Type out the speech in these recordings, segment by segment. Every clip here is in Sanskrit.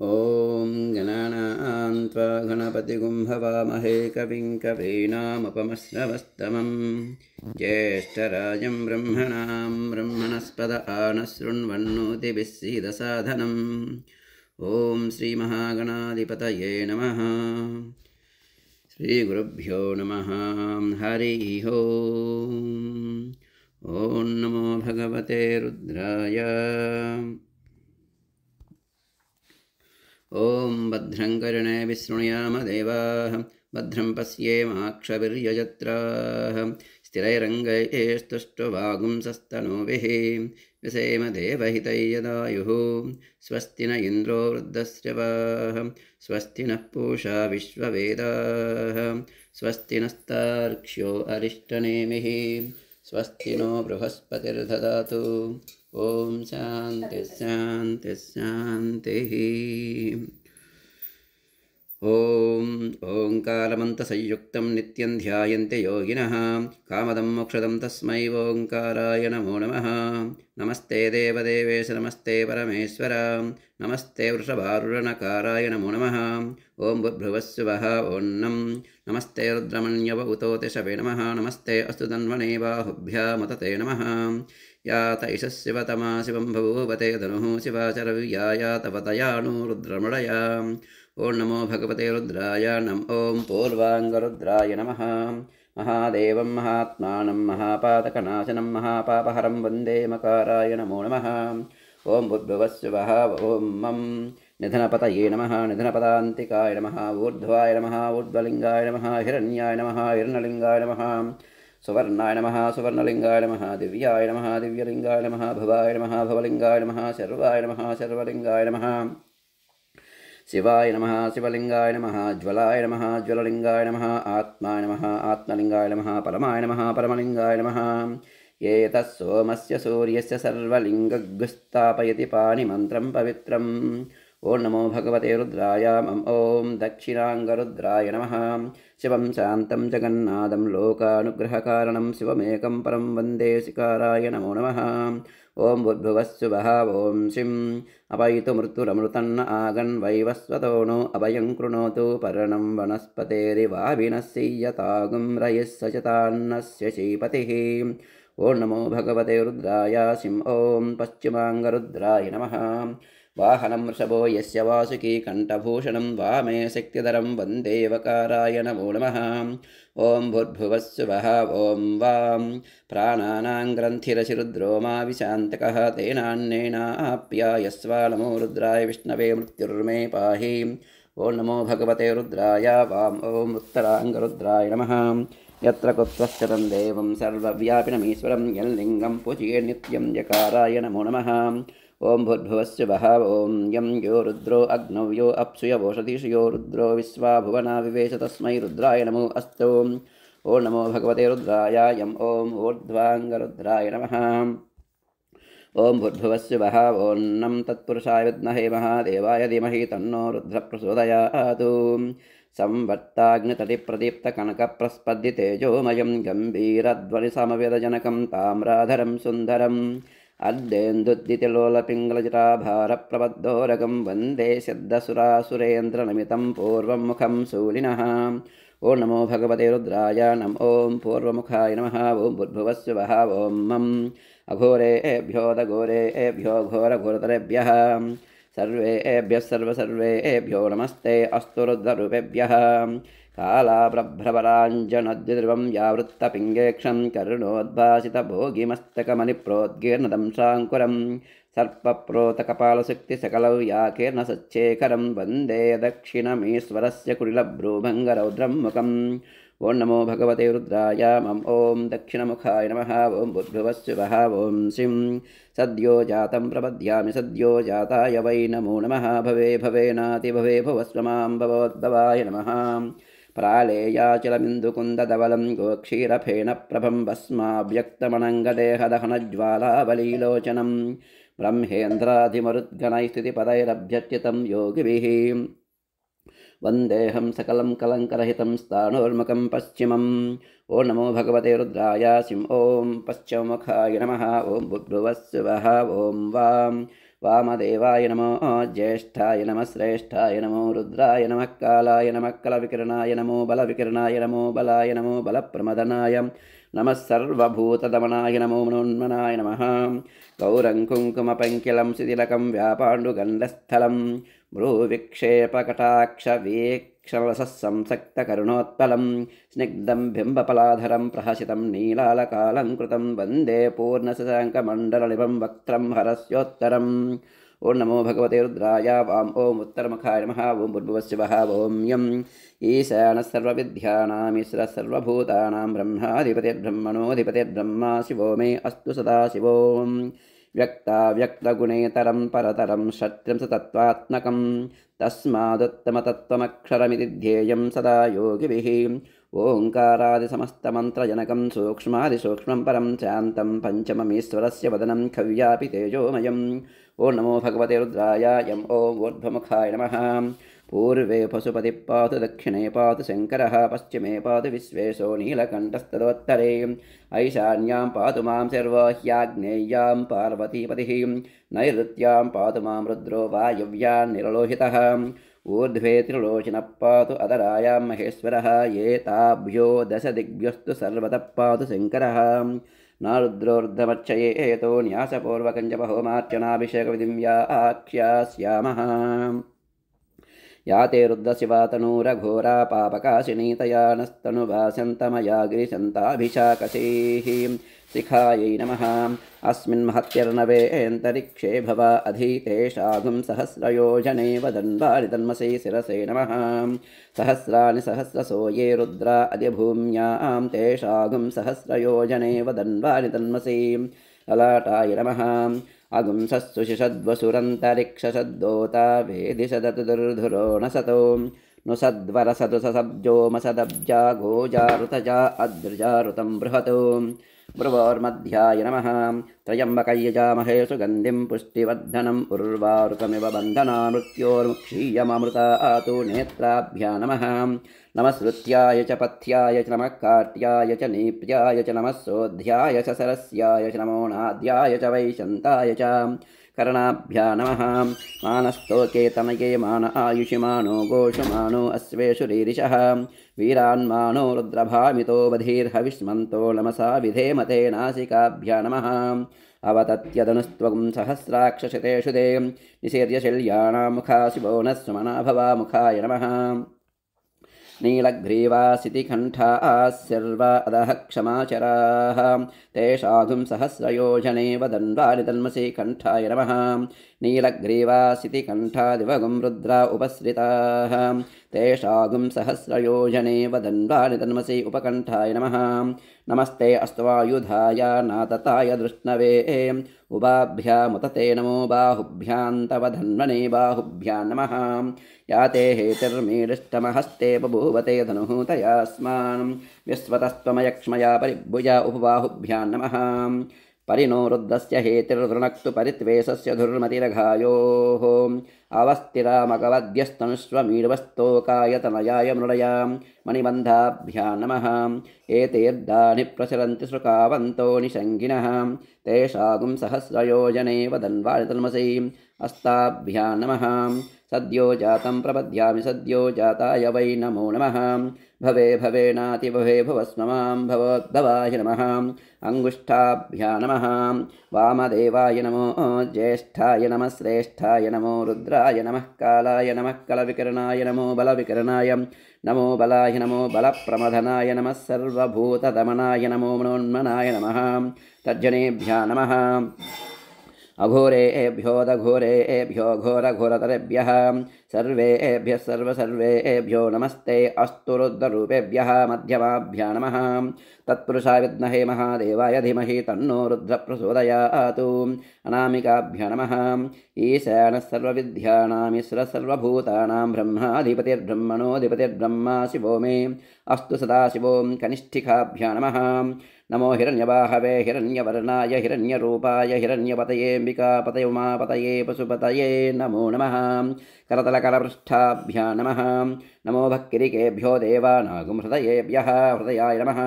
ॐ गणानां त्वा गणपतिगुं हवामहे कविं कवीनामुपमश्रवस्तमं ज्येष्ठराजं ब्रह्मणां ब्रह्मणस्पद आनशृण्वन्नोतिभिस्सीदसाधनम् ॐ श्रीमहागणाधिपतये नमः। श्रीगुरुभ्यो नमः। हरिः ओम्। ॐ नमो भगवते रुद्राय। ॐ भद्रं कर्णेभिः शृणुयाम देवाः भद्रं पश्येमाक्षभिर्यजत्राः स्थिरैरङ्गैस्तुष्टुवागुंसस्तनूभिः व्यसेम देवहितैर्यदायुः स्वस्ति न इन्द्रो वृद्धश्रवाः स्वस्ति नः पूषा विश्ववेदाः स्वस्ति नस्तार्क्ष्यो अरिष्टनेमिः स्वस्ति नो बृहस्पतिर्दधातु। ॐ शान्ति शान्ति शान्तिः। ॐ ओङ्कारमन्तसंयुक्तं नित्यं ध्यायन्ते योगिनः कामदं मोक्षदं तस्मै ओङ्काराय नमो नमः। नमस्ते देवदेवेश नमस्ते परमेश्वर नमस्ते वृषभारूढनकाराय नमो नमः। ॐ भूर्भुवस्सुवः ॐ नमस्ते रुद्रमण्यव उतोतिषवे नमः। नमस्ते अस्तु तन्वने बाहुभ्यामुतते नमः। यात ईशः शिवतमा शिवं बभूवते धनुः शिवाचरव्याया तपतयानु रुद्रमृडया। ॐ नमो भगवते रुद्राय नम। ॐ पूर्वाङ्गरुद्राय नमः। महादेवं महात्मानं महापातकनाशनं महापापहरं वन्दे मकाराय नमो नमः। ॐ भूर्भुवस्सुवः ॐ मं निधनपतये नमः। निधनपदान्तिकाय नमः। ऊर्ध्वाय नमः। ऊर्ध्वलिङ्गाय नमः। हिरण्याय नमः। हिरण्यलिङ्गाय नमः। सुवर्णाय नमः। सुवर्णलिङ्गाय नमः। दिव्याय नमः। दिव्यलिङ्गाय नमः। भवाय नमः। भवलिङ्गाय नमः। शर्वाय नमः। शर्वलिङ्गाय नमः। शिवाय नमः। शिवलिङ्गाय नमः। ज्वलाय नमः। ज्वललिङ्गाय नमः। आत्माय नमः। आत्मलिङ्गाय नमः। परमाय नमः। परमलिङ्गाय नमः। ये तत्सोमस्य सूर्यस्य सर्वलिङ्गस्थापयति पाणिमन्त्रं पवित्रम्। ॐ नमो भगवते रुद्राय ॐ दक्षिणाङ्गरुद्राय नमः। शिवं शान्तं जगन्नाथं लोकानुग्रहकारणं शिवमेकं परं वन्दे शिकाराय नमो नमः। ॐ भूर्भुवस्सुवः ॐ शिं अपयितु मृत्युरमृतन्न आगन् वैवस्वतो नो अभयं कृणोतु पर्णं वनस्पतेरिवाभिनस्यतागुं रयः सचतान्नस्य श्रीपतिः। ॐ नमो भगवते रुद्राय शिं ॐ पश्चिमाङ्गरुद्राय नमः। वाहनं वृषभो यस्य वासुकी कण्ठभूषणं वामे शक्तिधरं वन्दे वकाराय नमो नमः। ॐ भूर्भुवस्सुवः ॐ वां प्राणानां ग्रन्थिरशिरुद्रो मा विशान्तकः तेनान्नेनाप्यायस्वा नमो रुद्राय विष्णवे मृत्युर्मे पाहि। ॐ नमो भगवते रुद्राय वां ॐ उत्तराङ्गरुद्राय नमः। यत्र कुत्रश्च तं देवं सर्वव्यापिनमीश्वरं यल्लिङ्गं पूजये नित्यं यकाराय नमो नमः। ॐ भूर्भुवस्सुवः ॐ यं यो रुद्रो अग्नौ यो अप्सुयवोषधीषु यो रुद्रो विश्वा भुवना विवेश तस्मै रुद्राय नमो अस्तु। ॐ नमो भगवते रुद्राय यं ॐ ऊर्ध्वाङ्गरुद्राय नमः। ॐ भूर्भुवस्सुवः ॐ नं तत्पुरुषाय विद्महे महादेवाय धीमहि तन्नो रुद्रः प्रचोदयात्। संवर्ताग्नितटिप्रदीप्तकनकप्रस्पद्दितेजोमयं गम्भीरध्वनिसमवेदजनकं ताम्राधरं सुन्दरम् अद्देन्दुद्दितिलोलपिङ्गलजटाभारप्रबद्धोरगं वन्दे सिद्धसुरासुरेन्द्रनमितं पूर्वं मुखं शूलिनः। ॐ नमो भगवते रुद्राय ॐ पूर्वमुखाय नमः। ॐ भूर्भुवस्सुवः ॐ मम् अघोरेभ्यो दघोरेभ्यो घोरघोरतरेभ्यः सर्वेभ्यः सर्वेभ्यो नमस्ते अस्तु रुद्ररूपेभ्यः। कालाप्रभ्रवराञ्जनद्विध्रुवं यावृत्तपिङ्गेक्षं करुणोद्भासितभोगिमस्तकमणिप्रोद्गीर्णदंशाङ्कुरं सर्पप्रोतकपालशक्तिसकलौ याकीर्णसच्छेखरं वन्दे दक्षिणमीश्वरस्य कुटिलभ्रूभङ्गरौद्रं मुखम्। ॐ नमो भगवते रुद्राय ॐ दक्षिणमुखाय नमः। ॐ भूर्भुवस्सुवः ॐ शिं सद्यो जातं प्रपद्यामि सद्यो जाताय वै नमो नमः। भवे भवेनाति भवे भवस्व मां भवोद्भवाय नमः। प्रालेयाचलमिन्दुकुन्दधवलं गोक्षीरफेनप्रभं भस्माव्यक्तमनङ्गदेहदहनज्वालावलीलोचनं ब्रह्मेन्द्राधिमरुद्गणैस्थितिपदैरभ्यच्युतं योगिभिः। वन्देऽहं सकलं कलङ्करहितं स्थाणोर्मुखं पश्चिमम्। ॐ नमो भगवते रुद्राय शिं ॐ पश्चिममुखाय नमः। ॐ भूर्भुवस्सुवः ॐ वां वामदेवाय नमो ज्येष्ठाय नमः श्रेष्ठाय नमो रुद्राय नमः कालाय नमः कलविकिरणाय नमो बलविकिरणाय नमो बलाय नमो बलप्रमदनाय नमः सर्वभूतदमनाय नमो मनोन्मनाय नमः गौरं कुङ्कुमपङ्किलं शिथिलकं व्यापाण्डुगण्डस्थलं भ्रूविक्षेपकटाक्षवीक्षणरसंसक्तकरुणोत्पलं स्निग्धं बिम्बपलाधरं प्रहसितं नीलालकालङ्कृतं वन्दे पूर्णशशाङ्कमण्डलनिभं वक्त्रं हरस्योत्तरम् ओं नमो भगवते रुद्राय वाम ओं उत्तरमुखाय नमः ओं भूर्भुवस्सुवः ओं यं ईशानः सर्वविद्यानामीश्वरः सर्वभूतानां ब्रह्माधिपतिर्ब्रह्मणोऽधिपतिर्ब्रह्मा शिवो मे अस्तु सदा शिवो व्यक्ताव्यक्तगुणेतरं परतरं षट्त्रिंशतत्त्वात्मकं तस्मादुत्तमतत्त्वमक्षरमिति ध्येयं सदा योगिभिः ओङ्कारादिसमस्तमन्त्रजनकं सूक्ष्मादिसूक्ष्मं परं शान्तं पञ्चममीश्वरस्य वदनं खव्यापि तेजोमयम् ओं नमो भगवते रुद्राय यं ओं ऊर्ध्वमुखाय नमः पूर्वे पशुपतिः पातु दक्षिणे पातु शङ्करः पश्चिमे पातु विश्वेशो नीलकण्ठस्तदोत्तरे ऐशान्यां पातु मां सर्वह्याग्नेय्यां पार्वतीपतिः नैऋत्यां पातु मां रुद्रो वायव्यां निरलोहितः ऊर्ध्वे त्रिलोचनः पातु अधरायां महेश्वरः एताभ्यो दशदिग्भ्यस्तु सर्वतः पातु शङ्करः न रुद्रोर्धमर्चये एतो न्यासपूर्वकं च होमार्चनाभिषेकविधिं या आख्यास्यामः या ते रुद्रशिवा तनूरघोरा पापकाशिनी तया नस्तनुभासन्तमया गिरिशन्ताभिशाकशीः शिखायै नमः अस्मिन् महत्यर्णवेऽन्तरिक्षे भवा अधीतेषागुं सहस्रयोजने वदन्वानि तन्मसे शिरसे नमः सहस्राणि सहस्रशो ये रुद्रा अद्यभूम्यां तेषागुं सहस्रयोजने वदन्वानि तन्मसे ललाटाय नमः अगुंसस्सुषद्वसुरन्तरिक्षसद्दोता वेदिशदतु दुर्धुरो न सतो नु सद्वरसतु ससब्जोमसदब्जा गोजारुतजा अद्रुजारुतं बृहतो ब्रुवोर्मध्याय नमः त्र्यम्बकयजामहे सुगन्धिं पुष्टिवर्धनम् उर्वारुकमिव बन्धना मृत्योर्मुक्षीयममृतातु नेत्राभ्या नमः नमः श्रुत्याय च पथ्याय च नमः कार्त्याय च नीप्याय च नमः सोऽध्याय च सरस्याय च नमो नाद्याय च वैशन्ताय च कर्णाभ्या नमः मानस्तोके तनये मान आयुषिमानो गोषुमानो अश्वेषु रीरिषः वीरान्मानो रुद्रभामितो बधिर्हविष्मन्तो नमसा विधेमते नासिकाभ्या नमः अवतत्यदनुस्त्वं सहस्राक्षशतेषु ते निषेर्यशल्याणां मुखा शिवो न सुमना भवा मुखाय नमः नीलग्रीवासितिकण्ठाः सर्वा अधः क्षमाचराः तेषागुं सहस्रयोजने वदन्वानि तन्मसि कण्ठाय नमः नीलग्रीवासितिकण्ठादिवगुं रुद्रा उपसृताः तेषागुं सहस्रयोजने वदन्वानि तन्मसि उपकण्ठाय नमः नमस्ते अस्तवायुधाय नातताय दृष्णवे उभाभ्यामुतते नमो बाहुभ्यां तव धन्वने बाहुभ्यां नमः या ते हेतिर्मीलिष्टमहस्ते बभूवते धनुः तयास्मान् विश्वतस्त्वमयक्ष्मया परिभुजा उपबाहुभ्यां नमः परिनो रुद्रस्य हेतिर्वृणक्तु परित्वेषस्य धुर्मतिरघायोः अवस्थिरामगवद्यस्तनुष्वमीर्वस्तोकायतनयाय मृडयां मणिबन्धाभ्यां नमः एतेर्दानि प्रचरन्ति श्रुकावन्तो निषङ्गिनः तेषागुं सहस्रयोजने वदन्वानि तन्मसि अस्ताभ्यां नमः सद्यो जातं प्रपद्यामि सद्यो जाताय वै नमो नमः भवे भवेनाति भवे भवस्ममां भवोद्भवाय नमः अङ्गुष्ठाभ्या नमः वामदेवाय नमो ज्येष्ठाय नमः श्रेष्ठाय नमो रुद्राय नमः कालाय नमः कलविकिरणाय नमो बलविकिरणाय नमो बलाय नमो बलप्रमदनाय नमः सर्वभूतदमनाय नमो मनोन्मनाय नमः तर्जनेभ्या नमः अघोरेभ्योदघोरेभ्यो घोरघोरतरेभ्यः सर्वेभ्यः सर्वेभ्यो नमस्ते अस्तु रुद्ररूपेभ्यः मध्यमाभ्या नमः तत्पुरुषाय विद्महे महादेवाय धीमहि तन्नो रुद्रप्रचोदयात् अनामिकाभ्या नमः ईशानः सर्वविद्यानामीश्वरः सर्वभूतानां ब्रह्माधिपतिर्ब्रह्मणोऽधिपतिर्ब्रह्मा शिवो मे अस्तु सदाशिवो कनिष्ठिकाभ्या नमः नमो हिरण्यवाहवे हिरण्यवर्णाय हिरण्यरूपाय हिरण्यपतयेऽम्बिकापतये उमापतये पशुपतये नमो नमः करतलकरपृष्ठाभ्या नमः नमो भक्किरिकेभ्यो देवानागुं हृदयेभ्यः हृदयाय नमः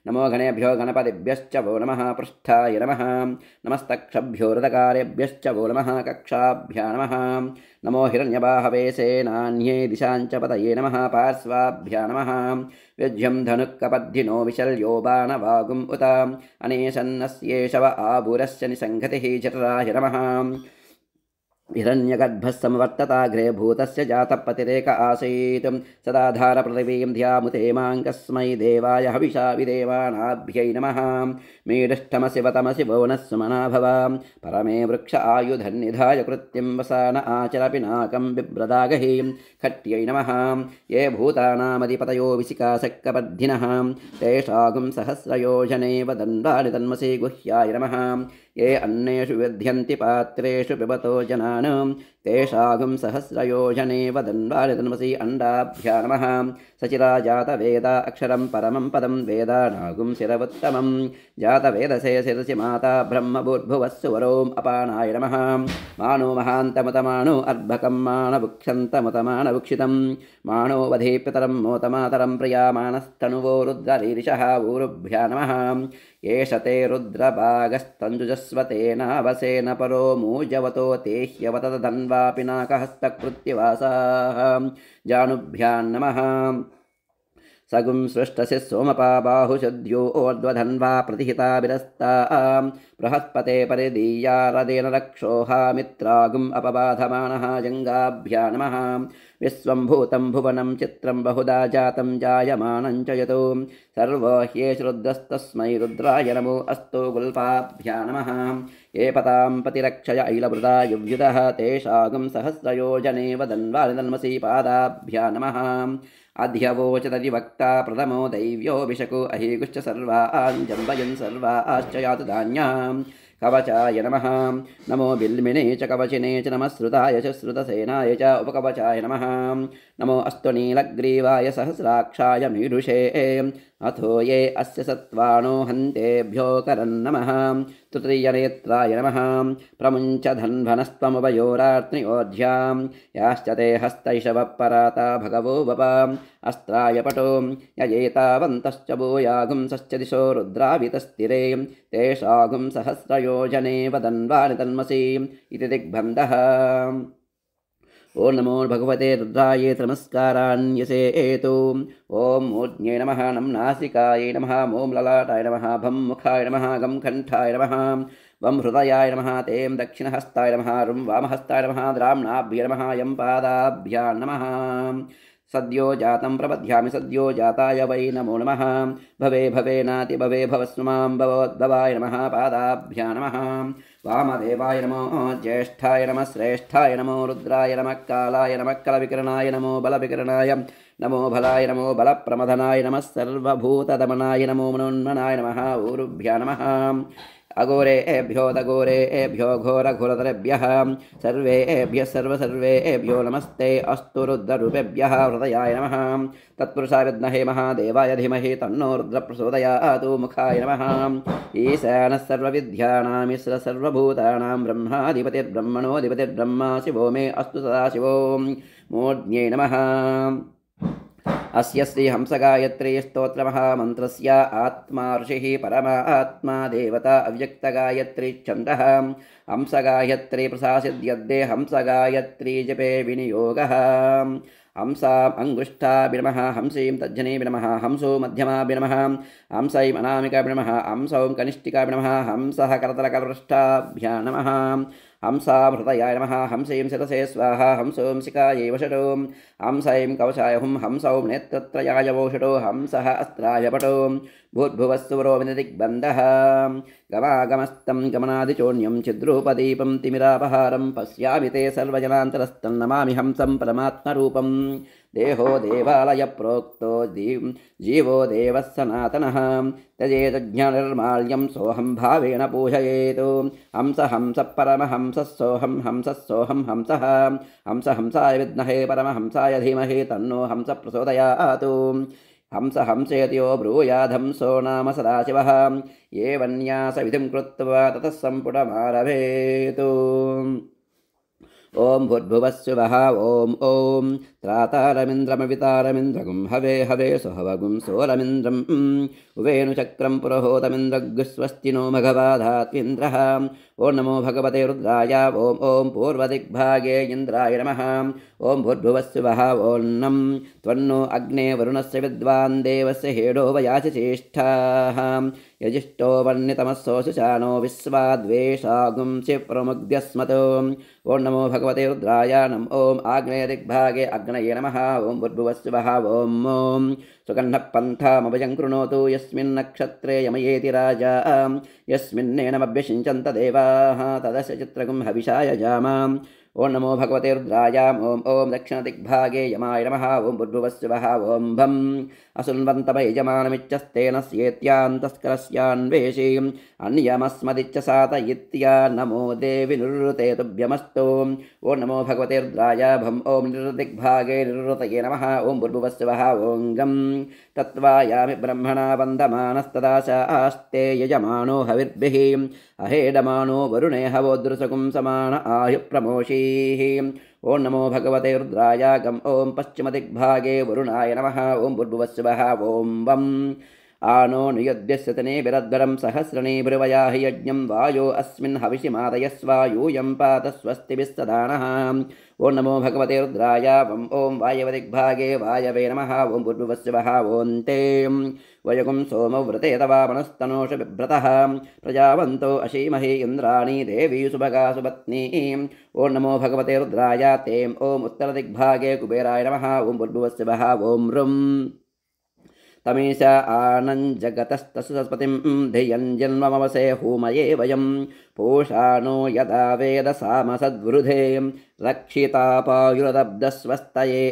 नमो गणेभ्यो गणपतिभ्यश्च वो नमः पृष्ठाय नमः नमस्तक्षभ्यो हृदकारेभ्यश्च वो नमः कक्षाभ्या नमः नमो हिरण्यबाहवे सेनान्ये दिशाञ्च पतये नमः पार्श्वाभ्या नमः विज्यं धनुक्कपद्धिनो विशल्यो बाणवागुम् उत अनेशन्नस्येषव आभूरस्य निसङ्गतिः जठराय नमः हिरण्यगर्भः समवर्तताग्रे भूतस्य जातपतिरेक आसीत् सदाधारपृथिवीं ध्यामुते मां कस्मै देवाय हविषा विदेवानाभ्यै नमः मेढष्ठमसि वतमसि भुवनस्सुमना भव परमे वृक्ष आयुधन्निधाय कृत्यं वसान आचर पिनाकं बिभ्रदागहि खट्यै नमः ये भूतानामधिपतयो विशिकासक्कपद्धिनः तेषागुं सहस्रयोजने वदन्वानि तन्मसि गुह्याय नमः ये अन्नेषु विध्यन्ति पात्रेषु पिबतो जनान् तेषागुं सहस्रयोजने वदन्वानि तन्मसि अण्डाभ्या नमः सचिराजातवेदा अक्षरं परमं पदं वेदानागुं शिरवुत्तमं जातवेदसे शिरसि माता ब्रह्मभूर्भुवस्सुवरोम् अपानाय नमः मानो महान्तमुतमानो अर्भकं मानवुक्षन्तमुतमानवुक्षितं मानो वधेप्यतरं मोतमातरं प्रियामानस्तनुवो रुद्ररीरिषः ऊरुभ्या नमः एष ते रुद्रभागस्तञ्जुजस्वतेनावसेन परो मूजवतो ते ह्यवतदन्वा पिनाकहस्तकृत्यवासाः जानुभ्यां नमः सगुं सृष्टसि सोमपा बाहुशद्यो ऊर्ध्वधन्वा प्रतिहिता विरस्ता बृहस्पते परिदीयारदेन रक्षोहा मित्रागुम् अपबाधमानः जङ्गाभ्या नमः विश्वं भूतं भुवनं चित्रं बहुधा जातं जायमानं च यतो सर्वो ह्येष रुद्रस्तस्मै रुद्राय नमो अस्तु गुल्पाभ्या नमः ये पतां पतिरक्षय ऐलवृता युव्युतः तेषागुं सहस्रयोजने वदन्वानि तन्मसि पादाभ्या नमः अध्यवोचदधिवक्ता प्रथमो दैव्योऽभिषको अहिगुश्च सर्वान् जम्बयन् सर्वाश्च यातु धान्यां कवचाय नमः नमो बिल्मिने च कवचिने च नमः श्रुताय च श्रुतसेनाय च उपकवचाय नमः नमो अस्तु नीलग्रीवाय सहस्राक्षाय मीढुषे अथो ये अस्य सत्त्वानो हन्तेभ्यो करन्नमः तृतीयनेत्राय नमः प्रमुञ्च धन्वनस्त्वमुभयोरात्रियोध्यां याश्च ते हस्तैषवः पराता भगवो वप अस्त्राय पटो ययेतावन्तश्च भूयागुंसश्च दिशो रुद्रावितस्तिरे तेषागुं सहस्रयोजने वदन्वानि तन्मसि इति दिग्बन्धः ओं नमो भगवते रुद्राय नमस्कारान्यसे एतु ओं मूर्ध्न्ये नमः नं नासिकाय नमः मों ललाटाय नमः भं मुखाय नमः गं कण्ठाय नमः वं हृदयाय नमः तें दक्षिणहस्ताय नमः रुं वामहस्ताय नमः द्राम्णाभ्य नमः यं पादाभ्यां नमः सद्यो जातं प्रपद्यामि सद्यो जाताय वै नमो नमः भवे भवेनाति भवे भवस्मां भवोद्भवाय नमः पादाभ्या नमः वामदेवाय नमो ज्येष्ठाय नमः श्रेष्ठाय नमो रुद्राय नमः कालाय नमः कलविकरणाय नमो बलविकरणाय नमो बलाय नमो बलप्रमथनाय नमः सर्वभूतदमनाय नमो मनोन्मनाय नमः ऊरुभ्या नमः अघोरेभ्यो दघोरेभ्यो घोरघोरतरेभ्यः सर्वेभ्यः सर्वेभ्यो नमस्ते अस्तु रुद्ररूपेभ्यः हृदयाय नमः तत्पुरुषाय विद्महे महादेवाय धीमहि तन्नो रुद्रः प्रचोदयात् मुखाय नमः ईशानः सर्वविद्यानां ईश्वरः सर्वभूतानां ब्रह्माधिपतिर्ब्रह्मणोऽधिपतिर्ब्रह्मा शिवो मे अस्तु सदाशिवो मूर्ध्न्ये नमः अस्य श्री हंसगायत्री स्तोत्रमहामन्त्रस्य आत्मा ऋषिः परमात्मा देवता अव्यक्तगायत्री छन्दः हंसगायत्री प्रशासिद्यद्दे हंसगायत्री जपे विनियोगः हंसाम् अंगुष्ठाभि नमः हंसीं तज्जनेभि नमः हंसो मध्यमाभि नमः हंसैं अनामिकाभि नमः हंसौं कनिष्ठिकाभि नमः हंसः करतलकलपृष्ठाभ्यां नमः हंसां हृदयाय नमः हंसीं शिरसे स्वाहा हंसों शिखायै वषटो हंसैं कवचाय हुं हंसौं नेत्रत्रयाय वोषटो हंसः अस्त्राय पटो भूर्भुवस्सुवरो विदिग्बन्धः गमागमस्तं गमनादिचोन्यं चिद्रूपदीपं तिमिरापहारं पश्यामि ते सर्वजनान्तरस्थं नमामि हंसं परमात्मरूपं देहो देवालय प्रोक्तो जीवो देवः सनातनः त्यजेतज्ञाननिर्माल्यं सोऽहं भावेन पूजयेत् हंस हंस परमहंसः सोऽहं हंसः हंस हंसाय विद्महे परमहंसाय धीमहि तन्नो हंस प्रचोदयात् हंस हंसेति यो ब्रूयादहंसो नाम सदाशिवः एवन्यासविधिं कृत्वा ततः सम्पुटमारभेत् ॐ भूर्भुवस्सुवः ॐ ॐ त्रातारमिन्द्रमवितारमिन्द्रगुं हवे हवे सुहवगुं सोरमिन्द्रं उवेनुचक्रं पुरोहोतमिन्द्रगुः स्वस्ति नो भगवाधात्विन्द्रः ॐ नमो भगवते रुद्राय ॐ ॐ पूर्वदिग्भागे इन्द्राय नमः ॐ भूर्भुवस्सुवः ॐ नं त्वन्नो अग्ने वरुणस्य विद्वान् देवस्य हेडो वयाचि चेष्टाः यजिष्ठो वर्णितमस्सोऽशुचानो विश्वाद्वेषागुंसि प्रमुग्ध्यस्मतो ॐ नमो भगवते रुद्राय नम ॐ आग्नेयदिग्भागे अग्नये नमः ॐ भूर्भुवस्सुवः ॐ ॐ सुगन्धः पन्थामभयं कृणोतु यस्मिन् नक्षत्रे यमयेति राजा यस्मिन्नेनमभ्यषिञ्चन्त देवाः तदस्य चित्रगुं हविषाय जामाम् ॐ नमो भगवते रुद्राय ॐ ॐ दक्षिणदिग्भागे यमाय नमः ॐ भूर्भुवस्सुवः ॐ भं असुन्वन्तमयजमानमिच्छस्तेन स्येत्यान्तस्करस्यान्वेषीम् अन्यमस्मदिच्च सातयित्या नमो देवि निरुते तुभ्यमस्तु ॐ नमो भगवते रुद्राय भं ॐ निरुदिग्भागे निरुतये नमः ॐ भूर्भुवस्सुवः ॐ गं तत्त्वायामि ब्रह्मणा वन्दमानस्तदा आस्ते यजमानो हविर्भिः अहेडमानो वरुणे हवोदृशकुं समान आयुप्रमोषीः ॐ नमो भगवते रुद्राय गं ॐ पश्चिमदिग्भागे वरुणाय नमः ॐ भूर्भुवस्सुवः ॐ वं आनो नियुध्यस्य तनेभिरद्वरं सहस्रणीभिर्वयाहि यज्ञं वायो अस्मिन् हविषि मादयस्वायूयं पात स्वस्तिभिस्सदानः ॐ नमो भगवते रुद्राय वं ॐ वायवदिग्भागे वायवे नमः ॐ भूर्भुवस्सुवः ॐ ते वयगुं सोमव्रते तवामनस्तनोष बिभ्रतः प्रजावन्तो अशीमहि इन्द्राणी देवी सुभगा सुपत्नी ॐ नमो भगवते रुद्राय तें ॐ उत्तरदिग्भागे कुबेराय नमः ॐ भूर्भुवस्सुवः ॐ ऋं तमीश आनञ्जगतस्तसुसस्पतिं धियं जन्ममवसे हूमये वयं पूषाणो यदा वेदसामसद्वृधे रक्षितापायुरदब्धस्वस्तये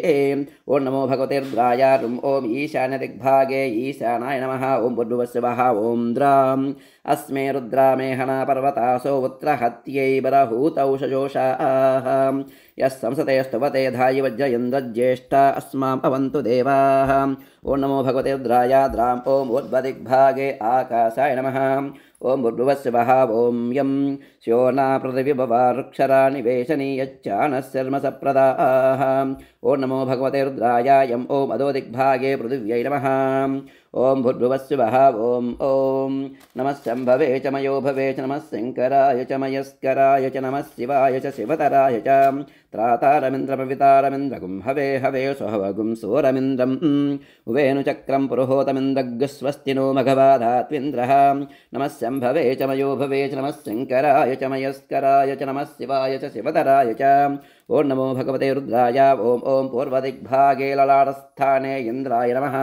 ॐ नमो भगवते रुद्राय ॐ ईशान्यदिग्भागे ईशानाय नमः ॐ भूर्भुवस्सुवः ॐ द्राम् अस्मे रुद्रामेहना पर्वतासो उत्तरहत्यै बरहूतौ शजोषाः यः संसते स्तुवते धायि वज्रयन्द्रज्येष्ठा अस्माम् अवन्तु देवाः ॐ नमो भगवते रुद्राय द्राम् ॐ ऊर्ध्वदिग्भागे आकाशाय नमः ॐ भूर्भुवस्सुवः ॐ यं स्योना पृथिवीभवारुक्षराणि वेशनीयच्चानः शर्मसप्रदाः ॐ नमो भगवते रुद्राय यं ॐ अधोदिग्भागे पृथिव्यै नमः ॐ भूर्भुवस्सुवः ॐ ॐ नमः शम्भवे च मयो भवे च नमः शङ्कराय च मयस्कराय च नमः शिवाय च शिवतराय च त्रातारमिन्द्रपवितारमिन्द्रगुं हवे हवे सुहवगुं सोरमिन्द्रम् उवेनुचक्रं पुरोहोतमिन्द्रगुः स्वस्ति नो भगवाधात्विन्द्रः नमः शम्भवे च मयो भवे च नमः शङ्कराय च मयस्कराय च नमः शिवाय च शिवतराय च ॐ नमो भगवते रुद्राय ॐ ॐ पूर्वदिग्भागे ललाटस्थाने इन्द्राय नमः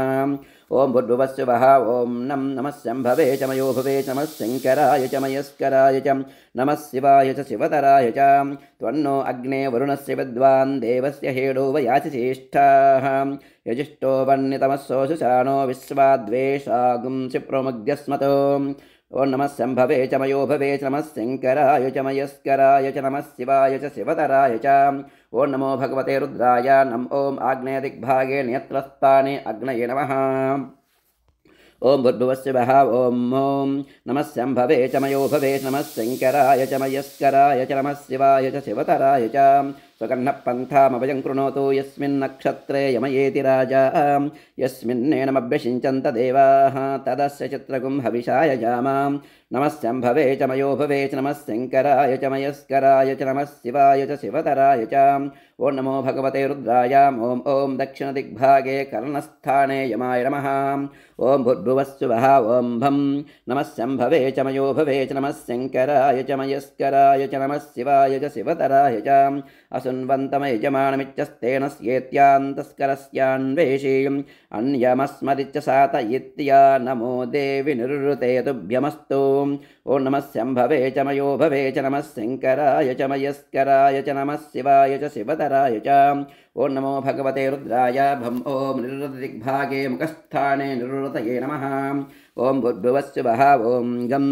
ॐ भूर्भुवस्सुवः ॐ नमः शम्भवे च मयो भवे च नमः शङ्कराय च मयस्कराय च नमः शिवाय च शिवतराय च त्वन्नो अग्ने वरुणस्य विद्वान् देवस्य हेडो वयाचि चेष्टाः यजिष्ठो वर्णितमस्सोऽशुचानो विश्वाद्वेषागुंसि प्रमुग्ध्यस्मतो ॐ नमः शम्भवे च मयो भवे च नमः शङ्कराय च मयस्कराय च नमः शिवाय च शिवतराय च ॐ नमो भगवते रुद्राय ॐ आग्नेयदिग्भागे नेत्रस्थाने अग्नये नमः ॐ भूर्भुवस्सुवः ॐ नमः शम्भवे च मयो भवे च नमः शङ्कराय च मयस्कराय च नमः शिवाय च शिवतराय च स्वकर्णः पन्थामभयं कृणोतु यस्मिन् नक्षत्रे यमयेति राजा यस्मिन्नेनमभ्यषिञ्चन्त देवाः तदस्य चित्रगुं हविषाय जामाम् नमः शम्भवे च मयो भवे च नमः शङ्कराय च मयस्कराय च नमः शिवाय च शिवतराय च ॐ नमो भगवते रुद्राय ॐ ॐ दक्षिणदिग्भागे कर्णस्थाने यमाय नमः ॐ भूर्भुवस्सुवः ॐ भं नमः शम्भवे च मयो भवे च नमः शङ्कराय च मयस्कराय च नमः शिवाय च शिवतराय च असुन्वन्तमयजमानमिच्छस्तेन स्येत्यान्तस्करस्यान्वेषीम् अन्यमस्मदिच्च सातयित्या नमो देवि निरुते तुभ्यमस्तु ॐ नमः शम्भवे च मयो भवे च नमः शङ्कराय च मयस्कराय च नमः शिवाय च शिवतराय च ॐ नमो भगवते रुद्राय भं ॐ निरुतदिग्भागे मुखस्थाने निरुतये नमः ॐ भूर्भुवस्सुवः ॐ गं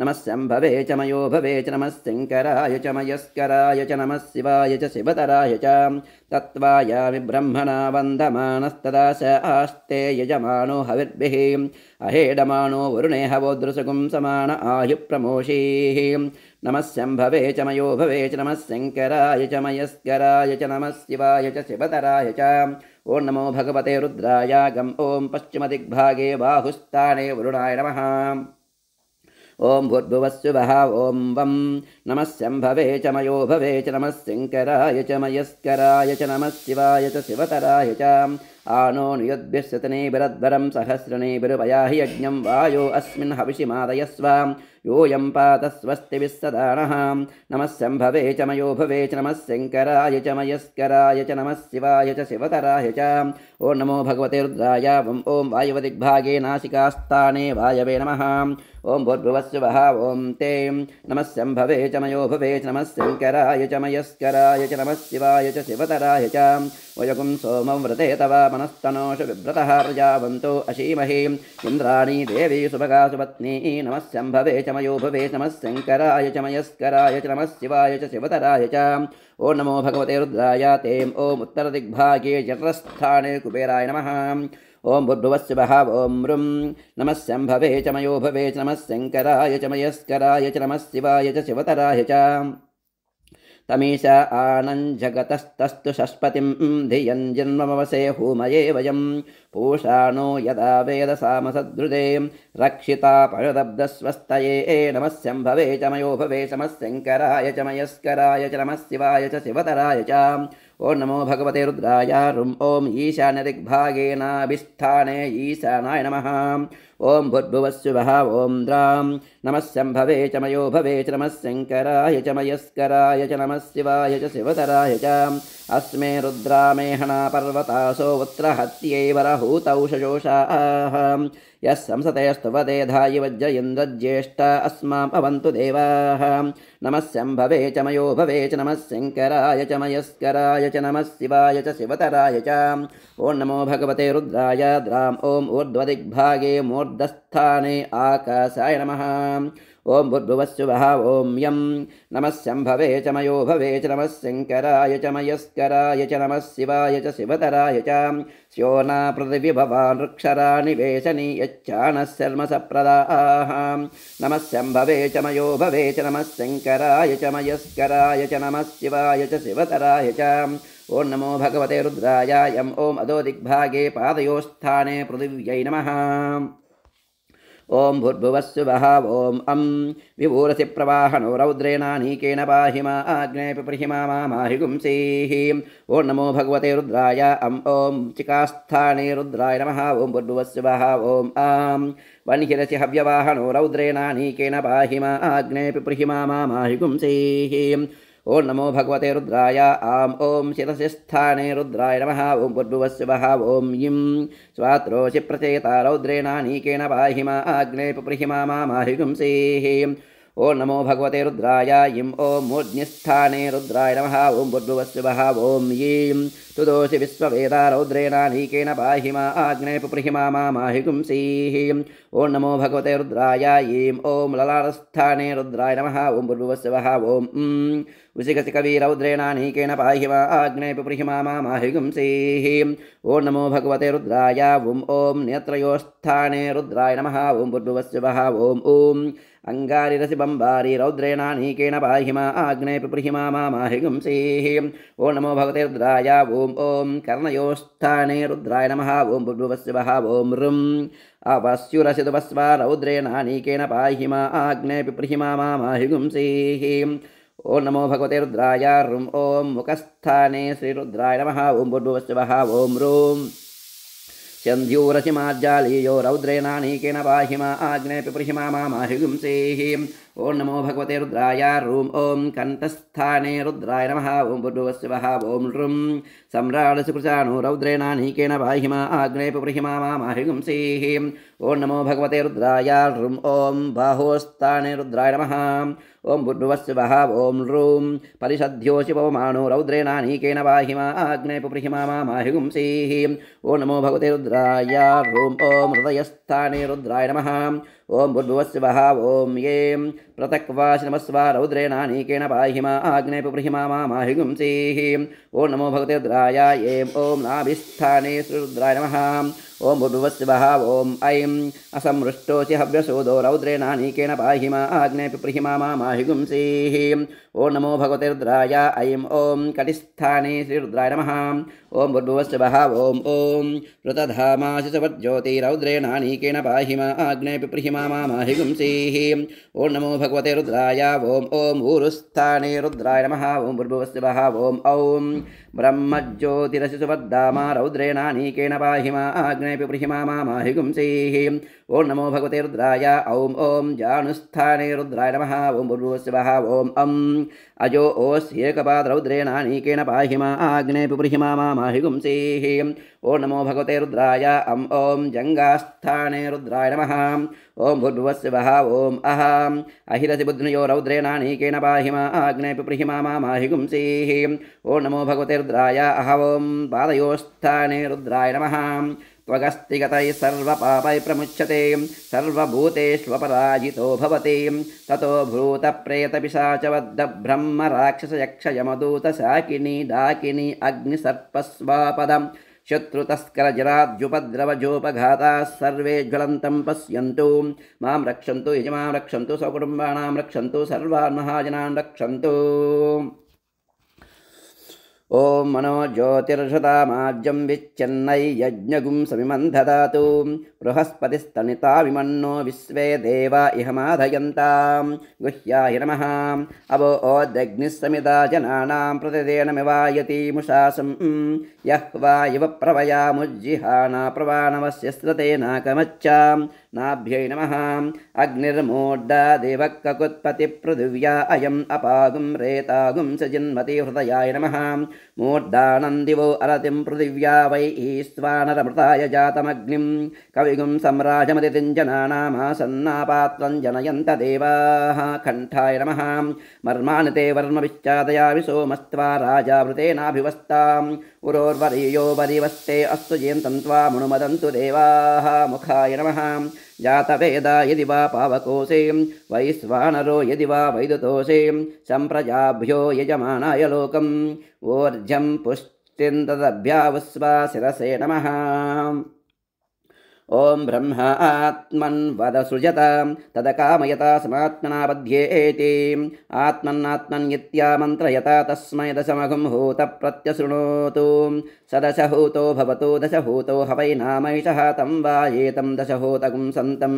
नमः शम्भवे च मयो भवे च नमः शङ्कराय च मयस्कराय च नमः शिवाय च शिवतराय च तत्त्वायामि ब्रह्मणा वन्दमानस्तदा स आस्ते यजमानो हविर्भिः अहेडमानो वरुणे हवोदृशकुं समान आयुप्रमोषीः नमः शम्भवे च मयो भवे च नमः शङ्कराय च मयस्कराय च नमः शिवाय च शिवतराय च ॐ नमो भगवते रुद्राय गं ॐ पश्चिमदिग्भागे बाहुस्थाने वरुणाय नमः ॐ भूर्भुवस्सुवः ॐ वं नमः शम्भवे च मयो भवे च नमः शङ्कराय च मयस्कराय च नमः शिवाय च शिवतराय च आनो नियुद्भिस्सतनेभिरद्वरं सहस्रणेभिरुपयाहि यज्ञं वायो अस्मिन् हविषि मादयस्व योऽयं पात स्वस्तिभिः सदा नः नमः शम्भवे च मयो भवे च नमः शङ्कराय च मयस्कराय च नमः शिवाय च शिवतराय च ॐ नमो भगवते रुद्राय ॐ वायुवदिग्भागे नासिकास्थाने वायवे नमः ॐ भूर्भुवस्सुवः ॐ ते नमः शम्भवे च मयो भवे च नमः शङ्कराय च मयस्कराय च नमः शिवाय च शिवतराय च वयगुं सोमं व्रते तव मनस्तनोष विव्रतः प्रजावन्तो अशीमहि इन्द्राणी देवी सुभगा सुपत्नी नमः शम्भवे च मयो भवे च नमः शङ्कराय च मयस्कराय च नमः शिवाय च शिवतराय च ॐ नमो भगवते रुद्राय ते ॐ उत्तरदिग्भागे जठरस्थाने कुबेराय नमः ॐ भूर्भुवस्सुवः ॐ ऋं नमः शम्भवे च मयो भवे च नमः शङ्कराय च मयस्कराय च नमः शिवाय च शिवतराय च तमीश आनञ्जगतस्तस्तु षष्पतिं धियञ्जिन्ममवसे हूमये वयं पूषाणो यदा वेदसामसद्रुदे रक्षिता पयदब्धस्वस्तये नमः शम्भवे च मयो भवे च नमः शङ्कराय च मयस्कराय च नमः शिवाय च शिवतराय च ॐ नमो भगवते रुद्राय ॐ ईशान्यदिग्भागे नाभिस्थाने ईशानाय नमः ॐ भूर्भुवस्सुवः ॐ द्रां नमः शम्भवे च मयो भवे च नमः शङ्कराय च मयस्कराय च नमः शिवाय च शिवतराय च अस्मे रुद्रामेहणा पर्वतासो उत्तरहत्यैवरहूतौ शशोषाः यः संसते स्तुवते धायि वज्र इन्द्रज्येष्ठ अस्माम् अवन्तु देवाः नमः शम्भवे च मयो भवे च नमः शङ्कराय च मयस्कराय च नमः शिवाय च शिवतराय च ॐ नमो भगवते रुद्राय द्रां ॐ ऊर्ध्वदिग्भागे मूर्धस्थाने आकाशाय नमः ॐ भूर्भुवस्सुवः ॐ यं नमः शम्भवे च मयो भवे च नमः शङ्कराय च मयस्कराय च नमः शिवाय च शिवतराय च स्योना पृथिविभवान् वृक्षराणि वेशनि यच्चानः शर्मसप्रदाः नमः शम्भवे च मयो भवे च नमः शङ्कराय च मयस्कराय च नमः शिवाय च शिवतराय च ॐ नमो भगवते रुद्राय यं ॐ अधोदिग्भागे पादयोस्थाने पृथिव्यै नमः ॐ भूर्भुवस्सुवः ॐ विभूरसि प्रवाहनो रौद्रेणानीकेन पाहि मा आग्ने पिपृहि मा माहिगुंसीः ॐ नमो भगवते रुद्राय ॐ चिकास्थाने रुद्राय नमः ॐ भूर्भुवस्सुवः ॐ वह्निरसि हव्यवाहनो रौद्रेणानीकेन पाहि मा आग्ने पिपृहि मा माहिगुंसीः ॐ नमो भगवते रुद्राय ॐ शिरसि स्थाने रुद्राय नमः ॐ भूर्भुवस्सुवः ॐ यं स्वात्रोषि प्रचेता रौद्रेणानीकेन पाहि मा आग्ने पिपृहि मा माहिगुंसीः ॐ नमो भगवते रुद्राय इं ॐ मूर्ध्निस्थाने रुद्राय नमः ॐ भूर्भुवस्सुवः ॐ यीं तुदोषि विश्ववेदा रौद्रेणानीकेन पाहि मा आग्ने पिपृहि मा माहिगुंसीः ॐ नमो भगवते रुद्राय ईं ॐ ललाटस्थाने रुद्राय नमः ॐ भूर्भुवस्सुवः ॐ उसिकसिकवीरौद्रेणानीकेन पाहि मा आग्ने पिपृहि मा माहिगुंसीः ॐ नमो भगवते रुद्राय ॐ नेत्रयोस्थाने रुद्राय नमः ॐ भूर्भुवस्सुवः ॐ अंगारिरसि बंबारी रौद्रेणानीकेन पाहि मा आग्ने पिपृहि मा माहिगुंसीः ॐ नमो भगवते रुद्राय ॐ कर्णयोस्थाने रुद्राय नमः ॐ भूर्भुवस्सुवः ॐ ऋं अपस्युरसि तुपस्वा रौद्रेणानीकेन पाहि मा आग्ने पिपृहि मा माहिगुंसीः ॐ नमो भगवते रुद्राय ऋं ॐ मुखस्थाने श्रीरुद्राय नमः ॐ भूर्भुवस्सुवः ॐ ऋं चन्द्यूरसिमाज्जालीयो रौद्रेणानीकेन पाहि मा आग्ने पिपृहि मा माहिगुंसीः ॐ नमो भगवते रुद्राय ॐ कण्ठस्थाने रुद्राय नमः ॐ भूर्भुवस्सुवः ॐ ऋं सम्राडसुकृशाणो रौद्रेणानीकेन पाहि मा आग्ने पिपृहि मा माहिगुंसीः ॐ नमो भगवते रुद्राय ॐ बाहोस्थाने रुद्राय नमः ॐ भूर्भुवस्सुवः ॐ ह्रूं परिषद्योषि पवमानो रौद्रेणानीकेन वाहिमा आग्नेयपुप्रिहिमा माहिगुंसीः ॐ नमो भगवते रुद्राय ह्रूं ॐ हृदयस्थाने रुद्राय नमः ॐ भूर्भुवस्सुवः ॐ ये प्रतक्वासि नमस्वा रौद्रेणानीकेन पाहिमा आग्नेयपुप्रिहिमा माहिगुंसीः ॐ नमो भगवते रुद्राय ऐं ॐ नाभिस्थाने रुद्राय नमः ॐ भूर्भुवस्सुवः ॐ ऐं असमृष्टोऽसि हव्यसूदो रौद्रेणानीकेन पाहिमा आग्नेयपुप्रिहिमा माहिगुंसीः ॐ नमो भगवते रुद्राय ऐं ॐ कटिस्थाने श्रीरुद्राय नमः ॐ भूर्भुवस्सुवः ॐ ऋतधामासि सवर्ज्योति रौद्रेणानीकेन पाहिमा आग्नेयपुप्रिहिमा माहिगुंसीः ॐ नमो भगवते रुद्राय ॐ ऊरुस्थाने रुद्राय नमः ॐ भूर्भुवस्सुवः ॐ ब्रह्मज्योतिरसि सुवर्धामा रौद्रेणानीकेन पाहिमा आग्नेयपुप्रिहिमा माहिगुंसीः ॐ नमो भगवते रुद्राय ॐ जानुस्थाने रुद्राय नमः ॐ भूर्भुवस्सुवः ॐ अजो ओस्येकपाद रौद्रेणानीकेन पाहिमा आग्नेयपुप्रिहिमा माहिगुंसीः ॐ नमो भगवते रुद्राय ॐ जङ्गास्थाने रुद्राय नमः ॐ भूर्भुवस्सुवः ॐ अहिरसि बुध्नयो रौद्रेणानीकेन पाहिमा आग्नेयपुप्रिहिमा माहिगुंसीः ॐ नमो भगवते रुद्राय ॐ पादयोस्थाने रुद्राय नमः त्वगस्तिगतैः सर्वपापैः प्रमुच्यते सर्वभूतेष्वपराजितो भवति ततो भूतप्रेतपिशाचवद्ब्रह्म राक्षसयक्षयमदूतशाकिनी डाकिनी अग्निसर्पस्वापदम् शत्रुतस्करजराद्युपद्रवजोपघाताः सर्वे ज्वलन्तं पश्यन्तु मां रक्षन्तु यजमां रक्षन्तु स्वकुटुम्बानां रक्षन्तु सर्वान् महाजनान् रक्षन्तु ॐ मनो ज्योतिर्षतामाज्यं विच्छन्नै यज्ञगुं समिमं ददातु बृहस्पतिस्तनिता विमन्नो विश्वे देवा इह माधयन्तां गुह्याय नमः अवो ओदग्निस्समिदा जनानां प्रतिदेनमिवायति मुषासं यः वा इव प्रवयामुज्जिहाना प्रवाणवस्य स्रतेनाकमच्चां नाभ्यै नमः अग्निर्मोड्डा देवककुत्पतिपृथिव्या अयम् अपागुं रेतागुं स जिन्मति हृदयाय नमः मूर्धानन्दिवो अरतिं पृथिव्या वै ईश्वानरमृताय जातमग्निं कविगुं सम्राजमतितिञ्जनानामासन्नापात्रं जनयन्त देवाः कण्ठाय नमः मर्माणि ते वर्मविश्चादयामि सोमस्त्वा राजावृतेनाभिवस्ताम् उरोर्वरीयो वरिवस्ते अस्तु जयन्तं त्वामनुमदन्तु देवाः मुखाय नमः जातवेदा यदि वा पावकोऽसि वैश्वानरो यदि वा वैदुतोऽसि सम्प्रजाभ्यो यजमानाय लोकम् ऊर्जं पुष्टिं तदभ्यावस्वा शिरसे नमः ॐ ब्रह्मा आत्मन्वद सृजता तदकामयता समात्मना बध्येति आत्मन्नात्मन्यत्या मन्त्रयता तस्मै दशमघं हूत प्रत्यशृणोतु स दशहूतो भवतु दशहूतो हवैनामैषः तं वा एतं दशहूतगुं सन्तं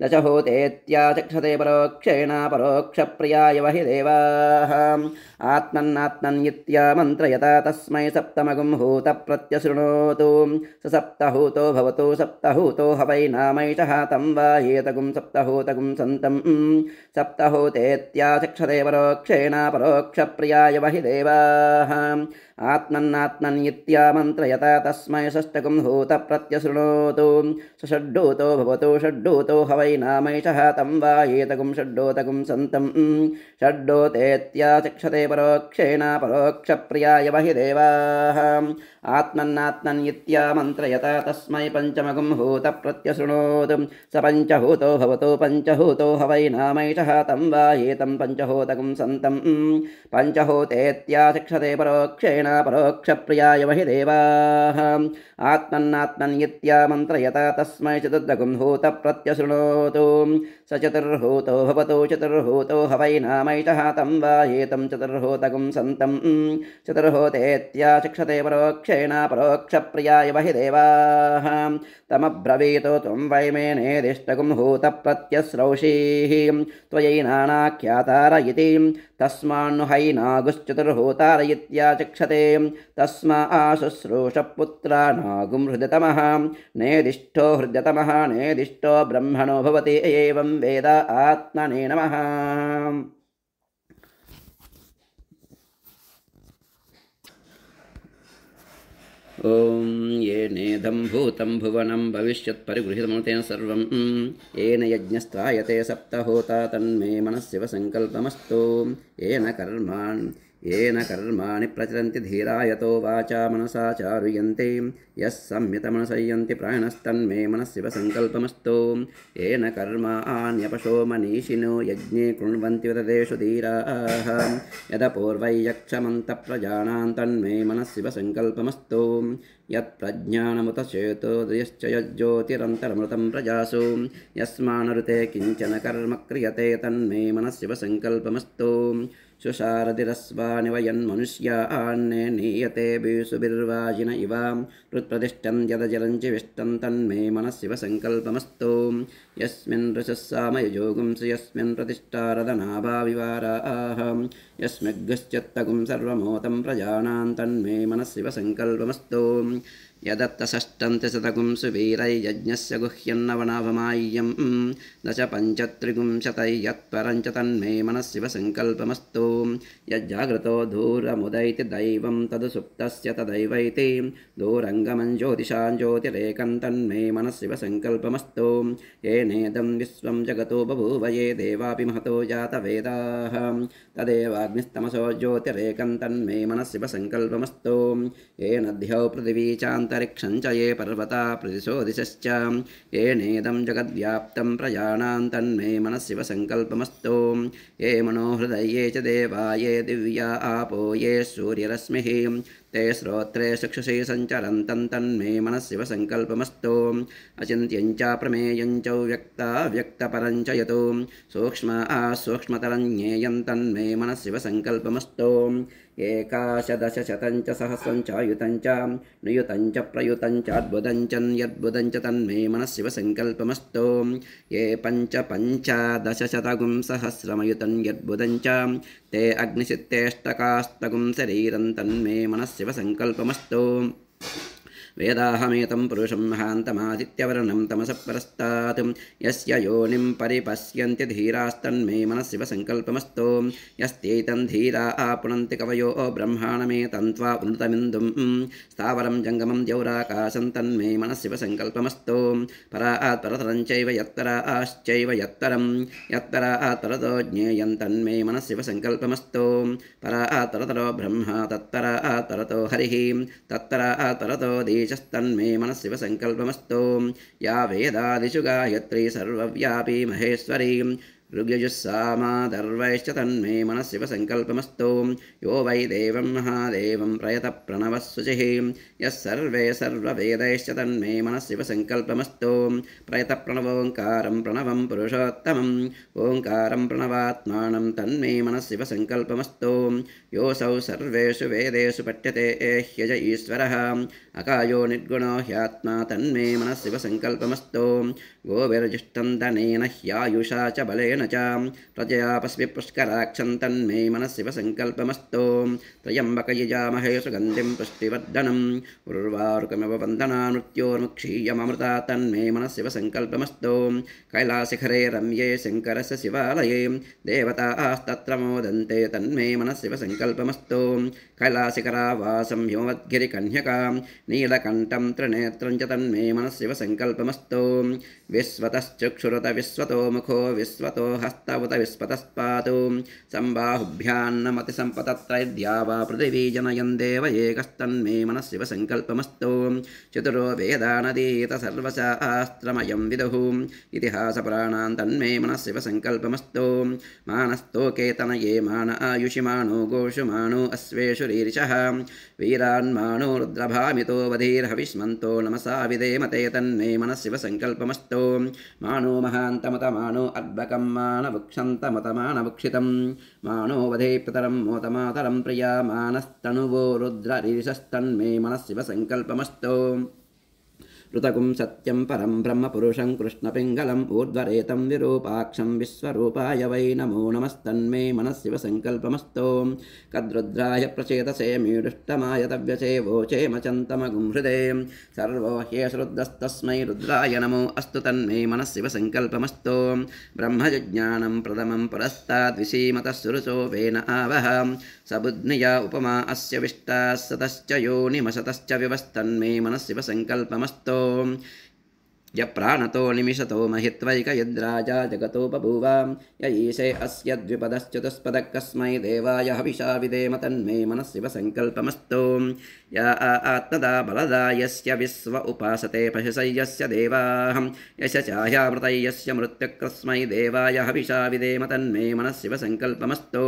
दशहूतेत्याचक्षते परोक्षेण परोक्षप्रियाय वहि देवाः आत्मन्नात्मन्यत्या मन्त्रयता तस्मै सप्तमगुं हूत प्रत्यशृणोतु स सप्तहूतो भवतु सप्तहूतो हवैनामैषः तं वा एतगुं सप्तहूतगुं सन्तं सप्तहूतेत्याचक्षते परोक्षेण परोक्षप्रियाय वहि देवाः आत्मन्नात्मन्यत्या मन्त्रयता तस्मै षष्ठगुं हूत प्रत्यशृणोतु स षड्डूतो भवतु षड्डूतो हवैनामैषः तं वा एतगुं षड्डोतगुं सन्तं षड्डोतेत्याचक्षते परोक्षेण परोक्षप्रियाय वहि देवाः आत्मन्नात्मन्यत्या मन्त्रयता तस्मै पञ्चमगुं हूत प्रत्यशृणोतु स पञ्चहूतो भवतु पञ्चहूतो हवैनामैषः तं वा एतं पञ्चहूतगुं सन्तं पञ्चहूतेत्याचक्षते परोक्षेण परोक्षप्रियाय वहि देवाः आत्मन्नात्मन्यत्या मन्त्रयता तस्मै चतुर्दगुं हूत प्रत्यशृणोतु स चतुर्हूतो भवतु चतुर्हूतो हवैनामैषः तं वा एतं चतुर्हूतगुं सन्तं चतुर्हूतेत्याचक्षते परोक्षेण परोक्षप्रियाय वहि देवाः तमब्रवीतो त्वं वै मे नेदिष्टगुं हूत प्रत्यस्रौषीः त्वयैनानाख्यातार इति तस्मान्नु हैनागुश्चतुर्हूतार इत्याचक्षते तस्मा शुश्रूषपुत्रानागुं हृदतमः नेदिष्टो हृदतमः नेदिष्टो ब्रह्मणो भवति एवं वेद आत्मने नमः ॐ येनेदं भूतं भुवनं भविष्यत् परिगृहीतमतेन सर्वं येन यज्ञस्त्रायते सप्तहोता तन्मे मनः शिवसङ्कल्पमस्तु येन कर्माणि प्रचलन्ति धीरा यतो वाचा मनसा चारुयन्ते यः संयतमनसयन्ति प्राणस्तन्मे मनः शिवसङ्कल्पमस्तु येन कर्माण्यपशो मनीषिणो यज्ञे कृण्वन्ति विददेषु धीराः यदपूर्वै यक्षमन्तप्रजानां तन्मे मनः शिवसङ्कल्पमस्तु यत्प्रज्ञानमुतचेतोदयश्च यज्ज्योतिरन्तरमृतं प्रजासु यस्मानऋते किञ्चन कर्म क्रियते तन्मे मनः शिवसङ्कल्पमस्तु सुशारदिरस्वानि वयन्मनुष्यान्ने नीयते विसुभिर्वाजिन इव हृत्प्रतिष्ठं यदजलं चिविष्टं तन्मे मनः शिवसङ्कल्पमस्तु यस्मिन् ऋषः सामयजोगुंसि यस्मिन् प्रतिष्ठारदनाभाविवाराः यस्मिग्गश्चित्तगुं सर्वमोतं प्रजानां तन्मे मनः शिवसङ्कल्पमस्तु यदत्तषष्टं त्रिशतगुं सुवीरैर्यज्ञस्य गुह्यन्नवनाभमाय्यं दश पञ्चत्रिगुंशतैयत्परञ्च तन्मे मनः शिवसङ्कल्पमस्तु यज्जाग्रतो धूरमुदैति दैवं तद् सुप्तस्य तदैवैति दूरङ्गमं ज्योतिषां ज्योतिरेकं तन्मे मनः शिवसङ्कल्पमस्तु येनेदं विश्वं जगतो बभूव ये देवापि महतो जातवेदाः तदेवाग्निस्तमसो ज्योतिरेकं तन्मे मनः शिवसङ्कल्पमस्तु येन द्यौ पृथिवी चान्तरिक्षं च ये पर्वता प्रदिशो दिशश्च येनेदं जगद्व्याप्तं प्रजानां तन्मे मनः शिवसङ्कल्पमस्तु ये मनोहृदये च देवा ये दिव्या आपो ये सूर्यरश्मिः ते श्रोत्रे चक्षुषे सञ्चरन्तं तन्मे मनः शिवसङ्कल्पमस्तु अचिन्त्यं च प्रमेयं च व्यक्ताव्यक्तपरं च यतो सूक्ष्मतरं ज्ञेयं तन्मे मनः शिवसङ्कल्पमस्तु एकाशदशशतं च सहस्रं च युतं च नियुतं च प्रयुतं च अद्भुतं च यद्भुतं च तन्मे मनः शिवसङ्कल्पमस्तु ये पञ्चदशशतगुं सहस्रमयुतं यद्भुतं च ते अग्निसित्तेष्टकास्तगुं शरीरं तन्मे मनः शिवसङ्कल्पमस्तु वेदाहमेतं पुरुषं महान्तमादित्यवर्णं तमसः परस्तात् यस्य योनिं परिपश्यन्ति धीरास्तन्मे मनः शिवसङ्कल्पमस्तु यस्त्यैतं धीरा आपुनन्ति कवयो ब्रह्माणमेतं त्वा उन्नतमिन्दुं स्थावरं जङ्गमं द्यौराकाशं तन्मे मनः शिवसङ्कल्पमस्तु परात् परतरं चैव यत्तराश्चैव यत्तरात् परतो ज्ञेयं तन्मे मनः शिवसङ्कल्पमस्तु परात् परतरो ब्रह्मा तत्तरात् परतो हरिः तत्तरात् परतो तन्मे मनः शिवसङ्कल्पमस्तु या वेदादिषु गायत्री सर्वव्यापी महेश्वरी ऋग्यजुस्सामादर्वैश्च तन्मे मनः शिवसङ्कल्पमस्तु यो वै देवं महादेवं प्रयतः प्रणवः शुचिः यः सर्वे सर्ववेदैश्च तन्मे मनः शिवसङ्कल्पमस्तु प्रयतः प्रणवोङ्कारं प्रणवं पुरुषोत्तमम् ओङ्कारं प्रणवात्मानं तन्मे मनः शिवसङ्कल्पमस्तु योऽसौ सर्वेषु वेदेषु पठ्यते ह्यज ईश्वरः अकायो निर्गुणो ह्यात्मा तन्मे मनः शिवसङ्कल्पमस्तु गोभिर्जिष्टं धनेन ह्यायुषा च बलेन च प्रजयापस्मि पुष्कराक्षं तन्मे मनः शिवसङ्कल्पमस्तु त्र्यम्बकयजामहे सुगन्धिं पुष्टिवर्धनम् उर्वारुकमिव वन्दना मृत्योर्मुक्षीयममृता तन्मे मनः शिवसङ्कल्पमस्तु कैलासशिखरे रम्ये शङ्करस्य शिवालये देवतास्तत्र मोदन्ते तन्मे मनः शिवसङ्कल्पमस्तु कैलासशिखरावासं हिमवद्गिरिकन्यकां नीलकण्ठं त्रिनेत्रं च तन्मे मनः शिवसङ्कल्पमस्तु विश्वतश्चक्षुरुत विश्वतो मुखो विश्वतो हस्तवुत विश्वतस्पातु सम्बाहुभ्यान्नमतिसम्पतत्रैर्द्या वा पृथिवी जनयन् देव एकस्तन्मे मनः शिवसङ्कल्पमस्तु चतुरो वेदानदीत सर्वशास्त्रमयं विदुः इतिहासपुराणान् तन्मे मनः शिवसङ्कल्पमस्तु मानस्तोकेतनये मान आयुषिमानो गोषुमानो अश्वेषु रीरिषः वीरान्मानो रुद्रभामितो वधीर्हविष्मन्तो नमसा विदेमते तन्मे मनः शिवसङ्कल्पमस्तु मानो महान्तमतमानो अर्भकं मानवुक्षन्तमतमानवुक्षितं मानो वधे पितरं मोतमातरं प्रिया मानस्तनुवो रुद्ररीरिषस्तन्मे मनः शिवसङ्कल्पमस्तु ऋतकुं सत्यं परं ब्रह्मपुरुषं कृष्णपिङ्गलम् ऊर्ध्वरेतं विरूपाक्षं विश्वरूपाय वै नमो नमस्तन्मे मनस्सिव सङ्कल्पमस्तो कद्रुद्राय प्रचेतसे मीडुष्टमाय तव्यसे वोचे मचन्तमगुं हृदे सर्वो ह्येषरुद्रस्तस्मै रुद्राय नमो अस्तु तन्मे मनस्सिव सङ्कल्पमस्तो ब्रह्मजज्ञानं प्रथमं पुरस्ताद्विसीमतः सुरसो वेन आवह सबुद्निया उपमा अस्य विष्टाः सतश्च योनिमसतश्च विवस्तन्मे मनस्सिव सङ्कल्पमस्तो यप्राणतो निमिषतो महित्वैकयद्राजा जगतो बभूव य ईशे अस्य द्विपदश्चतुष्पदः कस्मै देवाय हविषा विदेम तन्मे मनस्सिव सङ्कल्पमस्तु या आत्मदा बलदा यस्य विश्व उपासते पशुसय्यस्य देवाः यश चाह्यामृतय्यस्य मृत्युकस्मै देवाय हविषा विदेम तन्मे मनस्सिव सङ्कल्पमस्तु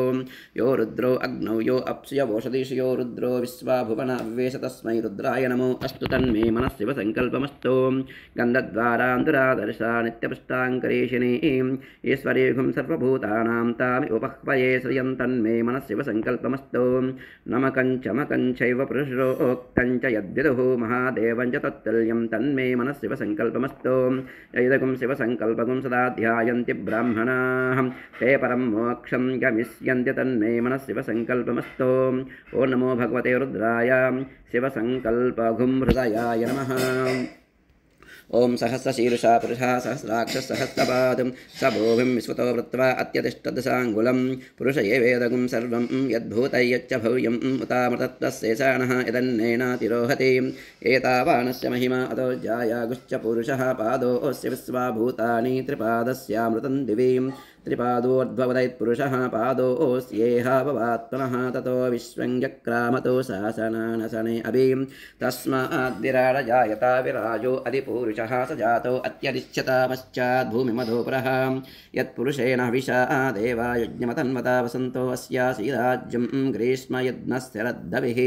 यो रुद्रो अग्नौ यो अप्सुयवोषधीषु यो रुद्रो विश्वाभुवना विवेश तस्मै रुद्राय नमो अस्तु तन्मे मनस्सिव सङ्कल्पमस्तु गन्धद्वारान्तरादर्शा नित्यपुष्टाङ्करीषिणीं ईश्वरीघुं सर्वभूतानां तामि उपह्वये श्रियं तन्मे मनस्सिव सङ्कल्पमस्तु नमकञ्चमकञ्चैव पुरुषोक्तञ्च यद्विदुः महादेवं च तत्तुल्यं तन्मे मनस्सिव सङ्कल्पमस्तु यैदगुं शिवसङ्कल्पगुं सदा ध्यायन्ति ब्राह्मणाः ते परं मोक्षं गमिष्यन्ति तन्मे मनस्सिव सङ्कल्पमस्तु ओ नमो भगवते रुद्राय शिवसङ्कल्पगुं हृदयाय नमः ओम सहस्रशीर्षा पुरुषः सहस्राक्षः सहस्रपादं सबोभिं विश्वतो वृत्वा अत्यतिष्ठदशाङ्गुलं पुरुष ये वेदगुं सर्वं यद्भूतयच्च भव्यं उतामृतत्वस्येषाणः यदन्नेनातिरोहति एतावानस्य महिमा अतो जायागुश्च पुरुषः पादोऽस्य विश्वाभूतानि त्रिपादस्यामृतं दिवि त्रिपादोर्ध्ववदैत्पुरुषः पादोऽस्येहाववात्मनः ततो विश्वङ्ग्यक्रामतो शासनानशने अभिं तस्माद्विराडजायता विराजो अधिपुरुषः स जातो अत्यरिच्यता पश्चात् भूमिमधोपुरः यत्पुरुषेण हविषा देवा यज्ञमतन्वता वसन्तो अस्यासीराज्यं ग्रीष्मयज्ञस्य रद्धभिः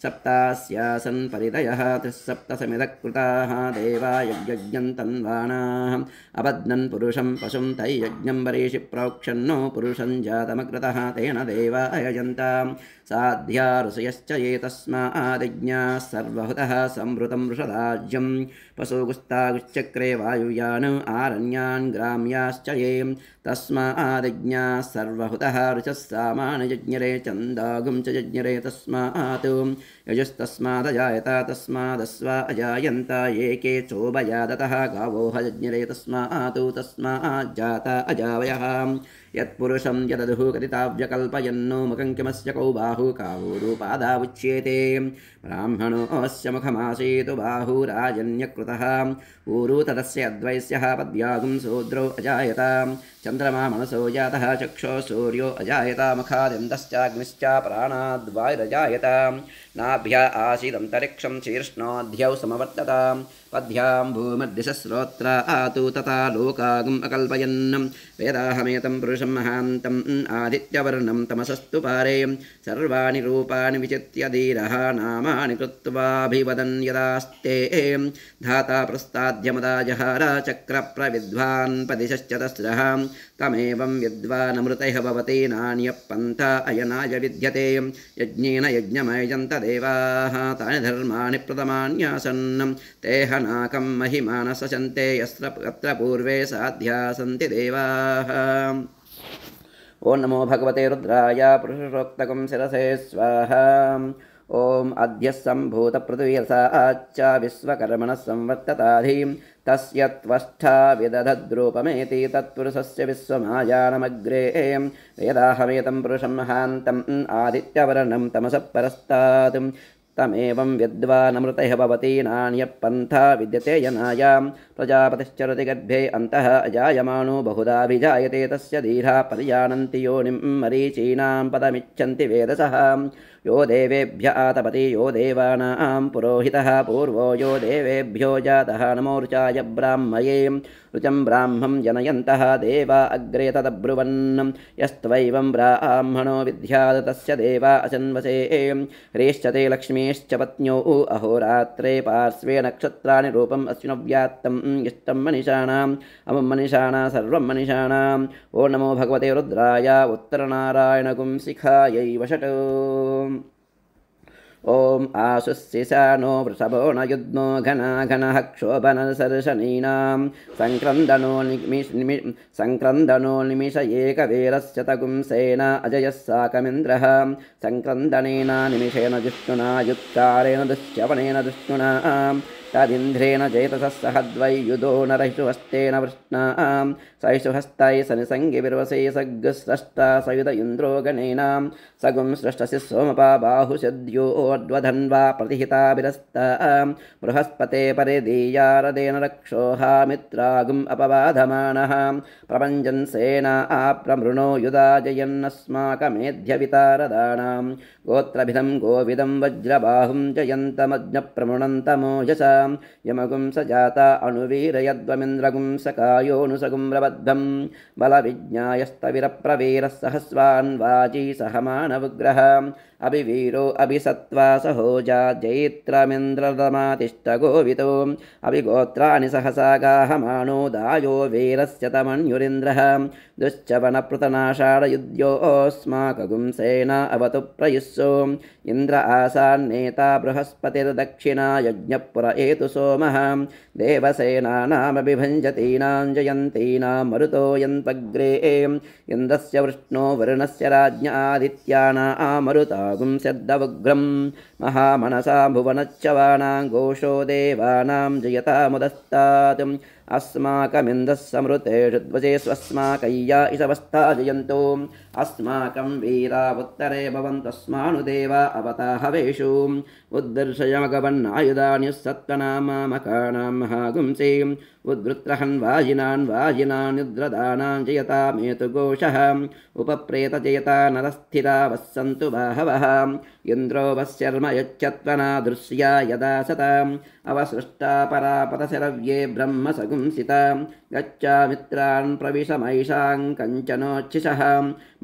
सप्तास्यासन् परितयः त्रिसप्तसमिदकृताः देवा यज्ञं तन्वानाः अबध्नन् पुरुषं पशुं तैयज्ञं वरेषि प्रोक्षन्नो पुरुषं जातमग्रतः तेन देवा अयजन्तां साध्या ऋषयश्च ये तस्मादिज्ञाः सर्वहुतः संवृतं वृषराज्यं पशुगुस्तागुश्चक्रे वायुयान् आरण्यान् ग्राम्याश्च ये तस्मादिज्ञाः सर्वहुतः ऋचः सामान्यज्ञरे चन्दागुं च यज्ञरे तस्मात् यजुस्तस्मादजायत तस्मादस्वा अजायन्त एके चोभयादतः गावोह यज्ञरे तस्मात् तस्माज्जाता अजावयः यत्पुरुषं यदधुः कथिताव्यकल्पयन्नो मुखं किमस्य कौ बाहु कावूरुपादावुच्येते ब्राह्मणोऽस्य मुखमासीतु बाहुराजन्यकृतः ऊरु तदस्य अद्वैस्यः पद्यागुं शूद्रो अजायत चन्द्रमा मनसो जातः चक्षो सूर्यो अजायत मुखादिन्दश्चाग्निश्च प्राणाद्वायुरजायत नाभ्या आसीदन्तरिक्षं शीर्ष्णोऽध्यौ समवर्तत पद्भ्यां भूमद्दिशश्रोत्रा आतु तथा लोकागुम् अकल्पयन् वेदाहमेतं पुरुषं महान्तम् आदित्यवर्णं तमसस्तु पारे सर्वाणि रूपाणि विचित्य धीरः नामानि कृत्वाभिवदन् यदास्ते धाता प्रस्ताद्यमदाजहार चक्रप्रविद्वान् पदिशश्चतस्रः तमेवं विद्वानमृतैः भवति नान्यः पन्था अयनाय विद्यते यज्ञेन यज्ञमयजन्त देवाः तानि धर्माणि प्रथमान्यासन् तेह नाकं महिमानसचन्ते यत्र पूर्वे साध्या सन्ति देवाः ओ नमो भगवते रुद्राय पुरुषोक्तकं शिरसे स्वाहा ओम अद्य सम्भूतपृथिवीरसाच्च विश्वकर्मणः संवर्तताधिं तस्य त्वष्ठा विदधद्रूपमेति तत्पुरुषस्य विश्वमायानमग्रे वेदाहमेतं पुरुषं महान्तम् आदित्यवर्णं तमसः परस्तात् तमेवं विद्वानमृतैः भवति नान्यः पन्था विद्यते यनायां प्रजापतिश्चरति गर्भे अन्तः अजायमानो बहुधाभिजायते तस्य धीरा पर्यानन्ति योनिं मरीचीनां पदमिच्छन्ति वेदसः यो देवेभ्य आतपति यो देवानां पुरोहितः पूर्वो यो देवेभ्यो जातः नमोर्चाय ब्राह्मये ऋचं ब्राह्मं जनयन्तः देवा अग्रे तदब्रुवन् यस्त्वैवं ब्राह्मणो विद्यात् तस्य देवा अचन्वसे ह्रीश्चते लक्ष्मीश्च पत्न्यो अहोरात्रे पार्श्वे नक्षत्राणि रूपम् अश्विनव्यात्तम् इष्टं मनीषाणाम् अमुं मनीषाणा सर्वं मनीषाणाम् ओ नमो भगवते रुद्राय उत्तरनारायणगुं शिखायै वषट् ॐ आशुस्सिशानो वृषभो न युग्मो घनाघनः क्षोभनसर्षणीनां सङ्क्रन्दनो निमिष एकवीरस्य तगुंसेन अजयः साकमिन्द्रः सङ्क्रन्दनेन निमिषेण जिष्णुना युत्कारेण दुश्चवनेन दुष्णुना तदिन्द्रेण चेतसः सहद्वैयुधो नरहिषुहस्तेन वृष्णा सहिषुहस्तैः सनिसङ्गिविर्वसे सग्स्रष्टा सयुध इन्द्रो गणेन सगुं सृष्टसि सोमपा बाहुषद्योऽद्वधन्वा प्रतिहिताभिरस्ता बृहस्पते परिदीयारदेन रक्षोहा मित्रागुम् अपबाधमानः प्रपञ्चन्सेना आप्रमृणो युधाजयन्नस्माकमेध्यवितारदानां गोत्रभिदं गोविदं वज्रबाहुं जयन्तमज्ञप्रमृणन्तमोजसा यमगुं स जाता अनुवीरयद्वमिन्द्रगुं सकायोऽनुसगुं रबद्धं बलविज्ञायस्तविरप्रवीरः सहस्वान् वाजी सहमानवग्रह अभिवीरो अभिसत्त्वा सहोजा जैत्रमिन्द्रदमातिष्ठगोवितो अभिगोत्राणि सहसा गाहमानो दायो वीरस्य तमन्युरिन्द्रः दुश्चवनपृतनाषाढयुध्योऽस्माकगुं सेना अवतु प्रयुस्सो इन्द्र आसान्नेता बृहस्पतिर्दक्षिणा यज्ञपुर एतु सोमः देवसेनानामभिभञ्जतीनां जयन्तीनां मरुतो यन्पग्रे इन्द्रस्य वृष्णो वरुणस्य राज्ञ आदित्यानामरुतागुं स्यद्दवग्रं महामनसा भुवनच्चवानां घोषो देवानां जयतामुदस्तात् अस्माकमिन्दः समृतेषु ध्वजे स्वस्माकय्या इषवस्ता जयन्तो अस्माकं वीरावुत्तरे भवन्तस्मानुदेवा अवताहवेषु उद्दर्शयमगवन्नायुधानि सत्त्वनामामकानां महागुंसि उद्वृत्रहन् वाजिनान् जयतामेतु घोषः उपप्रेतजयता नरस्थिरा वस्सन्तु बाहवः इन्द्रो वश्यर्म यच्छत्वना दृश्या यदा सताम् अवसृष्टा परापतशरव्ये ब्रह्मसगुंसिता गच्छामित्रान् प्रविशमैषां कञ्चनोच्छिषः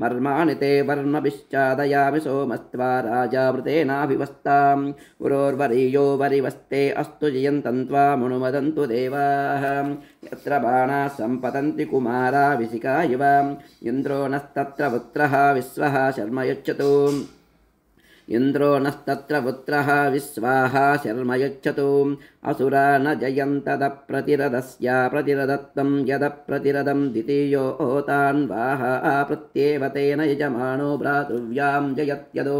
मर्माणि ते वर्मभिश्चादयामि सोमस्त्वा राजावृतेनाभिवस्ताम् उरोर्वरीयो वरिवस्ते अस्तु जयन्तं त्वामनुमदन्तु देवाः यत्र बाणाः सम्पतन्ति कुमारा विशिखा इव इन्द्रो नस्तत्र पुत्रः विश्वः शर्म यच्छतु इन्द्रो नस्तत्र पुत्रः विश्वाहा शर्म यच्छतु असुरा न जयन्तदप्रतिरदस्या प्रतिरदत्तं यदप्रतिरदं द्वितीयो तान् वाहा प्रत्येव तेन यजमानो भ्रातृव्यां जयत्यदो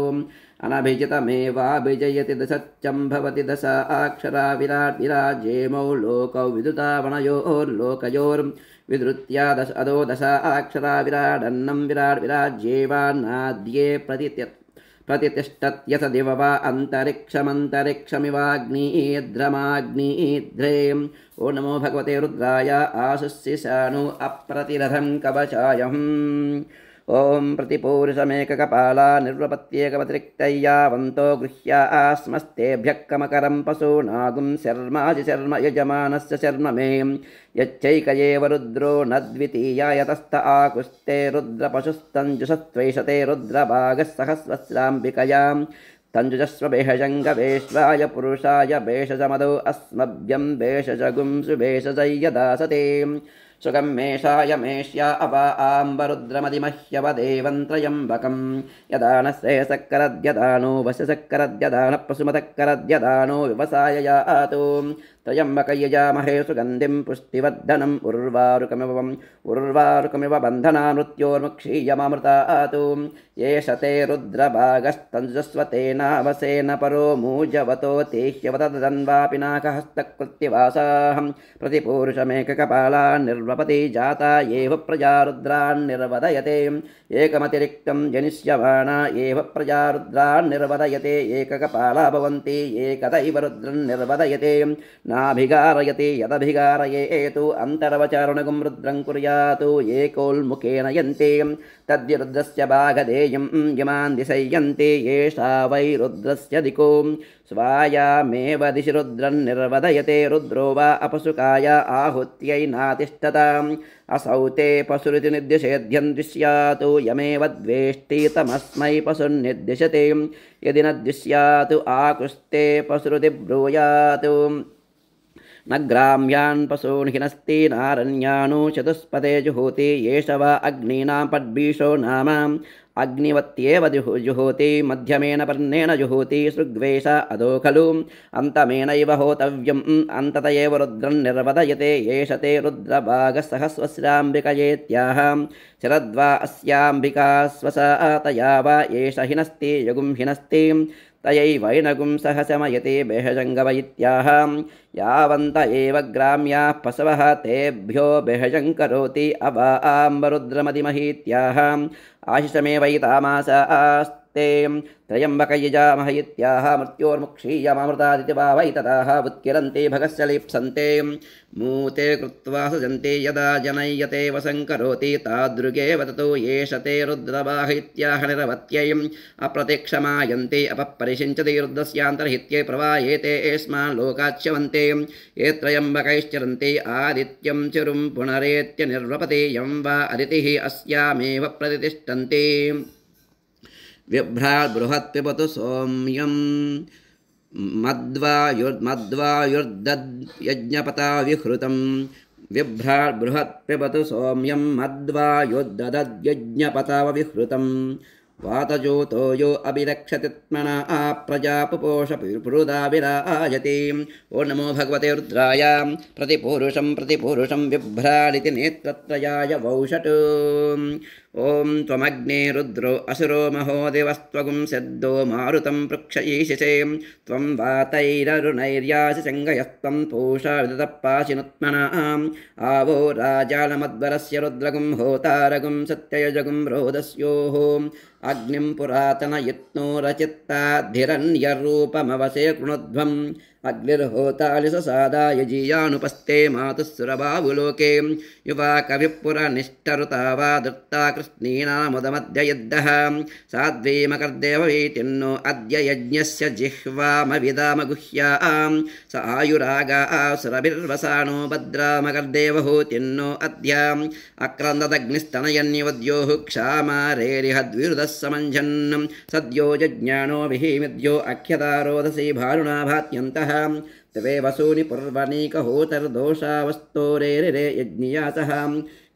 अनभिजितमेवाभिजयति दशच्चं भवति दश अक्षरा विराट् विराज्येमौ लोकौ विदुतावणयोर्लोकयोर्विधृत्या दश अदो दश अक्षरा विराडन्नं विराट् विराज्येवान्नाद्ये प्रतिष्ठत्यथ दिव वा अन्तरिक्षमन्तरिक्षमिवाग्निध्रमाग्निध्रे ओ नमो भगवते रुद्राय आशुस्सिशानु अप्रतिरथं कवचायम् ओं प्रतिपूरुषमेककपाला निर्वपत्येकवतिरिक्तय्यावन्तो गृह्या आस्मस्तेभ्यः कमकरं पशूनागुं शर्माजि शर्म यजमानस्य शर्म मे यच्चैक एव रुद्रो न द्वितीया यतस्त आकुस्ते रुद्रपशुस्तञ्जुषत्वैषते रुद्रभागः सहस्रस्राम्बिकयां तञ्जुजस्व भेषजङ्गवेश्वाय पुरुषाय भेषजमदो अस्मभ्यं भेषजगुं सुभेषजय्यदासते सुगं मेषाय मेष्या अवा आम्बरुद्रमदिमह्यवदेवं त्रयम्बकं यदानः श्रेयसक्करद्यदानो वशसक्करद्यदानप्रसुमतक्करद्यदानो व्यवसाय यातो त्रयम्बकयजामहे सुगन्धिं पुष्टिवर्धनम् उर्वारुकमिव बन्धना मृत्योर्मुक्षीयमामृतातु एष ते रुद्रभागस्तञ्जस्वतेनावसेन परो मूजवतो ते ह्यवतदन्वापिनाकहस्तकृत्यवासाः प्रतिपूरुषमेककपाला निर्वपति जाता एव प्रजा रुद्रान् निर्वदयते एकमतिरिक्तं जनिष्यमाना एव प्रजा रुद्रान् निर्वदयते एककपाला भवन्ति एकदैव रुद्रन् निर्वदयते नाभिगारयति यदभिगारयेतु अन्तरवचारणगुं रुद्रं कुर्यातु एकोल्मुखेन यन्ति तद्यरुद्रस्य भागधेयं यमान् दिशयन्ति येषा वै रुद्रस्य दिको स्वायामेव दिशि रुद्रन् निर्वदयते रुद्रो वा अपसुकाय आहुत्यै नातिष्ठताम् असौ ते पशुरिति निर्दिशेद्यं दृश्यातु यमेव द्वेष्टि तमस्मै पशुर्निर्दिशते यदि न दृश्यातु आकुस्ते पशुरिति ब्रूयातु न ग्राम्यान् पशून् हिनस्ति नारण्यानो चतुष्पदे जुहोति येष वा अग्नीनां पद्भीषो नाम अग्निवत्येव जुहोति मध्यमेन पर्णेन जुहोति सृग्वेष अधो खलु अन्तमेनैव होतव्यम् अन्तत एव रुद्रं निर्वदयते येष ते रुद्रभागसहस्वस्याम्बिकयेत्याह शरद्वा अस्याम्बिका स्वसा तया वा एष हिनस्ति यगुं हिनस्ति तयैवैनगुं सह शमयते बेहजङ्गव इत्याह यावन्त एव ग्राम्याः पशवः तेभ्यो बेहजं करोति अवाम्बरुद्रमदिमहीत्याह आशिषमेवैतामासास्ते त्र्यम्बकयजामह इत्याह मृत्योर्मुक्षीयमृतादिति वा वै तथाः उत्किरन्ति भगस्य लिप्सन्ते मूते कृत्वा सजन्ते यदा जनय्यते वसङ्करोति तादृगेव ततो येष ते रुद्रवाह इत्याह निरवत्यै अप्रत्यक्षमायन्ते अपपरिषिञ्चति रुद्रस्यान्तर्हित्यै प्रवायेते एस्मान् लोकाच्यवन्ते ये त्र्यम्बकैश्चरन्ते आदित्यं चिरुं पुनरेत्य निर्वपते यं वा अदितिः अस्यामेव प्रतिष्ठन्ते बिभ्राट् बृहत् पिबतु सौम्यं मद्वायुर्दद्यज्ञपता विहृतं बिभ्राट् बृहत् पिबतु सौम्यं मद्वायुर्दद्यज्ञपता विहृतं वातजोतो यो अभिरक्षतित्मना प्रजापुपोष पुरुदा विराजति ओ नमो भगवते रुद्राय प्रतिपूरुषं बिभ्राडिति नेत्रत्रयाय वौषट् ओं त्वमग्ने रुद्रो असुरो महो देवस्त्वगुं सद्दो मारुतं पृक्षयीशिषे त्वं वातैररुणैर्यासि सङ्गयस्त्वं पूषा विदतप्पाशिनुत्मना आवो राजानमद्वरस्य रुद्रगुं होतारगुं सत्ययजगुं रोदस्योः अग्निं पुरातनयत्नो रचित्ताद्धिरन्यरूपमवसे कृणुध्वम् अग्निर्होतालिससादाय जीयानुपस्ते मातुस्सुरबाहुलोके युवा कविः पुरनिष्ठरुता वा दृत्ता कृष्णीनामुदमद्य युद्धः साध्वीमकर्देववीतिन्नो अद्य यज्ञस्य जिह्वामविदामगुह्यां स आयुरागा सुरभिर्वसानो भद्रामकर्देवहूतिन्नो अद्याम् अक्रन्ददग्निस्तनयन्युवद्योः क्षामारेरिहद्विरुदः समञ्जन् सद्यो जज्ञानो विहिमिद्यो अख्यतारोधसी भारुणा भात्यन्तः तवे वसूनि पूर्वनीकहोतर्दोषावस्तोरेरिरे यज्ञियासः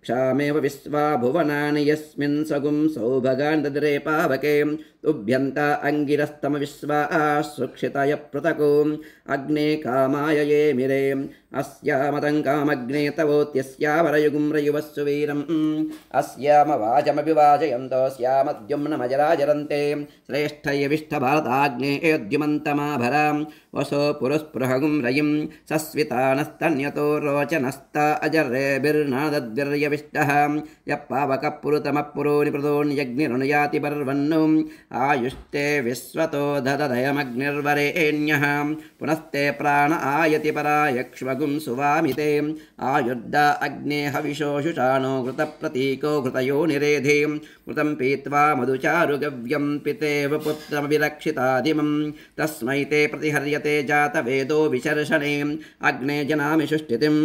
क्षामेव विश्वा भुवनानि यस्मिन् सगुं सौभगान् दद्रे पावके तुभ्यन्ता अङ्गिरस्तम विश्वा सुक्षितय पृथको अग्ने कामाय ये मिरे अस्यामतङ्कामग्ने तवोत्यस्यावरयुगुं रयुवस्सु वीरम् अस्यामवाचमपि वाचयन्तो स्यामद्युम्नमजराजरन्ते श्रेष्ठयविष्ठभारताग्ने योद्युमन्तमाभरां वसो पुरस्पृहगुं रयिं सस्वितानस्तन्यतो रोचनस्ता अजरेभिर्नादद्विर्यविष्टः यः पावकः पुरुतमः पुरोनिपृतोन्यग्निरनुयाति पर्वन्नुम् आयुष्टे विश्वतो ददधयमग्निर्वरेण्यः पुनस्ते प्राण आयति परायक्ष्वगुं सुवामिते आयुर्दा अग्ने हविषोषुषाणो घृतप्रतीको घृतयो निरेधे घृतं पीत्वा मधुचारुगव्यं पितेव पुत्रमभिरक्षितादिमं तस्मै ते प्रतिहर्यते जातवेदो विशर्षणे अग्ने जनामि सुष्ठितिम्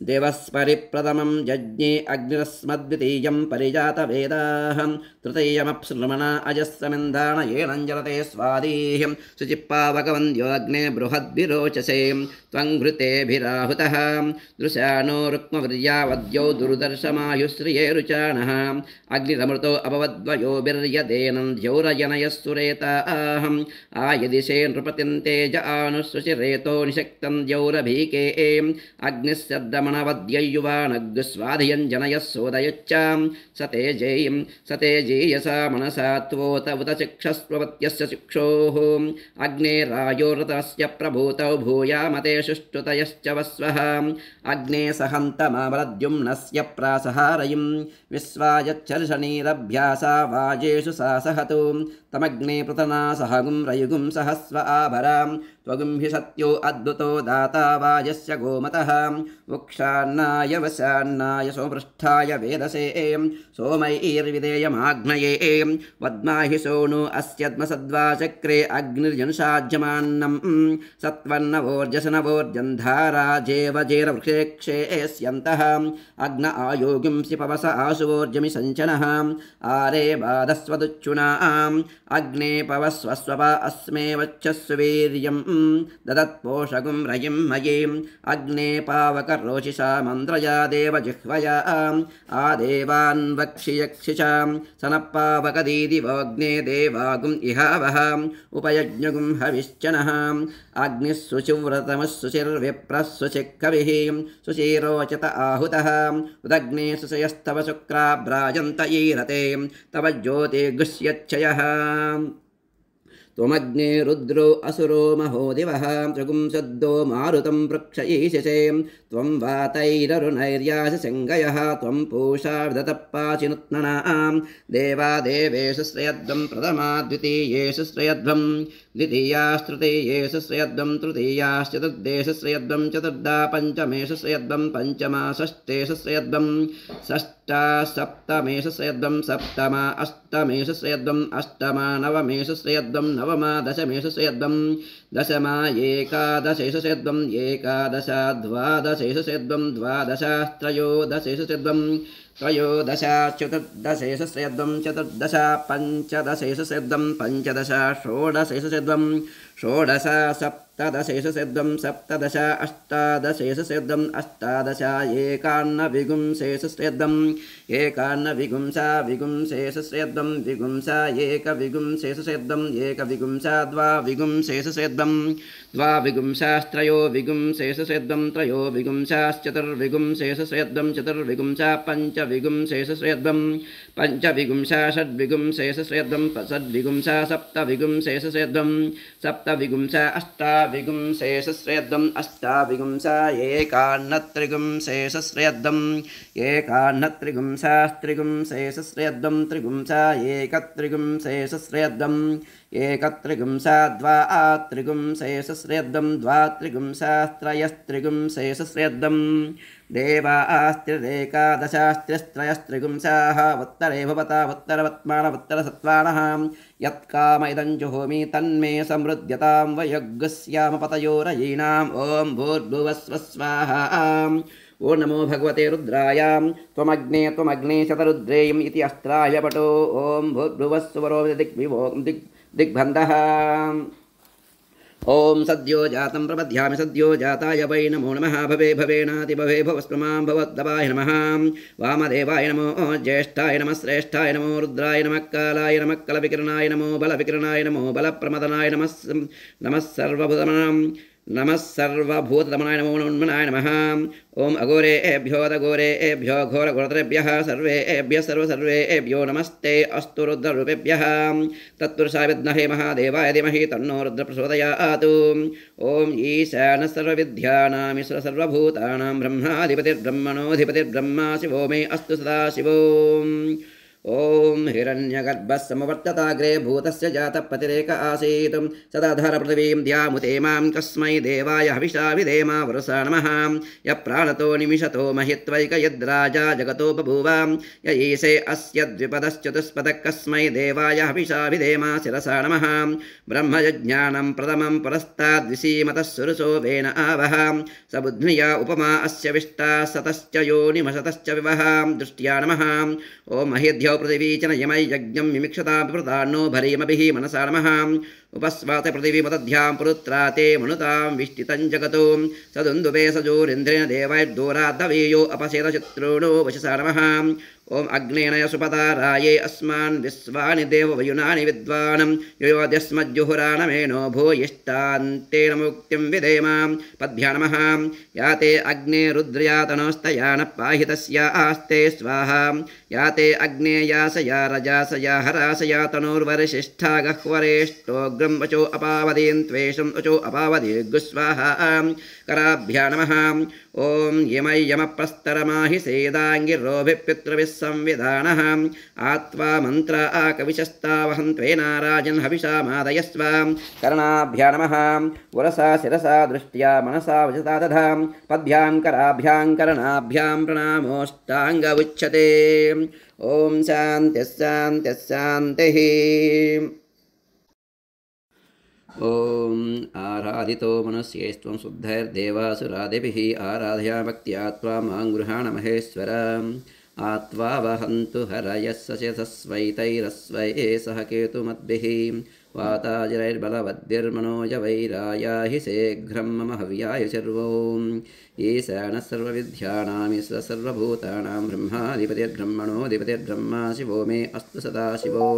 देवस्परिप्रथमं यज्ञे अग्निरस्मद्वितीयं परिजातवेदाः तृतीयमप्सृमणा अजस्रमिन्दानयेनञ्जलते स्वादीः शुचिप्पावकवन्द्यो अग्ने बृहद्विरोचसे त्वं घृतेभिराहुतः दृशानो रुक्मवीर्यावद्यौ दुर्दर्शमायुश्रिये रुचानः अग्निरमृतो अभवद्वयोभिर्यदेनं द्यौरजनयः सुरेताः आयदिशे नृपतिन्तेज आनुशुचिरेतो निषक्तं द्यौरभीके अग्निस्यद्दमनवद्ययुवानग्स्वाधियञ्जनयः सोदयच्चां सतेजेयसा मनसा त्वोत उत चिक्षस्ववत्यस्य चिक्षोः अग्ने रायोरतस्य प्रभूतौ भूयामते सुष्ठुतयश्च वस्वः अग्ने सहन्तमावरद्युम्नस्य प्रासहारयिं विश्वायच्छर्षणीरभ्यासा वाजेषु सा सहतु तमग्ने पृतना सहगुं रयुगुं सहस्व आभरां त्वगुं हि सत्यो अद्भुतो दाता वाजस्य गोमतः वक्षान्नाय वशान्नाय सोपृष्ठाय वेदसे सोमैर्विधेयमाग्नये वद्माहि सोनु अस्यद्मसद्वाचक्रे अग्निर्जनुषाज्यमान्नं सत्वन्नवोर्जसनवोर्जन्धाराजेवजेरवृक्षेक्षेस्यन्तः अग्न आयोगिंसि पवस आशुवोर्जमि सञ्चनः आरे बाधस्वदुच्चुनाम् अग्ने पवस्वस्वप अस्मे वच्छस्सु वीर्यं ददत्पोषगुं रयिं मयीम् अग्ने पावकरोचिषा मन्द्रया देवजिह्वया आदेवान् वक्षि यक्षिषां सनपावकदीदिवोऽग्ने देवागुम् इहावः उपयज्ञगुं हविश्चनः अग्निः शुचिव्रतमः शुचिर्विप्रः शुचिकविः शुचिरोचत आहुतः उदग्ने सुषयस्तव शुक्रा भ्राजन्त ईरते तव ज्योतिर्गुष्यच्छयः त्वमग्ने रुद्रो असुरो महोदिवः त्रिगुंसद्दो मारुतं पृक्षयीशसे त्वं वातैररुणैर्यासि शङ्गयः त्वं पूषा विदतप्पाचिनुत्ननां देवा देवेषु श्रयध्वं प्रथमा द्वितीयेषु श्रयध्वं द्वितीयास्तृतीयेषु श्रयध्वं तृतीयाश्चतुर्देषु श्रयध्वं चतुर्धा पञ्चमेषु श्रयध्वं पञ्चमा षष्ठेषु श्रयध्वं षष्ठा सप्तमेषु श्रयध्वं सप्तमा अष्टमेषु श्रयध्वं अष्टमा नवमेषु श्रयध्वं नवमा दशमेषु श्रयध्वं दशमा एकादशेषु श्रयध्वं एकादश द्वादशेषु श्रयध्वं द्वादशत्रयोदशेषु श्रयध्वं त्रयोदश चतुर्दशेषु श्रयध्वं चतुर्दश पञ्चदशेषु श्रयध्वं पञ्चदश षोडशेषु श्रयध्वं षोडश सप्तदशेषु श्रयध्वं सप्तदश अष्टादशेषु श्रयध्वं अष्टादश एकान्नविगुंसेषु श्रयध्वं एकान्नविगुंसा विगुंसेषु श्रयध्वं विगुंसा एकविगुंसेषु श्रयध्वं एकविगुंसा द्वाविगुंसेषु श्रयध्वं द्वाविगुंसास्त्रयो विगुंसेषु श्रयध्वं त्रयो विगुंसाश्चतुर्विगुंसेषु श्रयध्वं चतुर्विगुंसा पञ्चविगुंसेषु श्रयध्वं पञ्चविगुंसा षड्विगुंसेषु श्रयध्वं षड्विगुंसा सप्तविगुंसेषु श्रयध्वं सप्तविगुंसा अष्टाविगुंसेषु श्रयध्वं अष्टाविगुंसा एकान्नत्रिगुंसेषु श्रयध्वं एकान्नत्रिगुंसास्त्रिगुंसेषु श्रयध्वं त्रिगुंसा एकत्रिगुंसेषु श्रयध्वं एकत्रिगुंसा द्वात्रिगुंसेषु श्रयध्वं द्वात्रिगुंसास्त्रयस्त्रिगुंसेषु श्रयध्वं देवास्त्रिरेकादशास्त्रिस्त्रयस्त्रिगुंसाः उत्तरे भवता उत्तरवत्मानवत्तरसत्त्वानः यत्काम इदं जुहोमि तन्मे समृद्ध्यतां वयग्स्यामपतयोरयीणाम् ॐ भूर्भुवस्व स्वाहा ओ नमो भगवते रुद्राय त्वमग्ने शतरुद्रेयम् इति अस्त्राय पटो ॐ भूर्भुवस्वरो दिग्बन्धः ओम सद्यो जातं प्रपद्यामि सद्यो जाताय वै नमो नमः भवे भवेनाति भवे भवस्पमां भवद्दवाय नमः वामदेवाय नमो ज्येष्ठाय नमः श्रेष्ठाय नमो रुद्राय नमः कालाय नमः कलविकिरणाय नमो बलविकिरणाय नमो बलप्रमदनाय नमः सर्वभूतदमनाय नमो नमोन्मनाय नमः ओम अघोरेभ्यो दघोरेभ्यो घोरघोरतरेभ्यः सर्वेभ्यो नमस्ते अस्तु रुद्ररूपेभ्यः तत्पुरुषाय विद्महे महादेवाय धीमहि तन्नो रुद्र प्रचोदयात् ओम ईशानः सर्वविद्यानामीश्वर सर्वभूतानां ब्रह्माधिपतिर्ब्रह्मणोऽधिपतिर्ब्रह्मा शिवो मे अस्तु सदा शिवो ओम हिरण्यगर्भः समवर्तताग्रे भूतस्य जातपतिरेक आसीत् सदाधार पृथिवीं द्यामुते मां तस्मै देवाय हविषा विधेम वरुसा नमः य प्राणतो निमिषतो महित्वैक यद्राजा जगतो बभूव य ईशे अस्य द्विपदश्चतुष्पदः कस्मै देवाय हविषा विधेम शिरसा नमः ब्रह्मयज्ञानं प्रथमं पुरस्ताद्विसीमतः सुरसो वेन आवह सबुद्ध्निया उपमा अस्य विष्टा सतश्च योनिमशतश्च विवह दृष्ट्या नमः ओम महेद्य पृथिवी च यमै यज्ञं मिमिक्षतां प्रदानो भरीमभिः मनसा नमः उपस्वात पृथिवी मतध्यां पुरुत्राते मनुतां विष्टितं जगतो सदुन्दुभे सजोरिन्द्रेण देवैर्दोराद्धवेयो अपसेदशत्रुणो वशसा नमः ओम अग्नेनय सुपताराये अस्मान् विश्वानि देववयुनानि विद्वान् योऽद्यस्मज्जुहुराणमेनो भूयिष्ठान्तेन मुक्तिं विधेम पद्भ्या नमः याते अग्ने रुद्रयातनोस्तया न पाहि तस्या आस्ते स्वाहा याते अग्ने यासया रजासया हरासया तनोर्वरिशिष्ठा गह्वरेष्ठोग्रं वचो अपावदीन् त्वेषं वचो अपावदीर्गुस्वाहा कराभ्या नमः ओम यमै यमप्रस्तरमाहि सेदाङ्गिरोभिपितृभिः संविधानः आत्वा मन्त्र आकविशस्तावहन्त्वेनाराजन् हविषा मादयस्व कर्णाभ्या नमः वरसा शिरसा दृष्ट्या मनसा वचसा दधा पद्भ्यां कराभ्यां कर्णाभ्यां प्रणामोष्टाङ्ग उच्यते ओम शान्तिः शान्तिः शान्तिः ओम आराधितो मनुष्यैस्त्वं शुद्धैर्देवासुरादिभिः आराधया भक्त्या त्वां मां गृहाण महेश्वर आत्वा वहन्तु हरयः सस्वैतैरस्वये सह केतुमद्भिः वाताजिरैर्बलवद्भिर्मनोजवैराया हि शीघ्रं मम हव्याय शर्वो ईशानः सर्वविद्यानां ईश्वरः सर्वभूतानां ब्रह्माधिपतिर्ब्रह्मणोऽधिपतिर्ब्रह्मा शिवो मे अस्तु सदाशिवो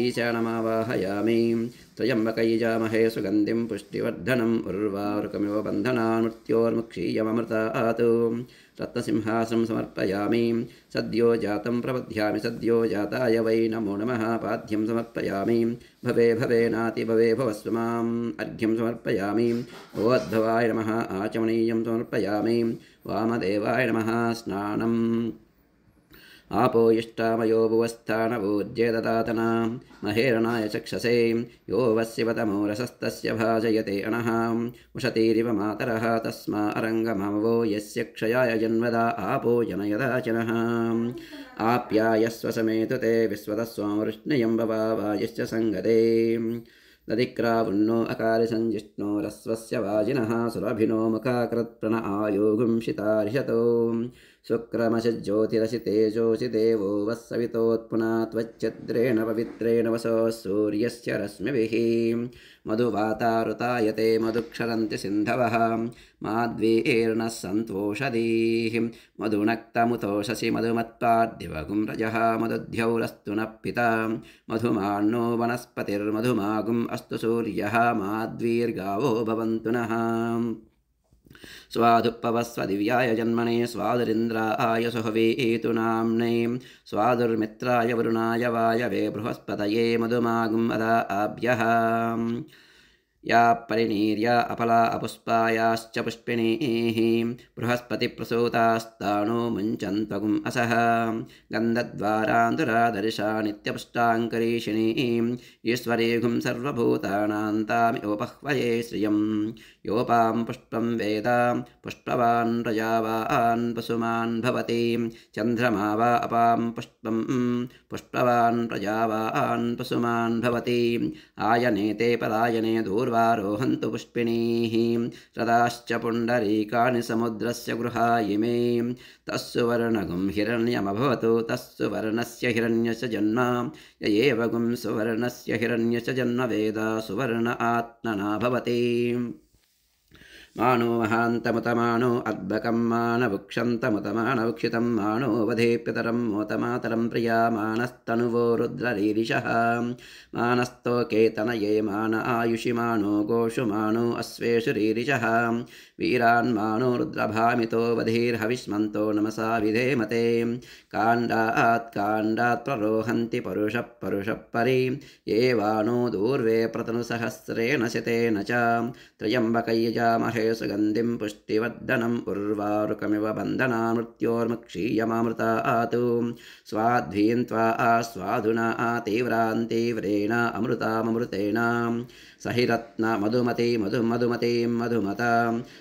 ईशानमावाहयामि त्र्यम्बकैजामहे सुगन्धिं पुष्टिवर्धनम् उर्वारुकमिव बन्धनान् मृत्योर्मुक्षीयममृतात् रत्नसिंहासनं समर्पयामि सद्यो जातं प्रपद्यामि सद्यो जाताय वै नमो नमः पाद्यं समर्पयामि भवे भवेनाति भवे भवस्व माम् अर्घ्यं समर्पयामि भगवद्भवाय नमः आचमनीयं समर्पयामि वामदेवाय नमः स्नानम् आपो इष्टामयो भुवस्थानभूज्ये ददातना महेरणाय चक्षसे यो वस्यवतमो रसस्तस्य भाजयते अनः उशतीरिव मातरः तस्मा अरङ्गमवो यस्य क्षयाय जन्मदा आपो जनयदाचनः आप्यायस्व समेतु ते विश्वतः स्वामृष्णयं भवावायश्च सङ्गते दधिक्रावुन्नो अकारिसञ्जिष्णो रस्वस्य वाजिनः सुरभिनो मुखाकृत्प्रण आयोगुंशितार्षतो शुक्रमशज्योतिरसि तेजोसि देवो वत्सवितोत्पुना त्वच्चद्रेण पवित्रेण वसो सूर्यस्य रश्मिभिः मधुवातारुतायते मधुक्षरन्ति सिन्धवः माद्वीर्णः सन्तोषधीः मधुनक्तमुतोषसि मधुमत्पाद्दिवगुं रजः मधुध्यौरस्तु नः पिता मधुमान्नो वनस्पतिर्मधुमागुम् अस्तु सूर्यः माद्वीर्गावो भवन्तु नः स्वादुपवस्व दिव्याय जन्मने स्वादुरिन्द्राय सुहवीतु नाम्ने स्वादुर्मित्राय वरुणाय वायवे बृहस्पतये मधुमागुम् अदा आभ्यः या परिनीर्या अपला अपुष्पायाश्च पुष्पिणीः बृहस्पतिप्रसूतास्तानो मुञ्चन्त्वगुम् असः गन्धद्वारान्तुरादर्शा नित्यपुष्टाङ्करीषिणीं ईश्वरीघुं सर्वभूतानां तामियोपह्वये श्रियं योपां पुष्पं वेद पुष्पवान् प्रजावान् पशुमान् भवति चन्द्रमा वा अपां पुष्पं पुष्पवान् प्रजावान् पशुमान् भवति आयनेते पलायने दूर्वारोहन्तु पुष्पिणीः रथाश्च पुण्डरीकानि समुद्रस्य गृहायिमे तस्सुवर्णगुं हिरण्यमभवतु तस्सुवर्णस्य हिरण्यस्य जन्म य एव गुं सुवर्णस्य हिरण्यस्य जन्म वेद सुवर्ण आत्मना भवति मानो महान्तमुतमानो अद्भकं मानवुक्षन्तमुतमानवुक्षितं मानो वधेप्यतरं मोतमातरं प्रिया मानस्तनुवो रुद्ररीरिषः मानस्तो केतनये मान आयुषि मानो गोषु मानो अश्वेषु रीरिषः वीरान् मानो रुद्रभामितो वधीर्हविष्मन्तो नमसा विधेमते काण्डात् काण्डात् प्ररोहन्ति परुषः परुषः परि ये वानो दूर्वे प्रतनुसहस्रेण शतेन च त्र्यम्बकैजामहे सुगन्धिं पुष्टिवर्धनम् उर्वारुकमिव बन्धना मृत्योर्मुक्षीयमामृतात् स्वाध्वीं त्वा आस्वादुना तीव्रान् तीव्रेण अमृतामृतेन सहिरत्न मधुमती मधुमतीं मधुमता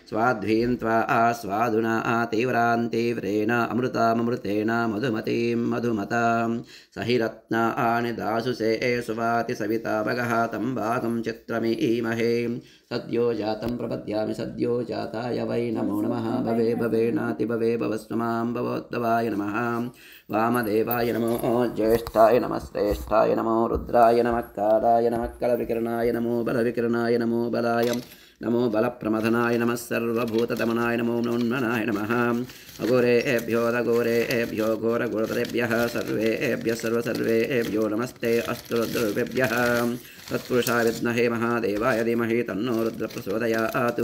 स्वाध्वीं त्वा आस्वादुना तीव्रान् तीव्रेण अमृतामृतेन मधुमतीं मधुमता सहिरत्न आनिदासुषे सुवाति सविता भगः तं भागं चित्रमीमहे सद्यो जातं प्रपद्यामि सद्यो जाताय वै नमो नमः भवे भवेनाति भवे भवस्व मां भवोद्भवाय नमः वामदेवाय नमो ज्येष्ठाय नमः श्रेष्ठाय नमो रुद्राय नमः कालाय नमः कलविकिरणाय नमो बलविकिरणाय नमो बलाय नमो बलप्रमथनाय नमः सर्वभूतदमनाय नमो नोन्मनाय नमः अघोरेभ्यो दघोरेभ्यो घोरघोरपदेभ्यः सर्वेभ्यः सर्वेभ्यो नमस्ते अस्तु रुद्ररूपेभ्यः तत्पुरुषाय विद्महे महादेवाय धीमहि तन्नो रुद्रप्रचोदयात्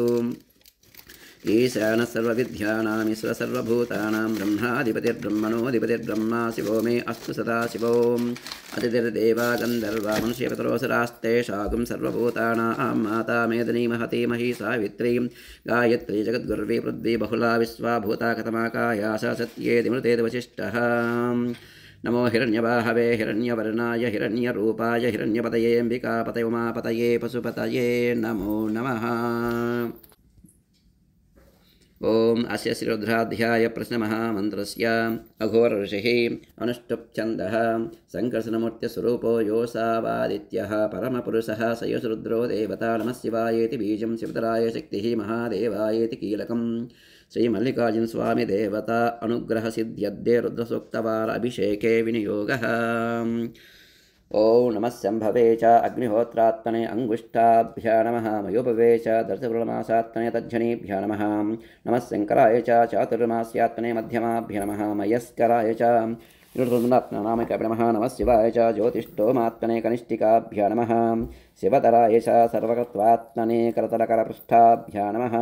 ईशानः सर्वविद्यानां ईश्वरः सर्वभूतानां ब्रह्माधिपतिर्ब्रह्मणोऽधिपतिर्ब्रह्मा शिवो मे अस्तु सदाशिवो अतिथिर्देवा गन्धर्वा मनुष्यपितरोऽसुरास्तेषां सर्वभूतानां माता मेदिनी महती मही सावित्री गायत्री जगद्गुर्वी पृथ्वी बहुला विश्वा भूता कथमाकाया स सत्येति मृतेति वसिष्ठः नमो हिरण्यबाहवे हिरण्यवर्णाय हिरण्यरूपाय हिरण्यपतये अम्बिकापतये उमापतये पशुपतये नमो नमः। ॐ ॐ अस्य श्रीरुद्राध्याय प्रश्नमहामन्त्रस्य अघोरऋषिः अनुष्टुप्छन्दः सङ्कर्षणमूर्त्यस्वरूपो योऽसावादित्यः परमपुरुषः सयसरुद्रो देवता नमः शिवायेति बीजं शिवतराय शक्तिः महादेवायेति कीलकम् श्रीमल्लिकार्जुन स्वामी देवता अनुग्रहसिद्ध्यद्ये रुद्रसूक्तवार अभिषेके विनियोगः। ॐ नमः शम्भवे च अग्निहोत्रात्मने अंगुष्ठाभ्या नमः मयोपवे च दर्शपूर्णमासात्मने तज्जनीभ्या नमः नमः शङ्कराय च चातुर्मास्यात्मने मध्यमाभ्या नमः मयस्कराय च निरुद्रनामकाभ्य नमः नमः शिवाय च ज्योतिष्ठोमात्मने कनिष्ठिकाभ्या नमः शिवतराय च सर्वकर्त्वात्मने करतलकरपृष्ठाभ्या नमः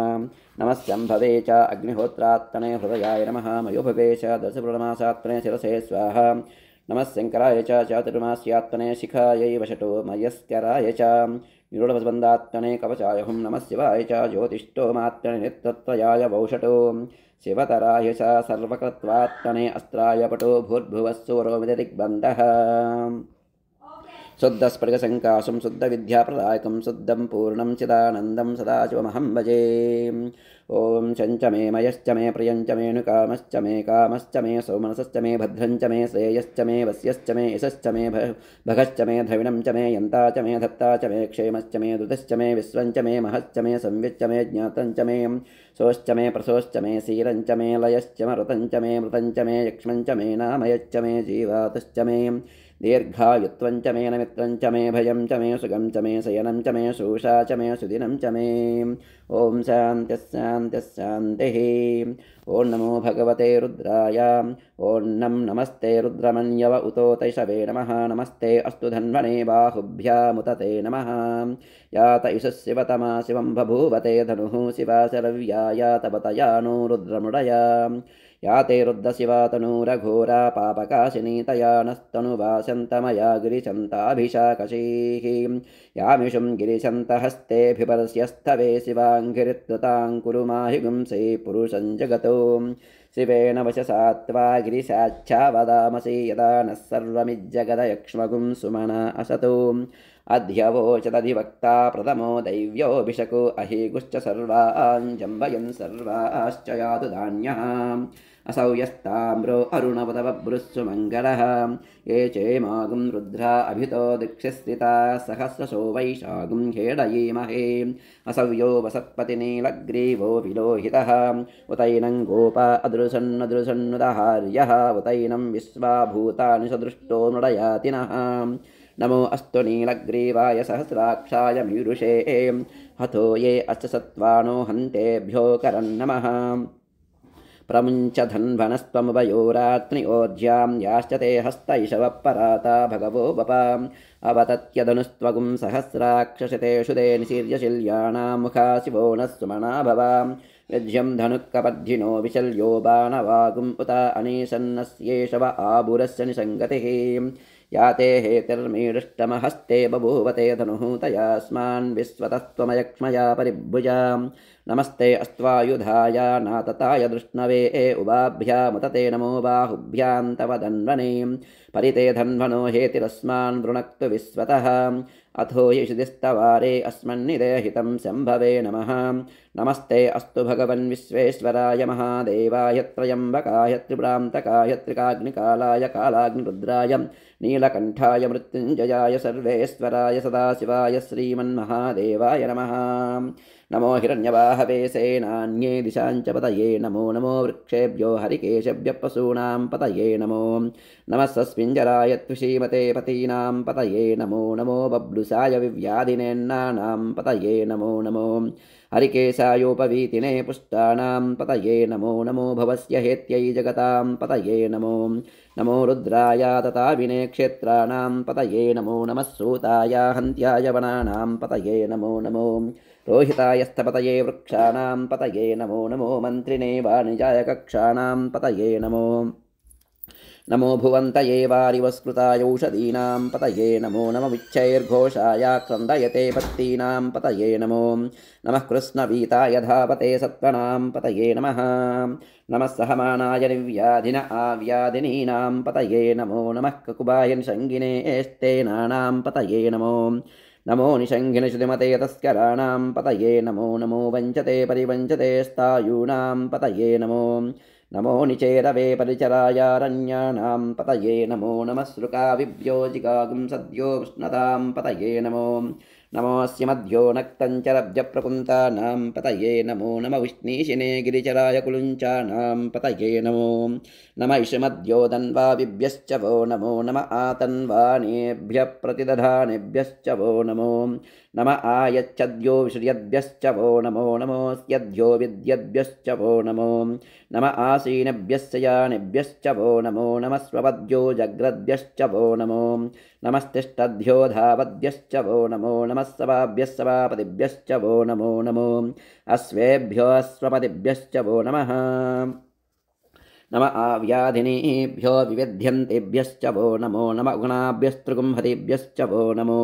नमः शम्भवे च अग्निहोत्रात्मने हृदयाय नमः मयोपवे च दर्शपूर्णमासात्मने शिरसे स्वाहा नमः शङ्कराय च चातुर्मास्यात्मने शिखायै वषटो मयस्कराय च निरूढवस्बन्धात्मने कवचाय हुं नमः शिवाय च ज्योतिष्ठोमात्मने नेत्रत्रयाय वौषटो शिवतराय च सर्वकृत्वात्मने अस्त्राय पटो भूर्भुवस्सुवरो विददिग्बन्धः शुद्धस्फटिकसङ्काशं शुद्धविद्याप्रदायकं शुद्धं पूर्णं चिदानन्दं सदाशिवमहं भजे। ॐ शञ्च मे मयश्च मे प्रियञ्च मे नुकामश्च मे कामश्च मे सौमनसश्च मे भद्रञ्च मे श्रेयश्च मे वस्यश्च मे यशश्च मे भगश्च मे द्रविणं च मे यन्ता च मे धत्ता च मे क्षेमश्च मे दुतश्च मे विश्वञ्च मे महश्च मे संविच्च मे ज्ञातञ्च मे सोश्च मे प्रसोश्च मे सीरञ्च मे लयश्च मरुतञ्च मे मृतञ्च मे यक्ष्मञ्च मे नामयश्च मे जीवातश्च मे दीर्घायुत्वञ्च मे नमित्रञ्च मे भयं च मे सुगं च मे शयनं च मे शोषा च मे सुदिनं च मे। ॐ शान्तिः। ॐ नमो भगवते रुद्राय। ॐ नमस्ते रुद्रमन्यव उतो तैषवे नमः नमस्ते अस्तु धन्वने बाहुभ्यामुतते नमः यात इषः शिवतमा शिवं बभूवते धनुः शिवा शरव्याय तवतया नो रुद्रमृडया याते रुद्रशिवा तनूरघोरा पापकाशिनी तया नस्तनुवासन्तमया गिरिशन्ताभिषाकशीः यामिषुं गिरिशन्तहस्तेऽभिपर्ष्यस्थवे शिवाङ्गिरित्कृतां कुरु माहिगुंसे पुरुषं जगतो शिवेन वशसा त्वा गिरिशाच्छा वदामसि यदा नः सर्वमिज्जगदयक्ष्मगुं सुमना असतो अध्यवोचदधिवक्ता प्रथमो दैव्योऽभिषको अहिगुश्च सर्वाञ्जम्बयन् सर्वाश्च यातु धान्यः असौ यस्ताम्रो अरुणवदबभ्रुस्सु मङ्गलः ये चेमागुं रुद्रा अभितो दीक्षिस्थिता सहस्रशो वैशागुं खेडयीमहे असौ यो वसत्पतिनीलग्रीवो विलोहितः उतैनं गोपा अदृशन्नदृशन्नुदहार्यः उतैनं विश्वाभूतानि सदृष्टो मृडयातिनः नमो अस्तु नीलग्रीवाय सहस्राक्षाय मीरुषे हतो ये अश्चसत्त्वानो हन्तेभ्यो करन्नमः प्रमुञ्च धन्वनस्त्वमुभयोरात्न्योर्ज्यां याश्च ते हस्तैषवपराता भगवो वपाम् अवतत्यधनुस्त्वगुं सहस्राक्षशतेषु ते निशीर्यशिल्याणां मुखा शिवो नः सुमना भवाम् यज्ञं धनुक्कपद्धिनो विशल्यो बाणवागुम् उत अनीशन्नस्येषव आबुरस्य निसङ्गतिः याते हेतिर्मीडुष्टमहस्ते बभूवते धनुः तयास्मान् विश्वतस्त्वमयक्ष्मया परिभुजाम् नमस्ते अस्त्वायुधाय नातताय दृष्णवे उभाभ्यामुतते नमो बाहुभ्यां तव धन्वने परिते धन्वनो हेतिरस्मान् वृणक्तु विश्वतः अथो यशिदिस्तवारे अस्मन्निदेहितं शम्भवे नमः नमस्ते अस्तु भगवन् विश्वेश्वराय महादेवाय त्र्यम्बकाय त्रिपुरान्तकाय त्रिकाग्निकालाय कालाग्निरुद्राय नीलकण्ठाय मृत्युञ्जयाय सर्वेश्वराय सदाशिवाय श्रीमन्महादेवाय नमः नमो हिरण्यवाहवे सेनान्ये दिशाञ्च पतये नमो नमो वृक्षेभ्यो हरिकेशभ्यः पशूनां पतये नमो नमः सस्मिञ्जराय त्विषीमते पतीनां पतये नमो नमो बब्लुसाय विव्याधिनेन्नानां पतये नमो नमो हरिकेशायोपवीतिने पुष्टानां पतये नमो नमो भवस्य हेत्यै जगतां पतये नमो नमो रुद्राय तताविने क्षेत्राणां पतये नमो नमः सूताय हन्त्याय वनानां पतये नमो नमो रोहिताय स्थपतये वृक्षाणां पतये नमो नमो मन्त्रिणे वाणिजाय कक्षाणां पतये नमो नमो भुवन्तये वारिवस्कृताय औषधीनां पतये नमो नमः विच्छैर्घोषाय क्रन्दयते पत्तीनां पतये नमो नमः कृष्णवीताय धावते सत्त्वनां पतये नमः नमः सहमानाय निर्व्याधिन आव्याधिनीनां पतये नमो नमः ककुबाय संगिने एस्तेनानां पतये नमो नमो निषङ्घिनश्रुतिमते तस्कराणां पतये नमो नमो वञ्चते परिवञ्चते स्थायूनां पतये नमो नमो निचेरवे परिचरायारण्यानां पतये नमो नमः श्रुकाविभ्यो जिगागुं सद्यो उष्णतां पतये नमो नमोऽस्य मध्यो नक्तञ्चरब्जप्रकुन्तानां पतये नमो नम विष्णीशिने गिरिचराय कुलुञ्चानां पतये नमो नम इषमध्यो दन्वाविभ्यश्च वो नमो नम आतन्वानेभ्यः प्रतिदधानेभ्यश्च वो नमो नम आयच्छद्यो विश्रियद्भ्यश्च वो नमो नमोऽस्यद्यो विद्यद्भ्यश्च वो नमो नम आसीनेभ्यश्च यानेभ्यश्च वो नमो नमः स्वपद्यो जग्रद्भ्यश्च वो नमो नमस्तिष्ठद्भ्यो धावद्भ्यश्च वो नमो नमः सवाभ्यः सवापतिभ्यश्च वो नमो नमो अश्वेभ्यो अश्वपतिभ्यश्च वो नमः नम आव्याधिनीभ्यो विविध्यन्तेभ्यश्च वो नमो नम गुणाभ्यस्त्रिगुंहतिभ्यश्च वो नमो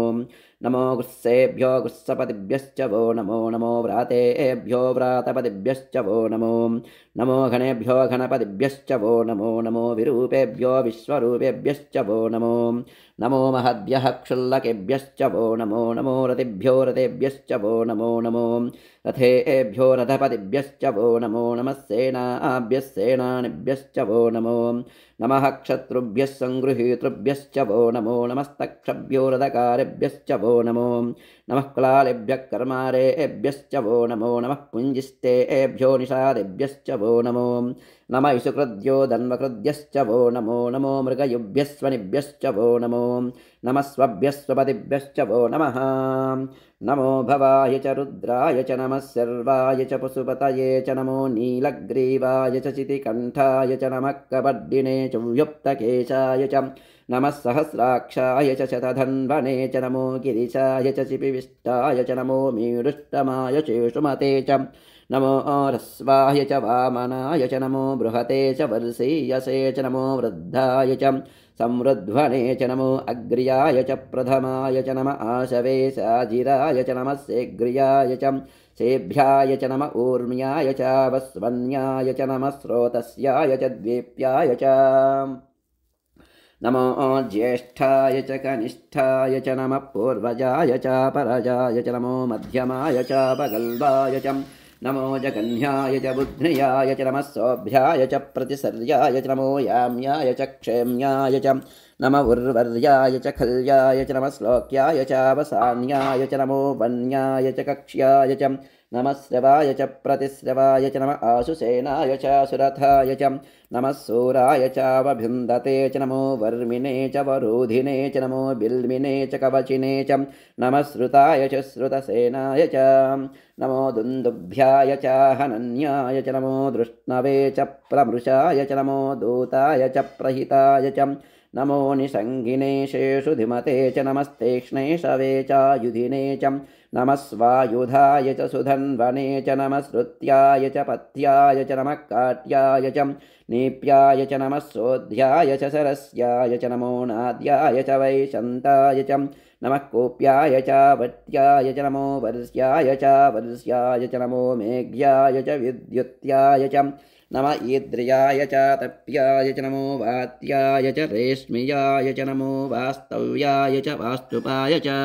नमो गुस्सेभ्यो गुस्सपतिभ्यश्च वो नमो नमो व्रातेभ्यो व्रातपतिभ्यश्च वो नमो नमो घनेभ्यो घनपतिभ्यश्च वो नमो नमो विरूपेभ्यो विश्वरूपेभ्यश्च वो नमो नमो महद्भ्यः क्षुल्लकेभ्यश्च वो नमो नमो रतिभ्यो रतेभ्यश्च वो नमो नमो रथेभ्यो रथपतिभ्यश्च वो नमो नमः सेनाभ्यः सेनानिभ्यश्च वो नमो नमः क्षत्रुभ्यः सङ्गृहीतृभ्यश्च वो नमो नमस्तक्षभ्यो रथकारेभ्यश्च वो नमो नमः कुलालेभ्यः कर्मारेभ्यश्च वो नमो नमः पुञ्जिष्टेभ्यो निषादेभ्यश्च वो नमो नम इषुकृद्यो दन्वकृद्यश्च वो नमो नमो मृगयुभ्यस्वनिभ्यश्च वो नमो नमः स्वभ्यस्वपतिभ्यश्च वो नमः नमो भवाय च रुद्राय च नमः सर्वाय च पशुपतये च नमो नीलग्रीवाय च चितिकण्ठाय च नमः कबड्डिने च व्युप्तकेशाय च नमः सहस्राक्षाय च शतधन्वने च नमो गिरिशाय च चिपिविष्टाय च नमो मीडुष्टमाय चेषुमते च नमो ह्रस्वाय च वामनाय च नमो बृहते च वर्षीयसे च नमो वृद्धाय च संवृध्वने च नमो अग्र्याय च प्रथमाय च नम आशवे साजिराय च नमः सेग्र्याय च सेभ्याय च नम ऊर्म्याय च वस्वन्याय च नमः स्रोतस्याय च द्वीप्याय च नमो ज्येष्ठाय च कनिष्ठाय च नमः पूर्वजाय च परजाय च नमो मध्यमाय च पगल्वाय च नमो जगन्याय च बुध्न्याय च नमः सौभ्याय च प्रतिसर्याय च नमो याम्याय च क्षेम्याय च नम उर्वर्याय च खल्याय च नमः श्लोक्याय च अवसान्याय च नमो वन्याय च कक्ष्याय च नमः श्रवाय च प्रतिश्रवाय च नमः आशुसेनाय च सुरथाय च नमः सूराय च वभिन्दते च नमो वर्मिने च वरोधिने च नमो बिल्मिने च कवचिने च नमः श्रुताय च श्रुतसेनाय च नमो दुन्दुभ्याय च हनन्याय च नमो दृष्णवे च प्रमृषाय च नमो दूताय च प्रहिताय च नमो निषङ्गिने शेषुधिमते च नमस्तेक्ष्णे शवे च युधिने च नमः स्वायुधाय च सुधन्वने च नमः श्रुत्याय च पथ्याय च नमः काट्याय च नीप्याय च नमः सोध्याय च सरस्याय च नमो नाद्याय च वैशन्ताय च नमः कोप्याय च वट्याय च नमो वर्ष्याय च नमो मेघ्याय च विद्युत्याय च नम ईद्रियाय च तप्याय च नमो वात्याय च रेश्मियाय च नमो वास्तव्याय च वास्तुपाय च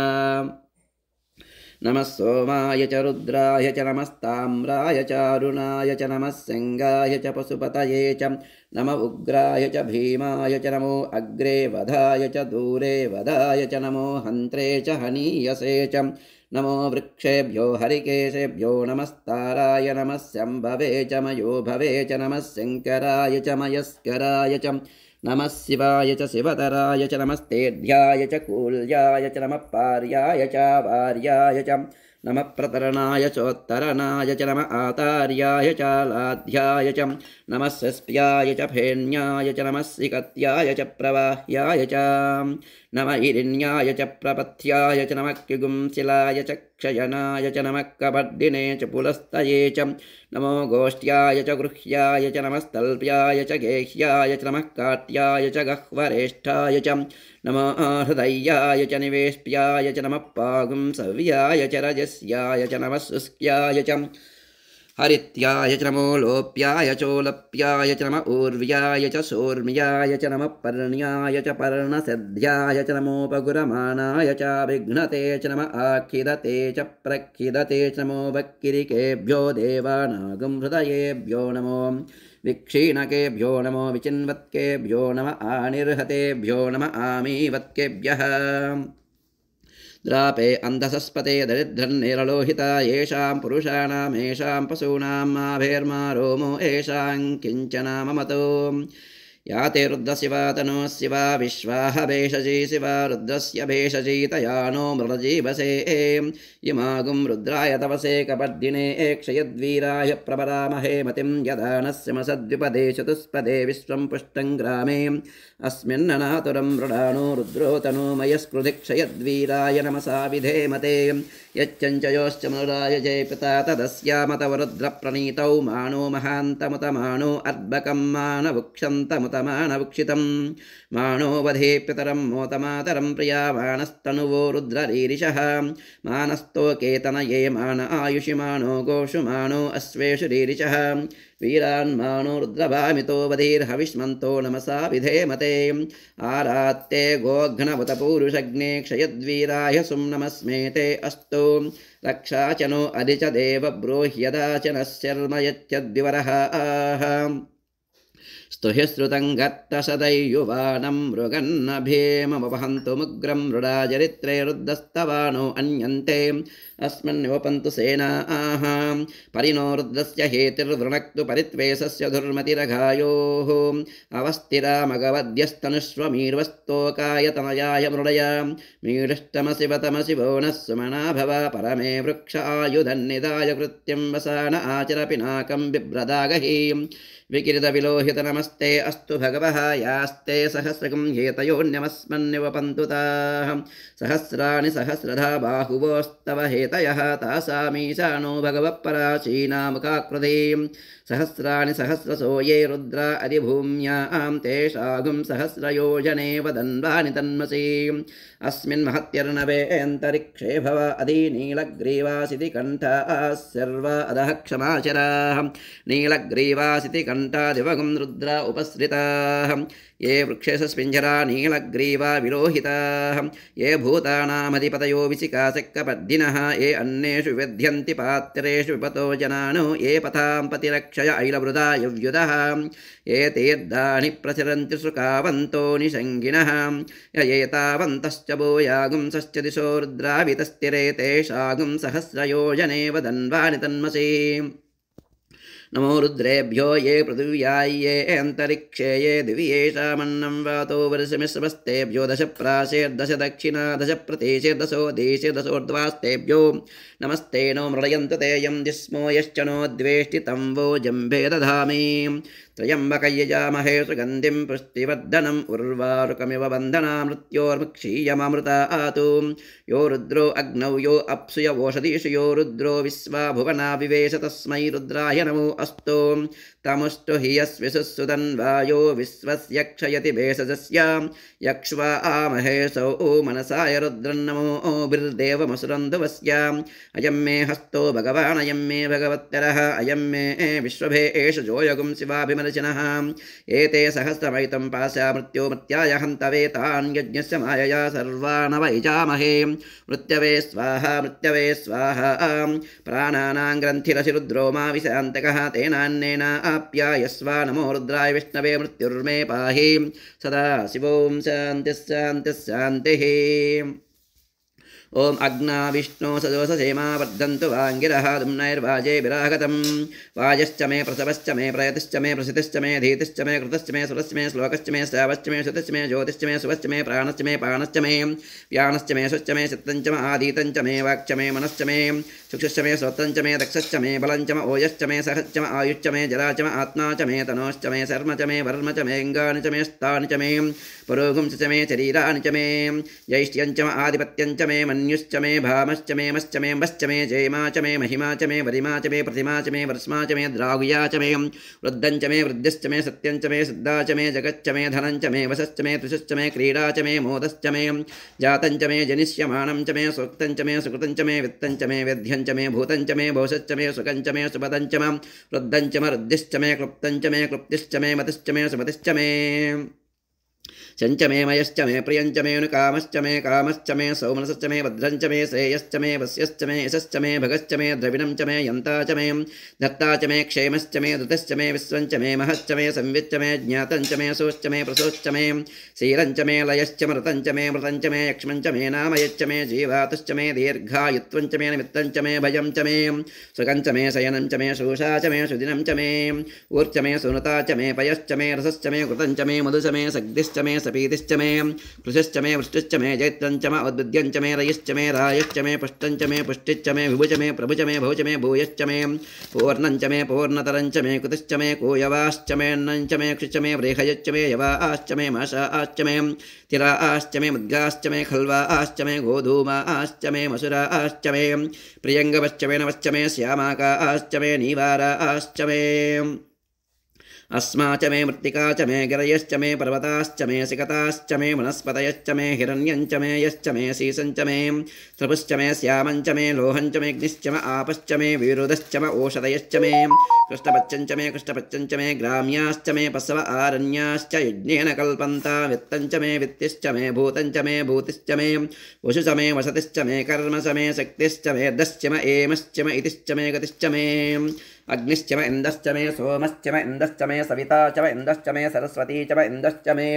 नमः सोमाय च रुद्राय च नमस्ताम्राय च अरुणाय च नमः सिंहाय च पशुपतये च नम उग्राय च भीमाय च नमो अग्रे वधाय च दूरे वधाय च नमो हन्त्रे च हनीयसे च नमो वृक्षेभ्यो हरिकेशेभ्यो नमस्ताराय नमः शम्भवे च मयो भवे च नमः शङ्कराय च मयस्कराय च नमः शिवाय च शिवतराय च नमस्तेढ्याय च कूल्याय च नमः पार्याय च वार्याय च नमः प्रतरणाय चोत्तरणाय च नमः आतार्याय च लाध्याय च नमः सस्प्याय च फेन्याय च नमः सिकत्याय च प्रवाह्याय च नमः इरिण्याय च प्रपथ्याय च नमः किगुंसिलाय च क्षयनाय च नमः कबड्डिने च पुलस्तये च नमो गोष्ट्याय च गृह्याय च नमः स्तल्प्याय च गेह्याय च नमः काट्याय च गह्वरेष्ठाय च नमो हृदयाय च निवेष्ट्याय च नमः पागुंसव्याय च रजस्याय च नमः शुष्क्याय च हरित्याय च नमो लोप्याय चोलप्याय च नम ऊर्व्याय च शोर्म्याय च नमः पर्ण्याय च पर्णसिद्ध्याय च नमोपगुरमाणाय च विघ्नते च नम आखिदते च प्रखिदते च नमो वक्किरिकेभ्यो देवानागं हृदयेभ्यो नमो विक्षीणकेभ्यो नमो विचिन्वत्केभ्यो नम आनिर्हतेभ्यो नम आमीवत्केभ्यः द्रापे अन्धसस्पते दरिद्रन्निरलोहिता येषां पुरुषाणामेषां पशूनां माभेर्मा रोमो येषां किञ्चन ममतो या ते रुद्रशिवा तनो शिवा विश्वाह भेषजी शिवा रुद्रस्य भेषजी तयानो मृडजीवसे इमागुं रुद्राय तवसे कपर्दिने क्षयद्वीराय प्रपरामहे मतिं यदानस्य मसद्विपदे चतुष्पदे विश्वं पुष्टं ग्रामे अस्मिन्ननातुरं मृडानो रुद्रो तनोमयस्कृधि क्षयद्वीराय नमसा विधेमते यच्चञ्चयोश्च मनुराय जयपिता तदस्यामतवरुद्रप्रणीतौ मानो महान्तमुतमानो अर्भकं मानवुक्षन्तमुतमानवुक्षितं मानो वधे पितरं मोतमातरं प्रियामानस्तनुवो रुद्ररीरिषः मानस्तो केतनये मान आयुषि मानो गोषु मानो अश्वेषु रीरिषः वीरान्मानो रुद्रभामितो वधीर्हविष्मन्तो नमसा विधेमते आरात्ते गोघ्नवतपूरुषग्ने क्षयद्वीराय सुम्नमस्मेते अस्तु रक्षा च नो अधि च देव ब्रूह्यदा च नः शर्म यच्चद्विवरः स्तुहि श्रुतं गत्तसदैयुवानं मृगन्नभीममवहन्तु मुग्रं मृडाचरित्रे रुद्रस्तवानो अन्यन्ते अस्मन्योपन्तु सेनाः परिणो रुद्रस्य हेतिर्वृणक्तु परित्वेषस्य धुर्मतिरघायोः अवस्थिरामगवद्यस्तनुष्वमीर्वस्तोकाय तनयाय मृडया मीढष्टमशिवतमसि वो नः सुमना भव परमे वृक्ष आयुधन्निदाय कृत्यं वसान आचर पिनाकं बिभ्रदागहि विकिरितविलोहित नमस्ते अस्तु भगवः यास्ते सहस्रकं हेतयोन्यमस्मन्निवपन्तु ताः सहस्राणि सहस्रधा बाहुवोस्तव हेतयः तासामीशानो भगवः पराचीनामुखाकृतिं सहस्राणि सहस्रसो ये रुद्रा अधिभूम्यां तेषागुं सहस्रयोजने वदन्वानि तन्मसि अस्मिन् महत्यर्णवेऽन्तरिक्षे भव अधीनीलग्रीवासिति कण्ठाः सर्वा अधः क्षमाचराः नीलग्रीवासिति कण्ठादिवगुं रुद्रा उपसृताः ये वृक्षेशस्पिञ्जरा नीलग्रीवा विलोहिताः ये भूतानामधिपतयो विशिकाशक्कपद्दिनः ये अन्येषु विध्यन्ति पात्रेषु विपतो जनानो ये पथां पतिरक्षय ऐलवृदा युव्युधः ये तीर्धानि प्रचरन्ति सुकावन्तो निषङ्गिनः ययेतावन्तश्च भूयागुंसश्च दिशो रुद्रावितस्तिरे तेषागुं सहस्रयोजने वदन्वानि तन्मसि नमो रुद्रेभ्यो ये पृथिव्याय ये अन्तरिक्षे ये दिवि येषामन्नं वातो वर्षमिश्रवस्तेभ्यो दश प्राशेर्दश दक्षिणा दश प्रतीशेर्दशो देशेर्दशोर्ध्वास्तेभ्यो नमस्ते नो मृडयन्तु ते यं जिस्मो यश्च नो द्वेष्टि तं वो जम्भे दधामि त्र्यम्बकयजामहे सुगन्धिं पुष्टिवर्धनम् उर्वारुकमिव बन्धना मृत्योर्मुक्षीयममृता आतु यो रुद्रो अग्नौ यो अप्सुयवोषधीषु यो रुद्रो विश्वा भुवना विवेश तस्मै रुद्राय नमो अस्तु तमुष्टु हि यस्विसुसुतन्वायो विश्वस्य क्षयति भेषजस्य यक्ष्वा आमहेशौ मनसाय रुद्रन्नमो बिर्देवमसुरन्धुवस्य अयं मे हस्तो भगवान् अयं मे भगवत्तरः अयं मे विश्वभे एष जोयगुं शिवाभिमर्शिनः एते सहस्रमयितं पाशा मृत्यो मृत्याय हन्तवे तान् यज्ञस्य मायया सर्वान् वैजामहे मृत्यवे स्वाहा प्राणानां ग्रन्थिरशिरुद्रो मा विशान्तकः तेनान्नेन आप्यायस्वा नमो रुद्राय विष्णवे मृत्युर्मे पाहि सदा शिवों शान्तिः शान्तिः शान्तिः ओम अग्ना विष्णु सदोषसेमा वर्धन्तु वाङ्गिरः दुम्नैर्वाजे विरागतं वाजश्च मे प्रसवश्च मे प्रयतिश्च मे प्रसिद्धिश्च मे धीतिश्च मे कृतश्च मे सुरश्च मे श्लोकश्च मे श्रावश्च मे श्रुतिश्च मे ज्योतिश्च मे सुवश्च मे प्राणश्च मे पाणश्च मे व्यानश्च मे शुश्च मे चित्तञ्च मे आदीतञ्च मे वाक्च मे मनश्च मे चक्षुश्च मे श्रोत्रञ्च मे दक्षश्च मे बलञ्च मे ओजश्च मे सहश्च मे आयुश्च मे जरा च मे आत्मा च मे तनोश्च मे शर्म च मे वर्म च मे अङ्गानि च मे स्थानि च मे पुरोगुंश्च मे शरीराणि च मे जैष्ठ्यञ्च मे आधिपत्यञ्च मे मन्युश्च मे भामश्च मे मश्च मे वश्च मे जयमा च मे महिमा च मे वरिमा च मे प्रतिमा च मे वर्ष्मा च मे द्रागुया च मे वृद्धञ्च मे वृद्धिश्च मे सत्यञ्च मे सिद्धा च मे जगच्च मे धनञ्च मे वशश्च मे तुषश्च मे क्रीडा च मे मोदश्च मे जातञ्च मे जनिष्यमाणं च मे सूक्तञ्च मे सुकृतञ्च मे वित्तञ्च मे वेद्यञ्च मे भूतञ्च मे भविष्यश्च मे सुखञ्च मे सुपदञ्च मे वृद्धञ्च मे वृद्धिश्च मे क्लुप्तञ्च मे क्लुप्तिश्च मे मतिश्च मे सुमतिश्च मे चंच मे मयश्च मे प्रियंच मे कामश्च मे सौमनसश्च मे भद्रञ्च मे श्रेयश्च मे वस्यश्च मे यशश्च मे भगश्च मे द्रविणं च मे यन्ता च मे धत्ता च मे क्षेमश्च मे धृतश्च मे विश्वञ्च मे महश्च मे संविच्च मे ज्ञातञ्च मे सोश्च मे प्रसोश्च मे शीलञ्च मे लयश्च मृतञ्च मे मे यक्ष्मञ्च मे नामयच्च मे जीवातुश्च मे दीर्घायुत्वञ्च मे निमित्तञ्च मे भयं च मे सुखञ्च मे शयनं च मे शोषा च मे सुदिनं च मे ऊर्च मे सुनता च मे पयश्च मे रसश्च मे कृतञ्च मे मधुच मे सग्धिश्च मे सपीतिश्च मे कृशश्च मे वृष्टिश्च मे जैत्रञ्च मे उद्भिद्यञ्च मे रयश्च मे रायश्च मे पुष्टञ्च मे पुष्टिश्च मे विभुच मे प्रभुच मे भौच मे भूयश्च मे पूर्णञ्च मे पूर्णतरञ्च मे कुतिश्च मे कूयवाश्च मे अन्नञ्च मे क्षिश्च मे व्रेहयश्च मे यवाश्च मे माशाश्च मे तिराश्च मे मुद्गाश्च मे खल्वाश्च मे गोधूमाश्च मे मसुराश्च मे प्रियङ्गवश्च मे नवश्च मे श्यामाकाश्च मे नीवाराश्च मे अस्मा च मे मृत्तिका च मे गिरयश्च मे पर्वताश्च मे सिकताश्च मे वनस्पतयश्च मे हिरण्यञ्च मे यश्च मे शीसञ्च मे त्रिपुश्च मे श्यामञ्च मे लोहञ्च मे अग्निश्च मे आपश्च मे विरुदश्च मे ओषधयश्च मे कृष्णपच्चञ्च मे ग्राम्याश्च मे पशव आरण्याश्च यज्ञेन कल्पन्ता वित्तञ्च मे वित्तिश्च मे भूतञ्च मे भूतिश्च मे वशुच मे वसतिश्च मे कर्मच मे शक्तिश्च मे दश्च मे एमश्च मे इतिश्च मे गतिश्च मे अग्निश्च मे इन्दश्च मे सोमश्च मे इन्दश्च मे सविता च मे इन्दश्च मे सरस्वती च मे इन्दश्च मे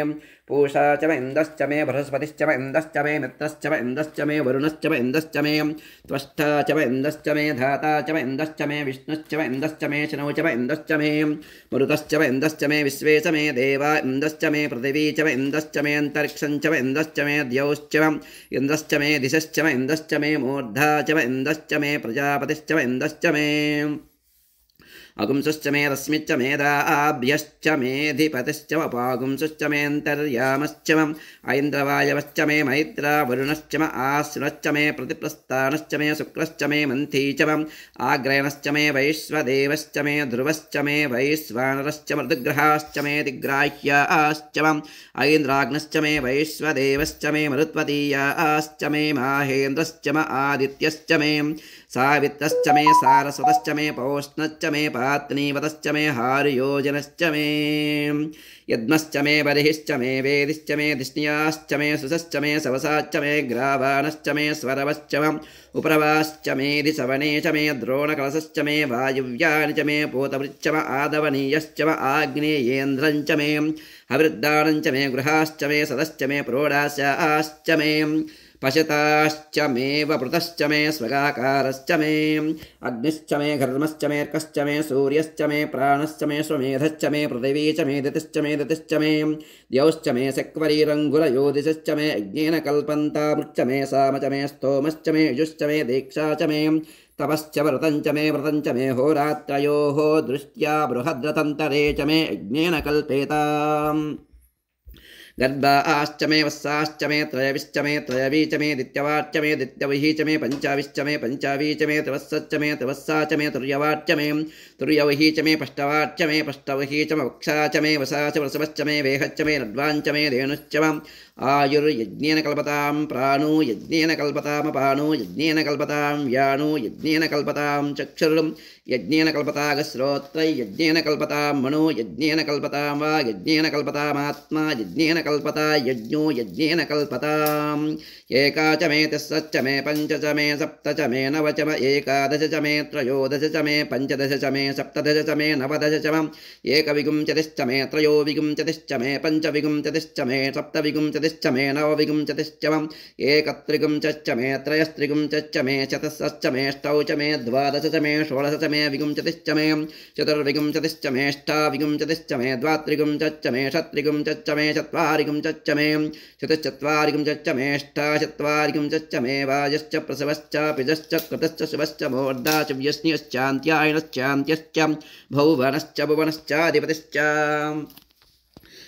पूषा च मे इन्दश्च मे बृहस्पतिश्च मे इन्दश्च मे मित्रश्च मे इन्दश्च मे वरुणश्च मे इन्दश्च मे त्वष्टा च मे इन्दश्च मे धाता च मे इन्दश्च मे विष्णुश्च मे इन्दश्च मे शनौ च मे इन्दश्च मे मरुतश्च मे इन्दश्च मे विश्वे च मे देवा इन्दश्च मे पृथिवी च मे इन्दश्च मे अन्तरिक्षञ्च मे इन्दश्च मे द्यौश्च मे इन्दश्च मे दिशश्च मे इन्दश्च मे मूर्धा च मे इन्दश्च मे प्रजापतिश्च मे इन्दश्च मे अगुंसुश्च मे रश्मिश्च मे दाभ्यश्च मेऽधिपतिश्च अपागुंसुश्च मेऽन्तर्यामश्च ऐन्द्रवायवश्च मे मैत्रा वरुणश्च मे आश्विनश्च मे प्रतिप्रस्थानश्च मे शुक्रश्च मे मन्थी च आग्रयणश्च मे वैश्वदेवश्च मे ध्रुवश्च मे वैश्वानरश्च मृदुग्रहाश्च मे दिग्राह्याश्च ऐन्द्राग्नश्च मे वैश्वदेवश्च मे मरुत्वतीयाश्च मे माहेन्द्रश्च मे आदित्यश्च मे सावित्रश्च मे सारस्वतश्च मे पौष्णश्च मे पात्नीवतश्च मे हार्योजनश्च मे यद्मश्च मे बर्हिश्च मे वेदिश्च मे दिष्ण्याश्च मे सुसश्च मे सवसाश्च मे ग्रावाणश्च मे स्वरवश्च मे उप्रवाश्च मे दिशवने च मे द्रोणकलशश्च मे वायुव्यानि च मे पूतवृच्च मे आदवनीयश्च मे आग्नेयेन्द्रञ्च मे हविर्दानञ्च मे गृहाश्च मे सदश्च मे प्रोडाशाश्च मे पशताश्च मे वपृतश्च मे स्वगाकारश्च मे अग्निश्च मे घर्मश्च मे अर्कश्च मे सूर्यश्च मे प्राणश्च मे स्वमेधश्च मे पृथिवी च मे दितिश्च मे दितिश्च मे द्यौश्च मे शक्वरीरङ्गुलयोदिश्च मे यज्ञेन कल्पन्ता मृच्च मे साम च मे स्तोमश्च मे यजुश्च मे दीक्षा च मे तपश्च व्रतञ्च मे होरात्रयोः दृष्ट्या बृहद्रतन्तरे च मे यज्ञेन कल्पेताम् गर्भाश्च मे वत्साश्च मे त्रयविश्च मे त्रयवी च मे दित्यवाच्च मे दित्यविः च मे पञ्चाविश्च मे पञ्चावी च मे त्रिवत्सश्च मे त्रिवत्सा च मे तुर्यवाच्च मे तुर्यविः च मे पष्टवाच्च मे पष्टविः च मे वक्षा च मे वसा च वृषभश्च मे वेहच्च मे नड्वाञ्च मे धेनुश्च मे आयुर्यज्ञेन कल्पतां प्राणो यज्ञेन कल्पतामपानो यज्ञेन कल्पतां व्यानो यज्ञेन कल्पतां चक्षुर् यज्ञेन कल्पतागश्रोत्रै यज्ञेन कल्पतां मनो यज्ञेन कल्पतां वा यज्ञेन कल्पतामात्मा यज्ञेन कल्पता यज्ञो यज्ञेन कल्पताम् एका च मे तिस्रश्च मे पञ्च च मे सप्त च मे नव च मे एकादश च मे त्रयोदश च मे पञ्चदश च मे सप्तदश च मे नवदश च मे एकविंशतिश्च मे त्रयोविंशतिश्च मे पञ्चविंशतिश्च मे सप्तविंशतिश्च मे नवविंशतिश्च मे एकत्रिंशच्च मे त्रयस्त्रिंशच्च मे चतुस्रश्च मे अष्टौ च मे द्वादश च मे षोडश च मे विंशतिश्च मे चतुर्विंशतिश्च मे अष्टाविंशतिश्च मे द्वात्रिंशच्च मे षट्त्रिंशच्च मे चत्वारिंशच्च मे चतुश्चत्वारिंशच्च मे अष्टाचत्वारिंशच्च मे वाजश्च प्रसवश्च पिजश्च कृतश्च शिवश्च मोर्धा च व्यस्न्यश्चान्त्यायनश्चान्त्यश्च भौवनश्च भुवनश्चाधिपतिश्च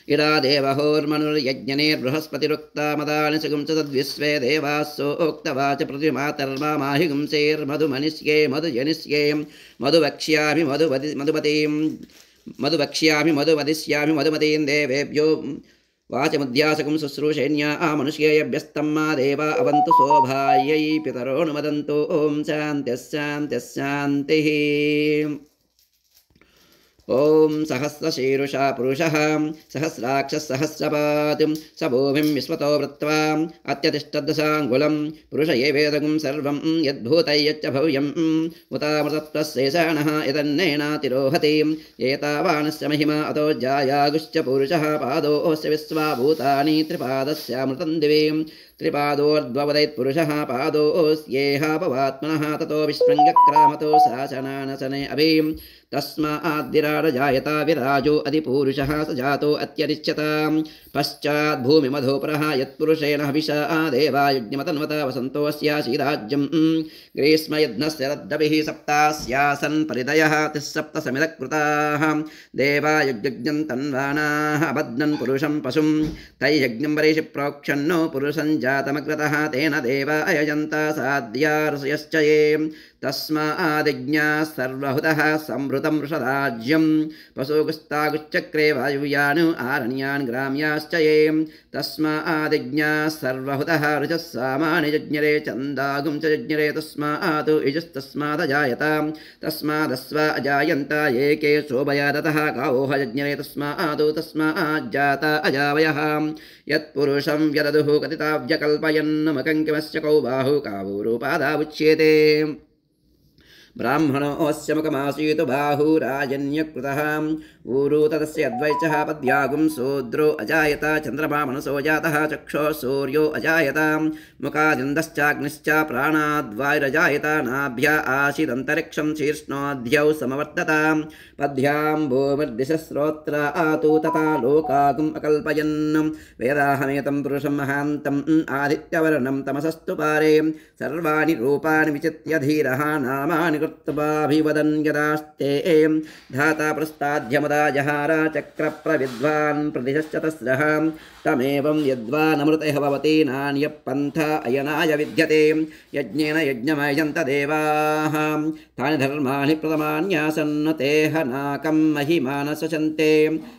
इरा देवहोर्मनुर्यज्ञनेर्बृहस्पतिरुक्ता मदानि सुगुं च तद्विश्वे देवासोक्तवाच प्रतिमातर्मामाहिगुंसेर्मधुमनिष्ये मधुजनिष्ये मधुवक्ष्यामि मधुवदिष्यामि मधुमतीं देवेभ्यो वाचमुद्यासकं शुश्रूषेण्या मनुष्येभ्यस्तं मा देवा अवन्तु शोभायै पितरो नुमदन्तु ॐ शान्तिः शान्तिः शान्तिः। ॐ सहस्रशीरुषा पुरुषः सहस्राक्षः सहस्रपात् स भूमिं विश्वतो वृत्वा अत्यतिष्ठद्दशाङ्गुलं पुरुष एवेदगुं सर्वं यद्भूतैयच्च भव्यम् उतामृतत्वशेषाणः यदन्नेनातिरोहति एतावानस्य महिमा अतो जायागुश्च पुरुषः पादोऽस्य विश्वाभूतानि त्रिपादस्यामृतं दिवि त्रिपादोर्ध्ववदैत्पुरुषः पादोऽस्येहापवात्मनः ततो विस्पृङ्गक्रामतो शासनानशने अभि तस्माद्विराडजायता विराजो अधिपूरुषः स जातो अत्यरिच्यता पश्चाद्भूमिमधोपरः यत्पुरुषेण हविषा देवा यज्ञमतन्वता वसन्तोऽस्याशीराज्यं ग्रीष्मयज्ञस्य रद्दभिः सप्तास्यासन् परिदयः तिस्सप्तसमिदकृताः देवा यज्ञं तन्वानाः अबध्नन् पुरुषं पशुं तैयज्ञं वरेषि प्रोक्षन्नो पुरुषं जातमग्रतः तेन देवा अयजन्ता साध्यार्षयश्च ये तस्मादिज्ञाः सर्वहुतः संभृतं वृषराज्यं पशुगुस्तागुश्चक्रे वायुव्यान् आरण्यान् ग्राम्याश्च ये तस्मादिज्ञाः सर्वहुतः ऋचः सामानि जज्ञरे चन्दागुं च जज्ञरे तस्मात् इजुस्तस्मादजायतां तस्मादस्वा अजायन्ता एके शोभया दतः गावोह जज्ञरे तस्माज्जाता अजावयः यत्पुरुषं व्यदधुः कथिताव्यकल्पयन् मकङ्किमस्य कौ बाहु कावूरूपादावुच्येते ब्राह्मणोऽस्य मुखमासीत् बाहुराजन्यकृतः ऊरू तदस्य अद्वैचः पद्यागुं शूद्रो अजायता चन्द्रमा मनसो जातः चक्षुः सूर्यो अजायता मुखादिन्दश्चाग्निश्च प्राणाद्वायुरजायता नाभ्या आसीदन्तरिक्षं शीर्ष्णोऽध्यौ समवर्तता पद्भ्यां भूमिर्दिशस्रोत्र आतु तथा लोकागुम् अकल्पयन् वेदाहमेतं पुरुषं महान्तम् आदित्यवर्णं तमसस्तु पारे सर्वाणि रूपाणि विचित्य धीरः नामानि कृत्वाभिवदन् यदास्ते धाता प्रस्ताद्यमदा जहारा चक्रप्रविद्वान् प्रतिशश्चतस्रः तमेवं यद्वानमृतः भवति नान्यः पन्था अयनाय विद्यते यज्ञेन यज्ञमयजन्त देवाः तानि धर्माणि प्रथमान्यासन् तेह नाकं महिमानसचन्ते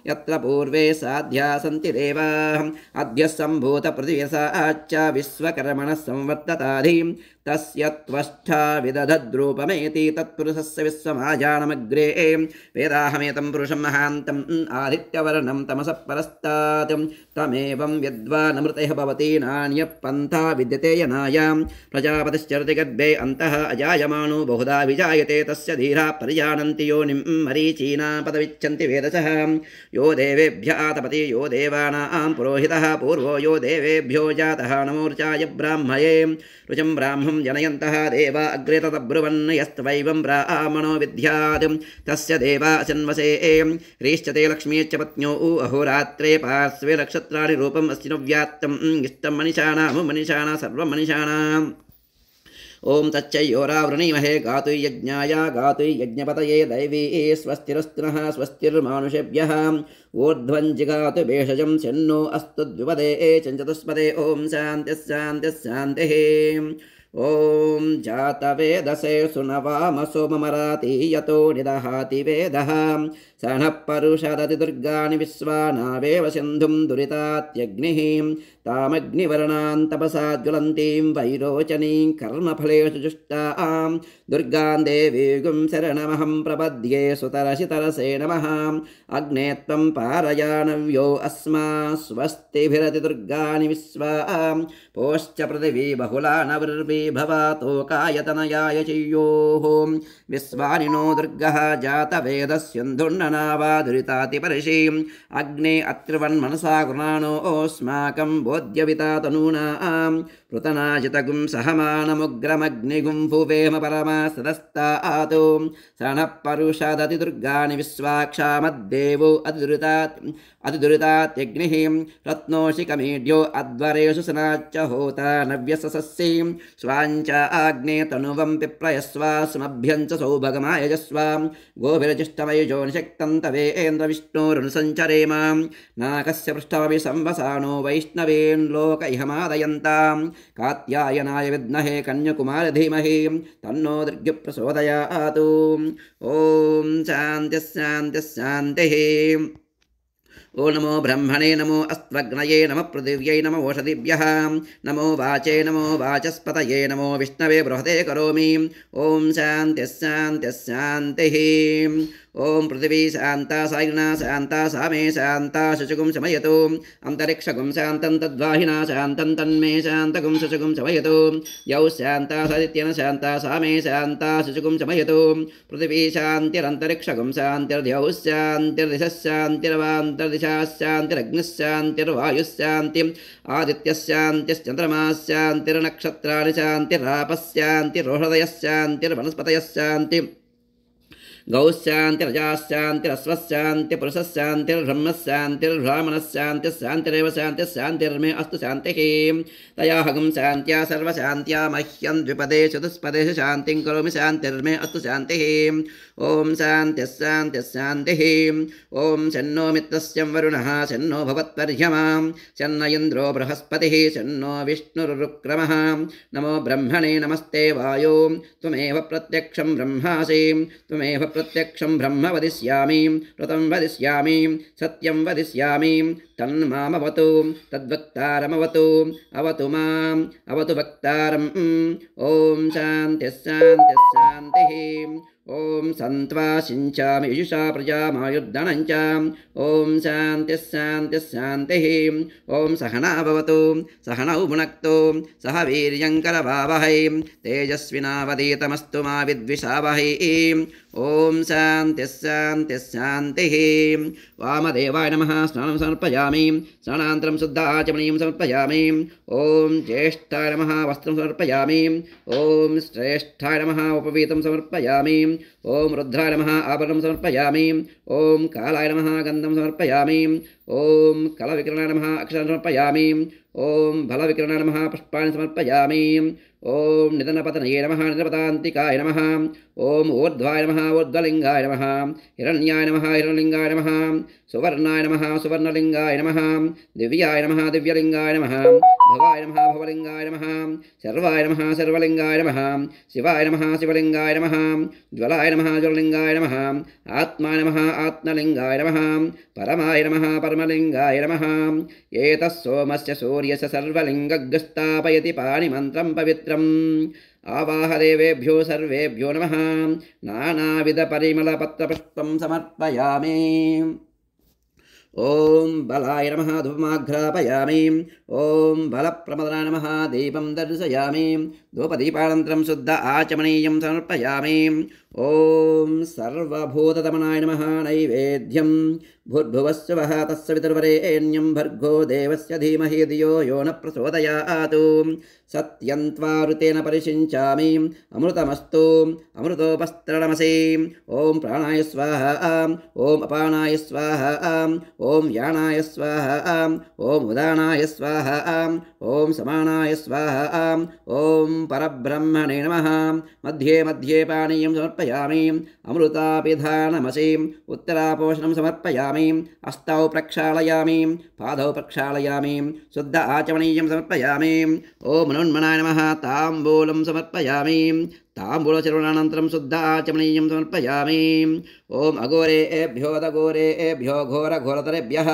यत्र पूर्वे साध्या सन्ति देवाः अद्य सम्भूतपृथिव्यसाच्च विश्वकर्मणः संवर्तताधि तस्य त्वष्ठा विदधद्रूपमेति तत्पुरुषस्य विश्वमाजानमग्रे वेदाहमेतं पुरुषं महान्तम् आदित्यवर्णं तमसः परस्तात् तमेवं यद्वानमृतः भवति नान्यः पन्था विद्यते यनायां प्रजापतिश्चरति गर्भे अन्तः अजायमानो बहुधा विजायते तस्य धीराः परिजानन्ति योनिं मरीचीना पदविच्छन्ति वेदसः यो देवेभ्य आतपति यो देवानां पुरोहितः पूर्वो यो देवेभ्यो जातः नमोर्चाय ब्राह्मये रुचं ब्राह्मं जनयन्तः देवा अग्रे ततब्रुवन् यस्त्वैवं ब्राह्मणो विद्यात् तस्य देवा अचन्वसे ह्रीश्चते लक्ष्मीश्च पत्न्यो अहोरात्रे पार्श्वे नक्षत्राणि रूपम् अस्ति नव्यात्तम् इष्टं मनिषाणां सर्वं मनिषाणाम् ओं तच्चयोरावृणीमहे गातुयज्ञाय गातुयज्ञपतये दैवी स्वस्तिरस्तुनः स्वस्तिर्मानुषेभ्यः ऊर्ध्वं जिगातु भेषजं शन्नो अस्तु द्विपदे चतुष्पदे ओं शान्तिः शान्तिः शान्तिः ओं जातवेदसे सुनवामसो ममराति यतो निदहाति वेदः सनः परुषदति दुर्गाणि विश्वानावेव सिन्धुं दुरितात्यग्निः तामग्निवर्णां तपसा ज्वलन्तीं वैरोचनीं कर्मफलेषु जुष्टां दुर्गां देवीगुं शरणमहं प्रपद्ये सुतरसितरसे नमः अग्ने त्वं पारयानव्यो अस्मा स्वस्तिभिरति दुर्गाणि विश्वा पोश्च पृथिवी बहुला नवृर्वी भवातोकायतनयाय चियोः विश्वानिनो दुर्गः जातवेदस्यन्धुर्ननावादुरितातिपरिशीम् अग्ने अत्रिवन्मनसा गृणानो अस्माकं बोध्यविता तनूनां पृतनाजितगुं सहमानमुग्रमग्निगुं भुवेम परमा सदस्तातो सरणः परुषदति दुर्गाणि विश्वाक्षामद्देवो अतिदुरितात्यग्निः रत्नोषिकमीड्यो अध्वरेषु सनाच्च होता नव्यससस्यी स्वाञ्च आग्ने तनुवं पिप्रयस्वा सुमभ्यं च सौभगमायजस्वा गोभिरजिष्टमयुजो निषक्तं तवेन्द्रविष्णोरुनुसञ्चरेम नाकस्य पृष्ठमपि संवसानो वैष्णवेन् लोक इहमादयन्तां कात्यायनाय विद्महे कन्याकुमारी धीमहि तन्नो दुर्गे प्रचोदयात्। ॐ शान्तिः शान्तिः शान्तिः। ओ नमो ब्रह्मणे नमो अस्त्वग्नये नमः पृथिव्यै नमो ओषधिभ्यः नमो वाचे नमो वाचस्पतये नमो विष्णवे बृहते करोमि। ॐ शान्तिः शान्तिः शान्तिः। ओम पृथिवी शांता सायिना शांता सामे शांता शुचुगुं शमयतु अंतरिक्षगुं शांतं तद्वाहिना शांतं तन्मे शांतगुं शुचुगुं शमयतु यौ शांता सादित्येन शांता सामे शांता शुचुगुं शमयतु पृथिवी शान्तिरन्तरिक्षगुं शान्तिर्द्यौ शान्तिर्दिशः शान्तिर्वान्तर्दिशाः शान्तिरग्निः शान्तिर्वायुः शान्तिम् आदित्यः शान्तिश्चन्द्रमाः शान्तिर्नक्षत्राणि शान्तिरापः शान्तिरोषधयः शान्तिर्वनस्पतयः शान्ति गौशान्तिरजाशान्तिरश्वशान्तिप्रसशान्तिर्ब्रह्मशान्तिर्ब्राह्मणशान्तिः शान्तिरेव शान्तिर्मे अस्तु शान्तिः तया हगं शान्त्या सर्वशान्त्या मह्यं द्विपदेषु चतुष्पदेषु शान्तिं करोमि शान्तिर्मे अस्तु शान्तिः। ॐ शान्तिः शान्तिः शान्तिः। ॐ शन्नो मित्रस्य वरुणः शन्नो भवत्वर्यमा शन्न इन्द्रो बृहस्पतिः शन्नो विष्णुरुक्रमः नमो ब्रह्मणे नमस्ते वायो त्वमेव प्रत्यक्षं ब्रह्मासि त्वमेव प्रत्यक्षं ब्रह्म वदिष्यामि ऋतं वदिष्यामि सत्यं वदिष्यामि तन्मामवतु तद्वक्तारमवतु अवतु माम् अवतु वक्तारम्। ॐ शान्तिः शान्तिः शान्तिः। ॐ सन्त्वा सिञ्चामि यजुषा प्रजामायुर्धनं च ॐ शान्तिः शान्तिः शान्तिः। ॐ सहना भवतु सहनौ भुनक्तु सह वीर्यङ्करभावहै तेजस्विनावधीतमस्तु मा विद्विषावहै। ॐ शान्तिः शान्तिः शान्तिः। वामदेवाय नमः स्नानं समर्पयामि स्नानान्तरं शुद्ध आचमनीयं समर्पयामि। ॐ ज्येष्ठाय नमः वस्त्रं समर्पयामि। ॐ श्रेष्ठाय नमः उपवीतं समर्पयामि। ॐ रुद्राय नमः आभरणं समर्पयामि। ॐ कालाय नमः गन्धं समर्पयामि। ॐ कलविकिरणाय नमः अक्षरं समर्पयामि। ॐ बलविकिरणाय नमः पुष्पाणि समर्पयामि। ॐ निधनपतनये नमः निधनपतान्तिकाय नमः। ॐ ऊर्ध्वाय नमः ऊर्ध्वलिङ्गाय नमः हिरण्याय नमः हिरण्यलिङ्गाय नमः सुवर्णाय नमः सुवर्णलिङ्गाय नमः दिव्याय नमः दिव्यलिङ्गाय नमः भवाय नमः भवलिङ्गाय नमः सर्वाय नमः सर्वलिङ्गाय नमः शिवाय नमः शिवलिङ्गाय नमः ज्वलाय नमः ज्वललिङ्गाय नमः आत्माय नमः आत्मलिङ्गाय नमः परमाय नमः परमलिङ्गाय नमः। एतः सोमस्य सूर्यस्य सर्वलिङ्गस्थापयति पाणिमन्त्रं पवित्रम् आवाहदेवेभ्यो सर्वेभ्यो नमः। नानाविधपरिमलपत्रपुष्पं समर्पयामि। ॐ बलाय नमः धूपमाघ्रापयामि। ॐ बलप्रमदाय नमः दीपं दर्शयामि। धूपदीपानन्तरं शुद्ध आचमनीयं समर्पयामि। ॐ सर्वभूतदमनाय नमः नैवेद्यं भूर्भुवस्सुवः तस्य पितर्वरेण्यं भर्गो देवस्य धीमहि धियो यो न प्रचोदयात्। सत्यं त्वारुतेन परिषिञ्चामि अमृतमस्तु अमृतोपस्त्रणमसि। ॐ प्राणाय स्वाहा ॐ अपानाय स्वाहा ॐ यानाय स्वाहा ॐ उदानाय स्वाहा ॐ समानाय स्वाहा ॐ परब्रह्मणे नमः। मध्ये मध्ये पानीयं समर्पयामि अमृतापिधानमसि। उत्तरापोषणं समर्पयामि। हस्तौ प्रक्षालयामि पादौ प्रक्षालयामि शुद्ध आचमनीयं समर्पयामि। ॐ मनोन्मनाय नमः ताम्बूलं समर्पयामि। ताम्बूलचर्वणानन्तरं शुद्ध आचमनीयं समर्पयामि। ॐ अघोरेभ्यो दघोरेभ्यो घोरघोरतरेभ्यः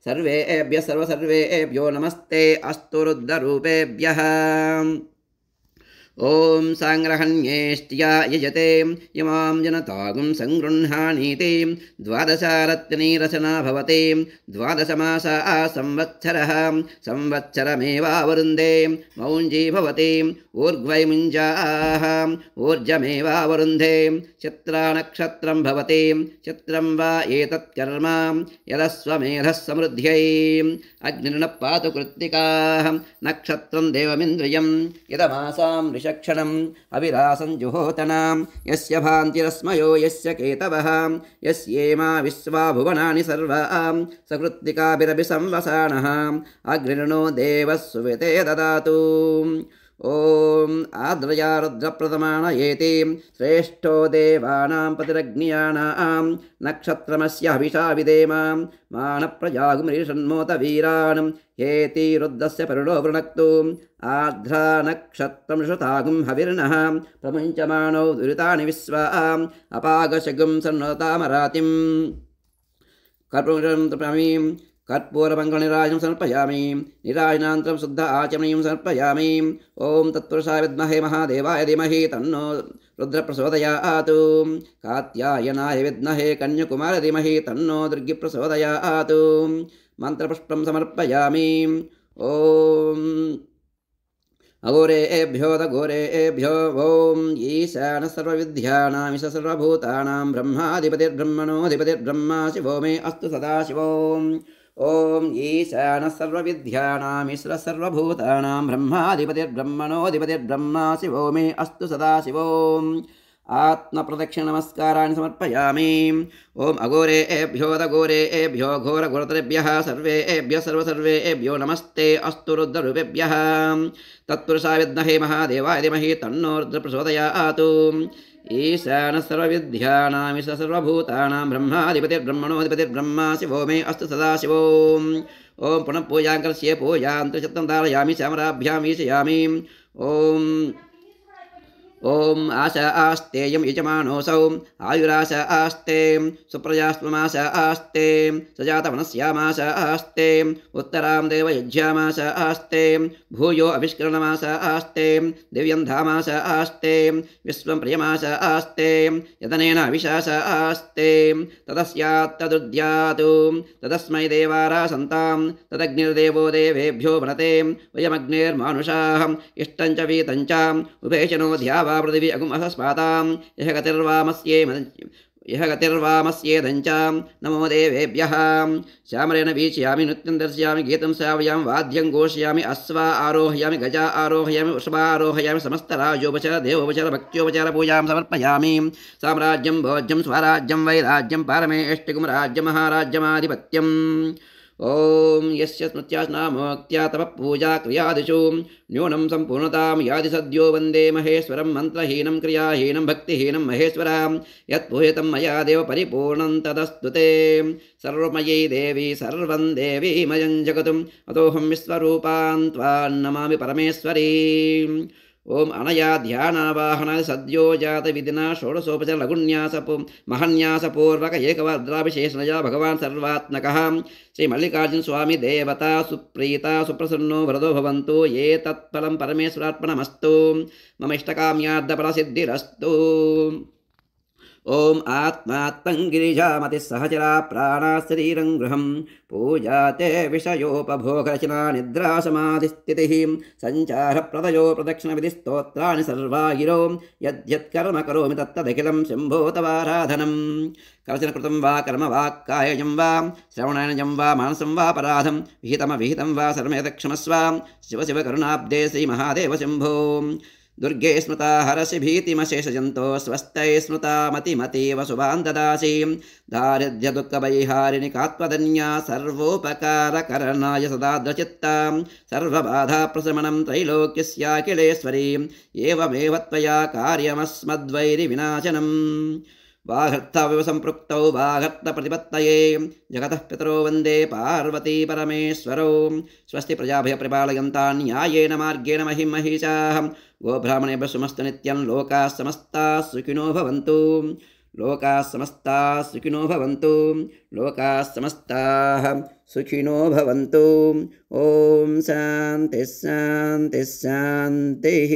सर्वेभ्यः सर्वेभ्यो नमस्ते अस्तु रुद्ररूपेभ्यः। ॐ साङ्ग्रहण्येष्ट्या यजते यमां जनतागुं सङ्गृह्णानीति द्वादशारत्नीरचना भवति द्वादशमासा संवत्सरः संवत्सरमेवावरुन्धे मौञ्जी भवति ऊर्ध्वैमुञ्जाः ऊर्जमेवावरुन्धे चित्रानक्षत्रं भवति चित्रं वा एतत्कर्म यदस्वमेधः समृद्ध्यै अग्निर्नः पातु कृत्तिकाः नक्षत्रं देवमिन्द्रियं यदमासां विचक्षणम् अविरासं जुहोतनां यस्य भान्तिरस्मयो यस्य केतवः यस्येमा विश्वा भुवनानि सर्वां सकृत्तिकाभिरभिसंवसानः अग्निर्नो देवः सुविते ददातु। ॐ आद्रया रुद्रप्रतमानयेति श्रेष्ठो देवानां पतिरग्नियानां नक्षत्रमस्य हविषा विदेम मानप्रजागुमिषन्मोत वीरान् हेति रुद्रस्य परिणो वृणक्तु आर्द्रा नक्षत्रं श्रुतागुं हविर्नः प्रमुञ्चमानौ दुरितानि विश्वा अपागशगुं सन्नतामरातिं कर्पूरं कर्पूरमङ्गलनिराजं समर्पयामि निराजनानन्तरं शुद्ध आचमनीं समर्पयामि। ॐ तत्पुरुषाय विद्महे महादेवाय धीमहि तन्नो रुद्रप्रचोदयात् कात्यायनाय विद्महे कन्याकुमारी धीमहि तन्नो दुर्गी प्रचोदयात् मन्त्रपुष्पं समर्पयामि। ॐ अघोरेभ्यो दघोरेभ्यो ॐ ईशानः सर्वविद्यानां ईश सर्वभूतानां ब्रह्माधिपतिर्ब्रह्मणोऽधिपतिर्ब्रह्मा शिवो मे अस्तु सदाशिवो। ॐ ईशानः सर्वविद्यानां ईश्वरः सर्वभूतानां ब्रह्माधिपतिर्ब्रह्मणोऽधिपतिर्ब्रह्मा शिवो मे अस्तु सदाशिवो। आत्मप्रदक्षिणनमस्काराणि समर्पयामि। ॐ अघोरेभ्यो दघोरेभ्यो घोरघोरतरेभ्यः सर्वेभ्यः सर्वेभ्यो नमस्ते अस्तु रुद्ररूपेभ्यः। तत्पुरुषाय विद्महे महादेवाय धीमहि तन्नो रुद्रप्रचोदयात् ईशानः सर्वविद्यानां ईश सर्वभूतानां ब्रह्माधिपतिर्ब्रह्मणोऽधिपतिर्ब्रह्मा शिवो मे अस्तु सदाशिवो। ॐ पुनः पूजां करिष्ये पूजां त्रिशतं धारयामि चामराभ्यां ईशयामि। ॐ आशा आस्तेयं यजमानोऽसौ आयुराशा आस्ते सुप्रजास्त्वमाशा आस्ते सजातवनस्यामाशा आस्ते उत्तरां देवयज्ञामाशा आस्ते भूयो अभिष्करणमाशा आस्ते दिव्यं धामाशा आस्ते विश्वं प्रियमाशा आस्ते यदनेन अविशाशा आस्ते तदस्यात् तदुद्यात् तदस्मै देवारासन्तां तदग्निर्देवो देवेभ्यो वृणते वयमग्निर्मानुषाः इष्टं च वीतं च उभयचनो ध्यावा पृथिवी अगुमहस्पातां यह गतिर्वामस्येदञ्चां नमो देवेभ्यः। श्यामरेण वीचयामि नृत्यं दर्शयामि गीतं श्रावयामि वाद्यं घोषयामि अश्वा आरोहयामि गजा आरोहयामि वृषभा आरोहयामि समस्तराजोपचार देवोपचार भक्त्योपचार पूजां समर्पयामि। साम्राज्यं भोज्यं स्वराज्यं वैराज्यं पारमेष्टिकं राज्यमहाराज्यमाधिपत्यम्। ॐ यस्य स्मृत्यास्नामोक्त्या तपः पूजा क्रियादिषु न्यूनं सम्पूर्णतां यादि सद्यो वन्दे महेश्वरं मन्त्रहीनं क्रियाहीनं भक्तिहीनं महेश्वरां यत्पूजितं मया देव परिपूर्णं तदस्तु ते। सर्वमयी देवी सर्वं देवीमयं जगतुम् अतोऽहं विश्वरूपां त्वां नमामि परमेश्वरी। ॐ अनया ध्यानावाहनादि सद्यो जातविधिना षोडशोपचार लघुन्यासपु महन्यासपूर्वक एकवद्राभिशेषणया भगवान् सर्वात्मकः श्रीमल्लिकार्जुन स्वामी देवता सुप्रीता सुप्रसन्नो वरदो भवन्तु ये तत्फलं परमेश्वरार्पणमस्तु मम इष्टकाम्यार्थफलसिद्धिरस्तु। ॐ आत्मात्मं गिरिजामतिसहचरा प्राणा शरीरं गृहं पूजा ते विषयोपभोगरचना निद्रा समाधिस्थितिः सञ्चारप्रदयो प्रदक्षिणविधिस्तोत्राणि सर्वा गिरो यद्यत्कर्म करोमि तत्तदखिलं शम्भो तवाराधनं। कर्चनकृतं वा कर्म वा कायजं वा श्रवणजं वा मानसं वा पराधं विहितं वा सर्वमेतक्षमस्व शिव शिव करुणाब्दे श्रीमहादेव शम्भो। दुर्गे स्मृता हरसि भीतिमशेषजन्तो स्वस्तये स्मृता मतिमतीव शुभान् ददासि दारिद्र्यदुःखभयहारिणि कात्वदन्या सर्वोपकारकरणाय सदाद्रचित्ता सर्वबाधाप्रशमनं त्रैलोक्यस्याखिलेश्वरी एवमेव त्वया कार्यमस्मद्वैरिविनाशनम्। वाघर्तविव सम्पृक्तौ वाघर्तप्रतिपत्तये जगतः पितरो वन्दे पार्वती परमेश्वरौ। स्वस्ति प्रजाभ्यः परिपालयन्तां न्यायेन मार्गेण महिं महिषाः गोब्राह्मणेभ्यः सुमस्तु नित्यं लोकाः समस्ताः सुखिनो भवन्तु। लोकाः समस्ताः सुखिनो भवन्तु लोकाः समस्ताः सुखिनो भवन्तु ॐ शान्तिः शान्तिः शान्तिः।